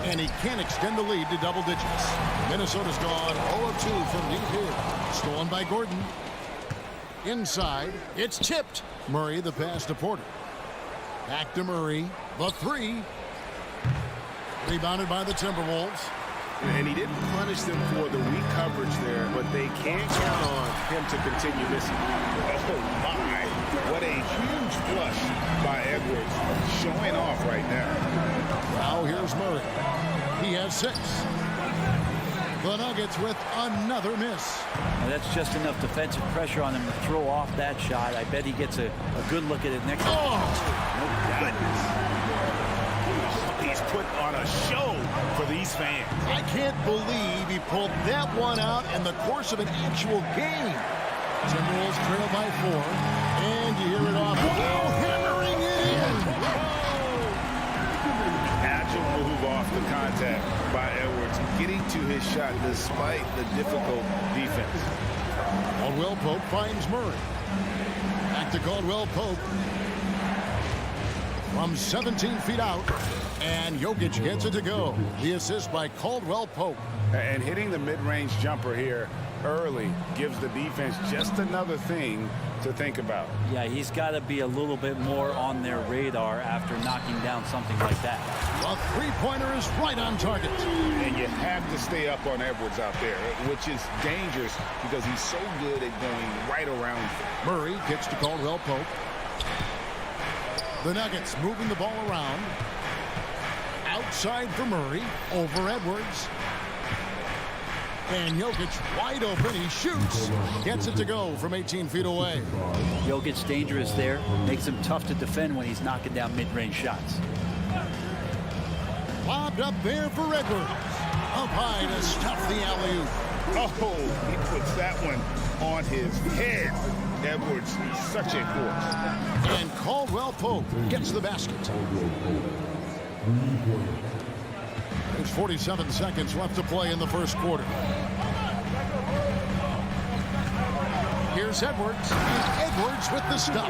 And he can't extend the lead to double digits. Minnesota's gone 0 of 2 from deep here. Stolen by Gordon. Inside, it's tipped. Murray the pass to Porter. Back to Murray. The three. Rebounded by the Timberwolves. And he didn't punish them for the weak coverage there, but they can't count on him to continue missing. Oh, my. What a huge flush by Edwards. Showing off right now. Now here's Murray. He has 6. The Nuggets with another miss. Now that's just enough defensive pressure on him to throw off that shot. I bet he gets a good look at it next time. Oh, goodness. He's put on a show for these fans. I can't believe he pulled that one out in the course of an actual game. Timberwolves trail by 4. And you hear it off. Oh, hammering it in. Agile move off the contact by Edwards, getting to his shot despite the difficult defense. Caldwell Pope finds Murray. Back to Caldwell Pope. From 17 feet out. And Jokic gets it to go. The assist by Caldwell Pope. And hitting the mid-range jumper here early gives the defense just another thing to think about. Yeah, he's got to be a little bit more on their radar after knocking down something like that. A three-pointer is right on target. And you have to stay up on Edwards out there, which is dangerous because he's so good at going right around. Murray gets to Caldwell Pope. The Nuggets moving the ball around. Outside for Murray. Over Edwards. And Jokic wide open. He shoots. Gets it to go from 18 feet away. Jokic's dangerous there. Makes him tough to defend when he's knocking down mid-range shots. Lobbed up there for Edwards. Up high to stuff the alley-oop. Oh, he puts that one on his head. Edwards, such a force. And Caldwell Pope gets the basket. There's 47 seconds left to play in the first quarter. Here's Here's Edwards. Edwards with the stuff.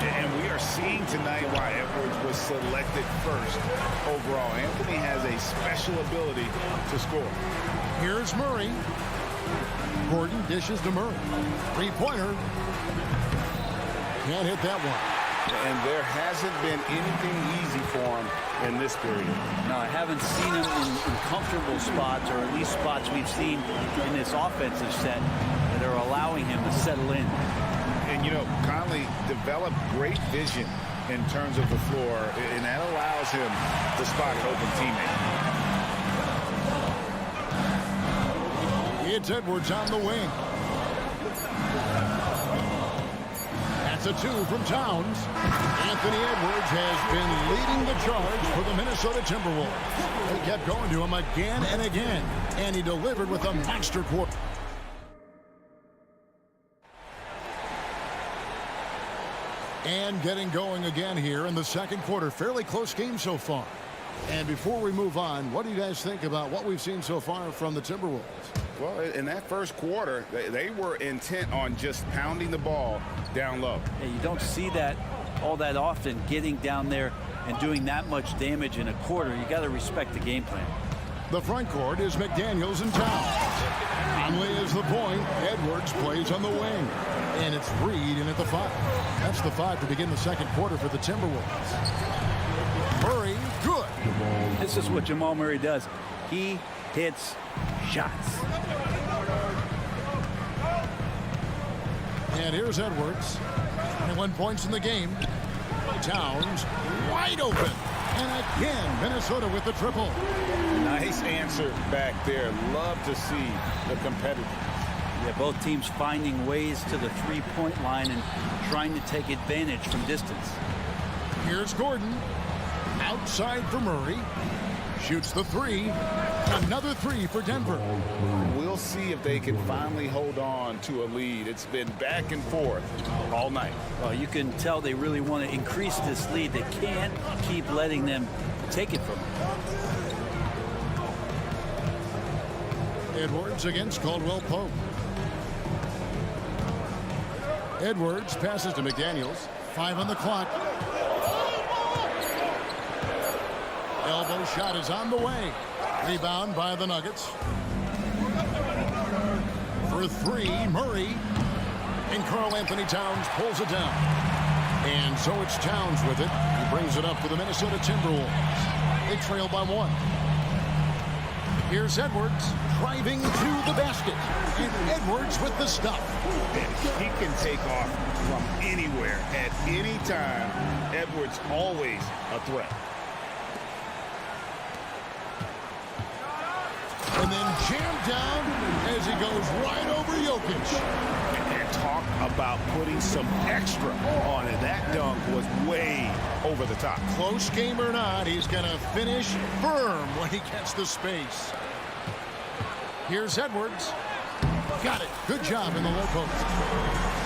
And we are seeing tonight why Edwards was selected first overall. Anthony has a special ability to score. Here's Murray. Gordon dishes to Murray. Three-pointer. Can't hit that one. And there hasn't been anything easy for him in this period. No, I haven't seen him in comfortable spots, or at least spots we've seen in this offensive set that are allowing him to settle in. And, you know, Conley developed great vision in terms of the floor, and that allows him to spot an open teammate. It's Edwards on the wing. That's a two from Towns. Anthony Edwards has been leading the charge for the Minnesota Timberwolves. They kept going to him again and again, and he delivered with a monster quarter. And getting going again here in the second quarter. Fairly close game so far. And before we move on, what do you guys think about what we've seen so far from the Timberwolves? Well, in that first quarter, they were intent on just pounding the ball down low. Yeah, you don't see that all that often, getting down there and doing that much damage in a quarter. You got to respect the game plan. The front court is McDaniels and Towns. Conley is the point. Edwards plays on the wing. And it's Reed in at the 5. That's the 5 to begin the second quarter for the Timberwolves. Murray, good. This is what Jamal Murray does. He hits shots. And here's Edwards. 21 points in the game. Towns wide open. And again, Minnesota with the triple. Nice answer back there. Love to see the competitive. Yeah, both teams finding ways to the three-point line and trying to take advantage from distance. Here's Gordon. Outside for Murray. Shoots the 3. Another 3 for Denver. We'll see if they can finally hold on to a lead. It's been back and forth all night. Well, you can tell they really want to increase this lead. They can't keep letting them take it from them. Edwards against Caldwell Pope. Edwards passes to McDaniels. 5 on the clock. Elbow shot is on the way. Rebound by the Nuggets. For 3, Murray. And Karl Anthony Towns pulls it down. And so it's Towns with it. He brings it up for the Minnesota Timberwolves. They trail by 1. Here's Edwards driving to the basket. And Edwards with the stuff. He can take off from anywhere at any time. Edwards always a threat. And then jammed down as he goes right over Jokic. And talk about putting some extra on it. That dunk was way over the top. Close game or not, he's going to finish firm when he gets the space. Here's Edwards. Got it. Good job in the low post.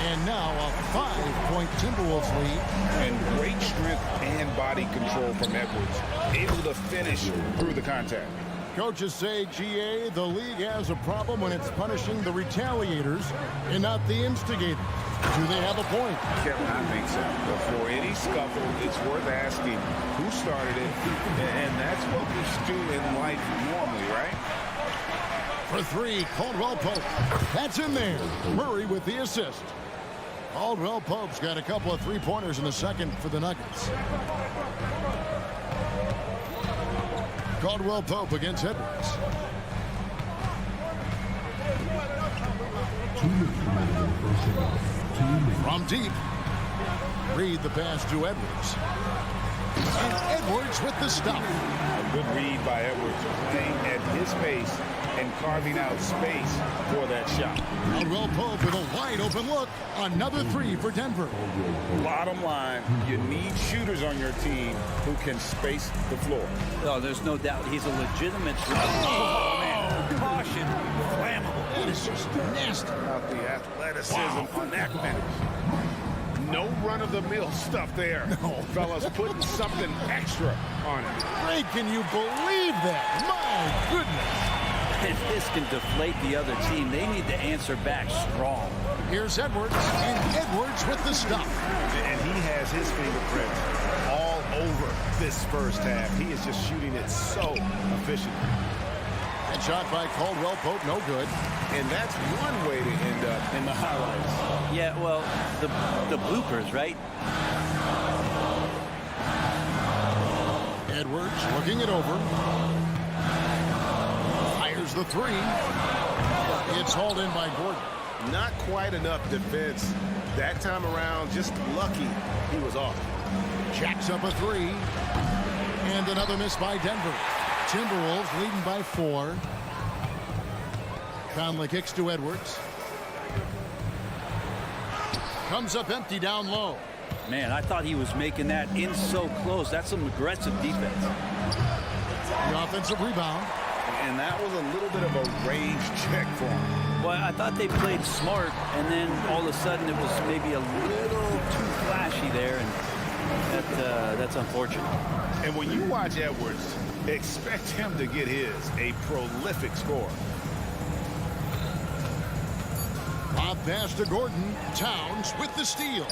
And now a 5-point Timberwolves lead. And great strength and body control from Edwards. Able to finish through the contact. Coaches say, GA, the league has a problem when it's punishing the retaliators and not the instigators. Do they have a point? Kevin, I think so. But for any scuffle, it's worth asking who started it. And that's what we do in life normally, right? For 3, Caldwell Pope. That's in there. Murray with the assist. Caldwell Pope's got a couple of three-pointers in the second for the Nuggets. Caldwell Pope against Edwards. From deep. Reed the pass to Edwards. And Edwards with the stuff. A good read by Edwards, playing at his pace and carving out space for that shot. Caldwell Pope with a wide open look. Another 3 for Denver. Bottom line, you need shooters on your team who can space the floor. Oh, there's no doubt he's a legitimate shooter. Oh, man. Caution. Flammable. That is just nasty. About the athleticism on that finish. No run-of-the-mill stuff there. No. Fellas putting something extra on it. Ray, can you believe that? My goodness. And this can deflate the other team. They need to answer back strong. Here's Edwards, and Edwards with the stop. And he has his fingerprints all over this first half. He is just shooting it so efficiently. And shot by Caldwell Pope, no good. And that's one way to end up in the highlights. Yeah, well, the bloopers, right? Edwards looking it over. Fires the three. It's hauled in by Gordon. Not quite enough defense that time around. Just lucky he was off. Jacks up a three. And another miss by Denver. Timberwolves leading by 4. Conley kicks to Edwards. Comes up empty down low. Man, I thought he was making that in so close. That's some aggressive defense. The offensive rebound. And that was a little bit of a range check for him. Well, I thought they played smart, and then all of a sudden it was maybe a little too flashy there, and that's unfortunate. And when you watch Edwards, expect him to get a prolific score. Lob pass to Gordon. Towns with the steal.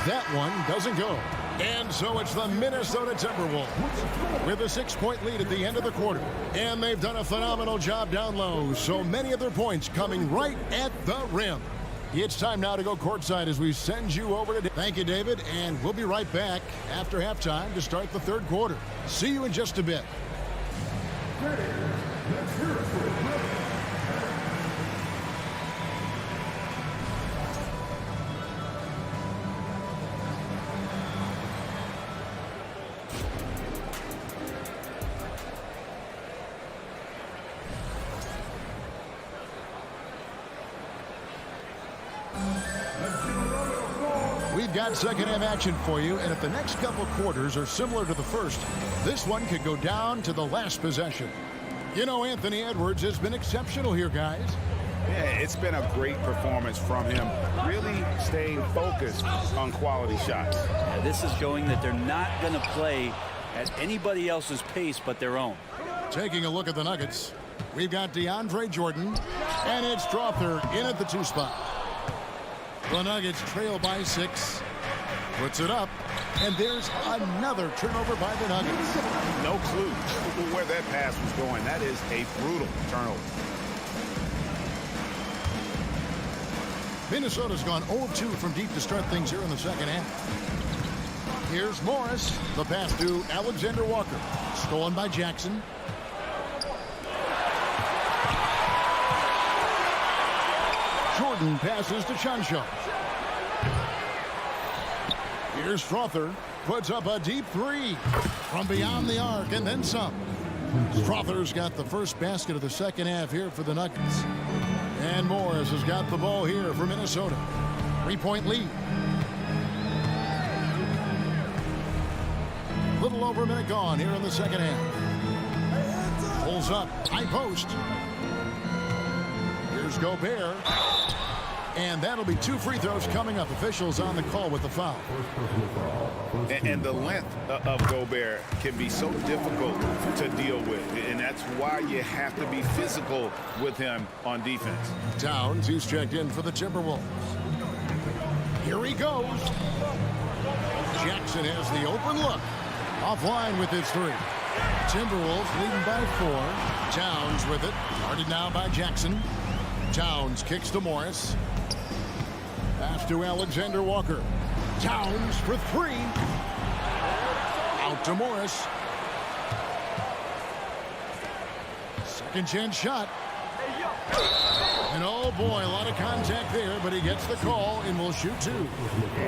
That one doesn't go. And so it's the Minnesota Timberwolves with a 6-point lead at the end of the quarter. And they've done a phenomenal job down low. So many of their points coming right at the rim. It's time now to go courtside as we send you over to... Thank you, David. And we'll be right back after halftime to start the third quarter. See you in just a bit. We've got second half action for you, and if the next couple quarters are similar to the first, this one could go down to the last possession. You know, Anthony Edwards has been exceptional here, guys. Yeah, it's been a great performance from him, really staying focused on quality shots. Yeah, this is showing that they're not going to play at anybody else's pace but their own. Taking a look at the Nuggets, we've got DeAndre Jordan, and it's Strother in at the 2 spot. The Nuggets trail by 6. Puts it up. And there's another turnover by the Nuggets. No clue where that pass was going. That is a brutal turnover. Minnesota's gone 0-2 from deep to start things here in the second half. Here's Morris. The pass to Alexander Walker. Stolen by Jackson. Jordan passes to Chancho. Here's Strother. Puts up a deep 3 from beyond the arc and then some. Strother's got the first basket of the second half here for the Nuggets. And Morris has got the ball here for Minnesota. 3-point lead. Little over a minute gone here in the second half. Pulls up. High post. Here's Gobert. And that'll be 2 free throws coming up. Officials on the call with the foul. And the length of Gobert can be so difficult to deal with. And that's why you have to be physical with him on defense. Towns, he's checked in for the Timberwolves. Here he goes. Jackson has the open look. Offline with his 3. Timberwolves leading by 4. Towns with it. Guarded now by Jackson. Towns kicks to Morris. Pass to Alexander Walker. Towns for 3. Out to Morris. Second chance shot. And oh boy, a lot of contact there, but he gets the call and will shoot 2.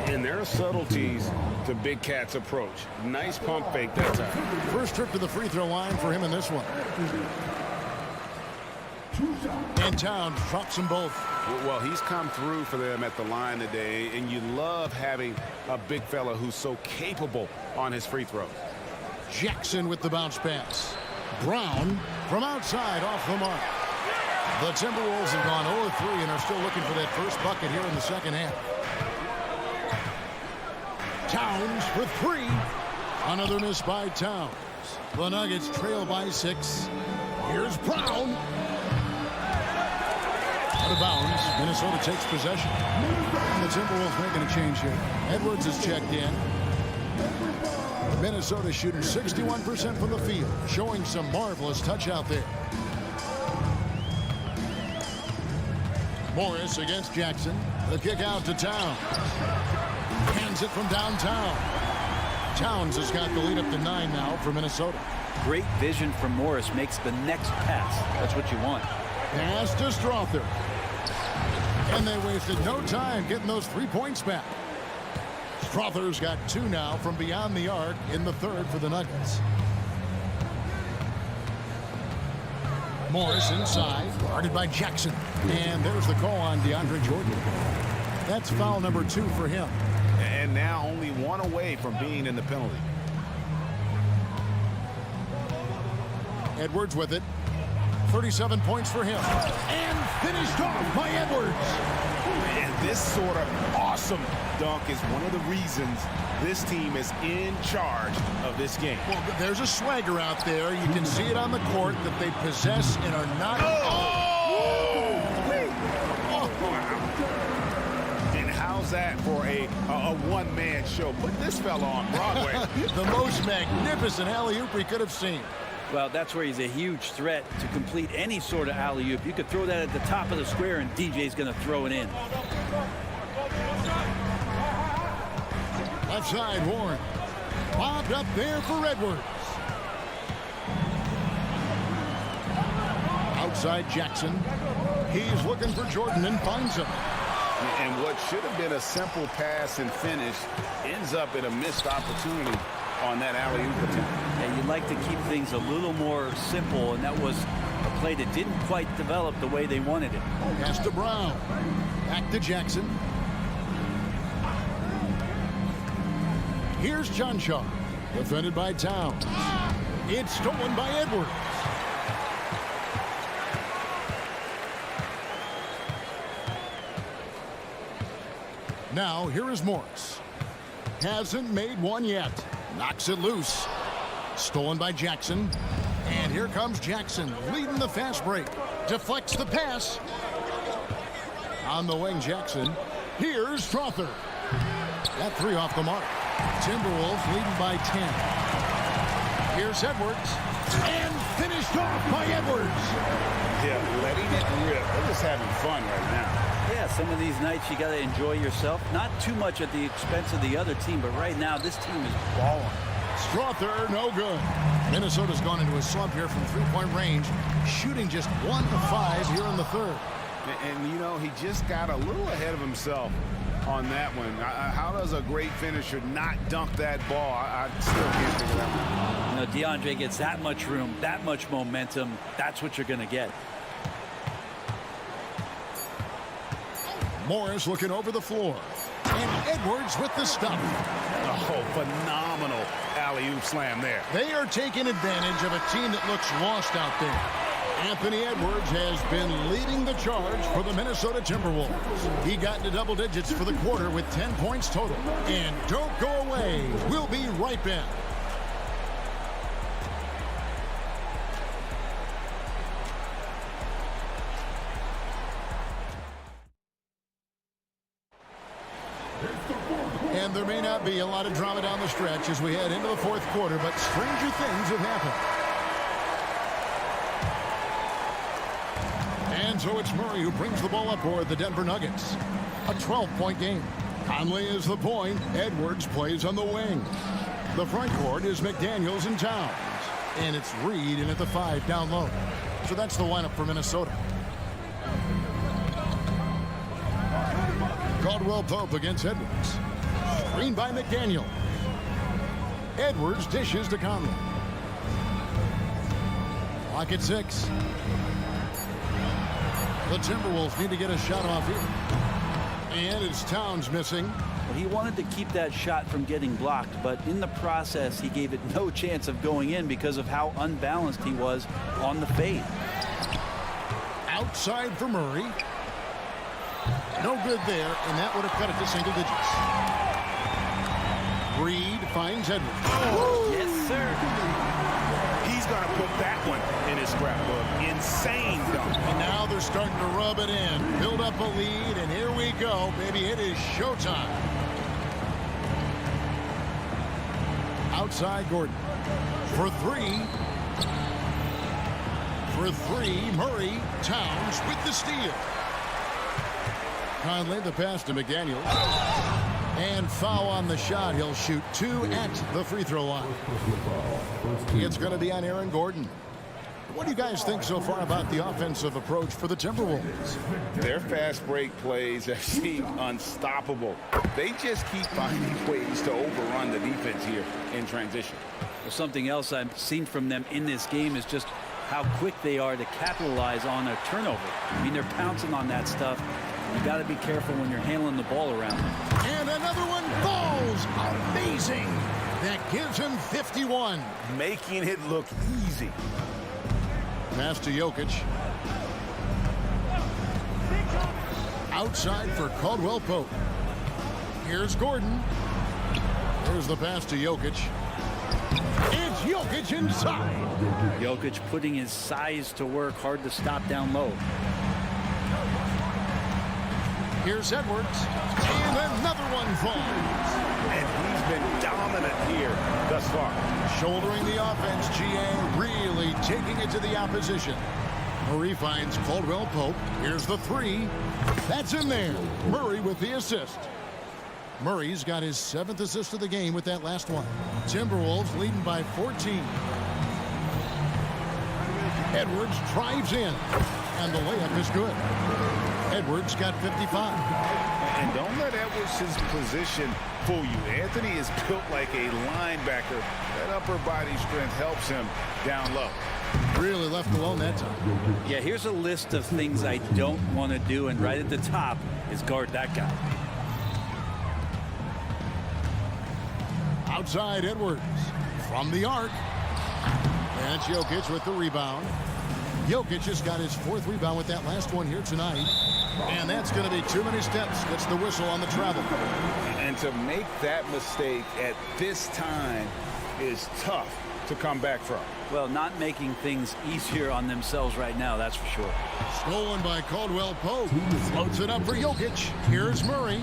And there are subtleties to Big Cat's approach. Nice pump fake that time. First trip to the free throw line for him in this one. And Towns drops them both. Well, he's come through for them at the line today, and you love having a big fella who's so capable on his free throws. Jackson with the bounce pass. Brown from outside off the mark. The Timberwolves have gone 0-3 and are still looking for that first bucket here in the second half. Towns for 3. Another miss by Towns. The Nuggets trail by 6. Here's Brown. Out of bounds. Minnesota takes possession. And the Timberwolves making a change here. Edwards is checked in. Minnesota shooting 61% from the field, showing some marvelous touch out there. Morris against Jackson. The kick out to Towns. Hands it from downtown. Towns has got the lead up to 9 now for Minnesota. Great vision from Morris, makes the next pass. That's what you want. Pass to Strother. And they wasted no time getting those 3 points back. Strother's got 2 now from beyond the arc in the third for the Nuggets. Morris inside, guarded by Jackson. And there's the call on DeAndre Jordan. That's foul number 2 for him. And now only 1 away from being in the penalty. Edwards with it. 37 points for him. And finished off by Edwards. And this sort of awesome dunk is one of the reasons this team is in charge of this game. Well, there's a swagger out there. You can see it on the court that they possess and are not. And how's that for a one-man show? Put this fella on Broadway. The most magnificent alley-oop we could have seen. Well, that's where he's a huge threat to complete any sort of alley-oop. You could throw that at the top of the square, and DJ's going to throw it in. Left side, Warren. Bobbed up there for Edwards. Outside Jackson. He's looking for Jordan and finds him. And what should have been a simple pass and finish ends up in a missed opportunity on that alley-oop attempt. Yeah, you'd like to keep things a little more simple, and that was a play that didn't quite develop the way they wanted it. Pass to Brown. Back to Jackson. Here's John Shaw. Defended by Towns. It's stolen by Edwards. Now, here is Morris. Hasn't made one yet. Knocks it loose. Stolen by Jackson. And here comes Jackson, leading the fast break. Deflects the pass. On the wing, Jackson. Here's Strother. That 3 off the mark. Timberwolves leading by 10. Here's Edwards. And finished off by Edwards. Yeah, letting it rip. They're just having fun right now. Yeah, some of these nights you got to enjoy yourself. Not too much at the expense of the other team, but right now this team is balling. Strother, no good. Minnesota's gone into a slump here from 3-point range, shooting just 1 of 5 here in the third. And you know, he just got a little ahead of himself on that one. How does a great finisher not dunk that ball? I still can't figure that one out. You know, DeAndre gets that much room, that much momentum. That's what you're going to get. Morris looking over the floor. And Edwards with the stop. Oh, phenomenal alley-oop slam there. They are taking advantage of a team that looks lost out there. Anthony Edwards has been leading the charge for the Minnesota Timberwolves. He got into double digits for the quarter with 10 points total. And don't go away. We'll be right back. And there may not be a lot of drama down the stretch as we head into the fourth quarter, but stranger things have happened. And so it's Murray who brings the ball up for the Denver Nuggets. A 12-point game. Conley is the point. Edwards plays on the wing. The front court is McDaniels and Towns. And it's Reed in at the 5 down low. So that's the lineup for Minnesota. Caldwell Pope against Edwards. Screen by McDaniel. Edwards dishes to Conley. Clock at 6. The Timberwolves need to get a shot off here. And it's Towns missing. Well, he wanted to keep that shot from getting blocked, but in the process, he gave it no chance of going in because of how unbalanced he was on the fade. Outside for Murray. No good there, and that would have cut it to single digits. Reed finds Edwards. Oh, yes, sir. He's going to put that one in his scrapbook. starting to rub it in. Build up a lead, and here we go, baby. It is showtime. Outside Gordon. For three. Murray. Towns with the steal. Conley the pass to McDaniels. And foul on the shot. He'll shoot 2 at the free throw line. It's going to be on Aaron Gordon. What do you guys think so far about the offensive approach for the Timberwolves? Their fast break plays have seemed unstoppable. They just keep finding ways to overrun the defense here in transition. Well, something else I've seen from them in this game is just how quick they are to capitalize on a turnover. I mean, they're pouncing on that stuff. You got to be careful when you're handling the ball around. And another one falls. Amazing. That gives him 51. Making it look easy. Pass to Jokic. Outside for Caldwell Pope. Here's Gordon. Here's the pass to Jokic. It's Jokic inside. Jokic putting his size to work. Hard to stop down low. Here's Edwards. And another one falls. And he's been dominant here thus far. Shouldering the offense, GA really taking it to the opposition. Murray finds Caldwell Pope. Here's the three. That's in there. Murray with the assist. Murray's got his 7th assist of the game with that last one. Timberwolves leading by 14. Edwards drives in. And the layup is good. Edwards got 55. And don't let Edwards' position fool you. Anthony is built like a linebacker. That upper body strength helps him down low. Really left alone that time. Yeah, here's a list of things I don't want to do, and right at the top is guard that guy. Outside Edwards from the arc. And it's Jokic with the rebound. Jokic just got his 4th rebound with that last one here tonight. And that's going to be too many steps. Gets the whistle on the travel. And to make that mistake at this time is tough to come back from. Well, not making things easier on themselves right now, that's for sure. Stolen by Caldwell Pope. Floats it up for Jokic. Here's Murray.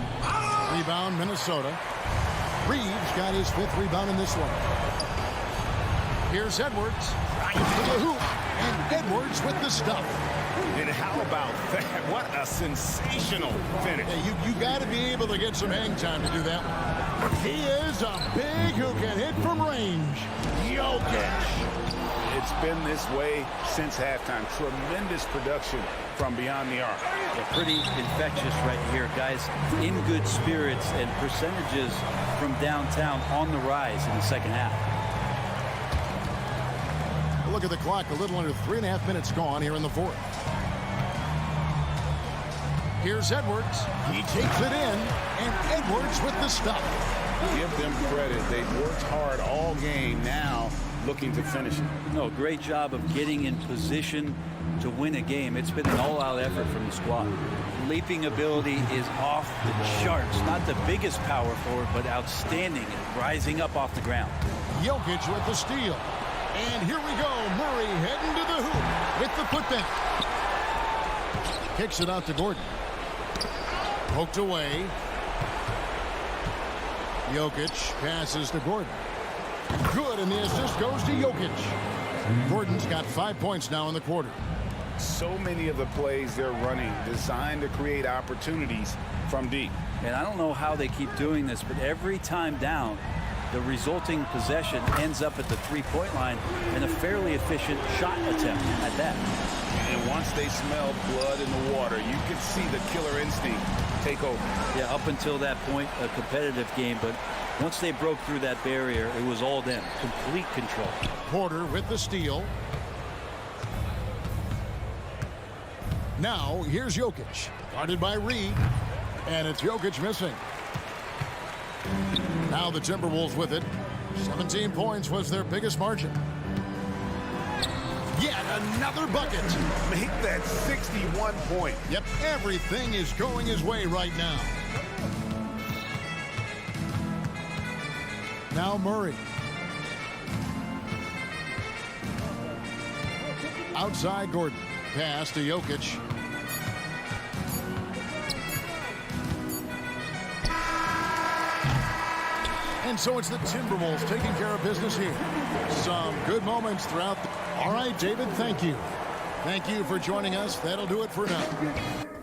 Rebound, Minnesota. Reeves got his 5th rebound in this one. Here's Edwards. Right to the hoop. And Edwards with the stuff. And how about that? What a sensational finish. Hey, you got to be able to get some hang time to do that one. He is a big who can hit from range. Jokic. It's been this way since halftime. Tremendous production from beyond the arc. Yeah, pretty infectious right here, guys. In good spirits and percentages from downtown on the rise in the second half. Look at the clock. A little under 3.5 minutes gone here in the 4th. Here's Edwards. He takes it in. And Edwards with the stuff. Give them credit. They've worked hard all game. Now looking to finish it. No, great job of getting in position to win a game. It's been an all-out effort from the squad. Leaping ability is off the charts. Not the biggest power forward, but outstanding at rising up off the ground. Jokic with the steal. And here we go. Murray heading to the hoop with the putback. Kicks it out to Gordon. Poked away. Jokic passes to Gordon. Good, and the assist goes to Jokic. Gordon's got 5 points now in the quarter. So many of the plays they're running designed to create opportunities from deep. And I don't know how they keep doing this, but every time down, the resulting possession ends up at the three-point line and a fairly efficient shot attempt at that. And once they smell blood in the water, you can see the killer instinct take over. Yeah, up until that point, a competitive game, but once they broke through that barrier, it was all them. Complete control. Porter with the steal. Now, here's Jokic. Guarded by Reed. And it's Jokic missing. Now the Timberwolves with it. 17 points was their biggest margin. Yet another bucket. Make that 61 point. Yep, everything is going his way right now. Now Murray. Outside Gordon. Pass to Jokic. And so it's the Timberwolves taking care of business here. Some good moments throughout. All right, David, thank you. Thank you for joining us. That'll do it for now.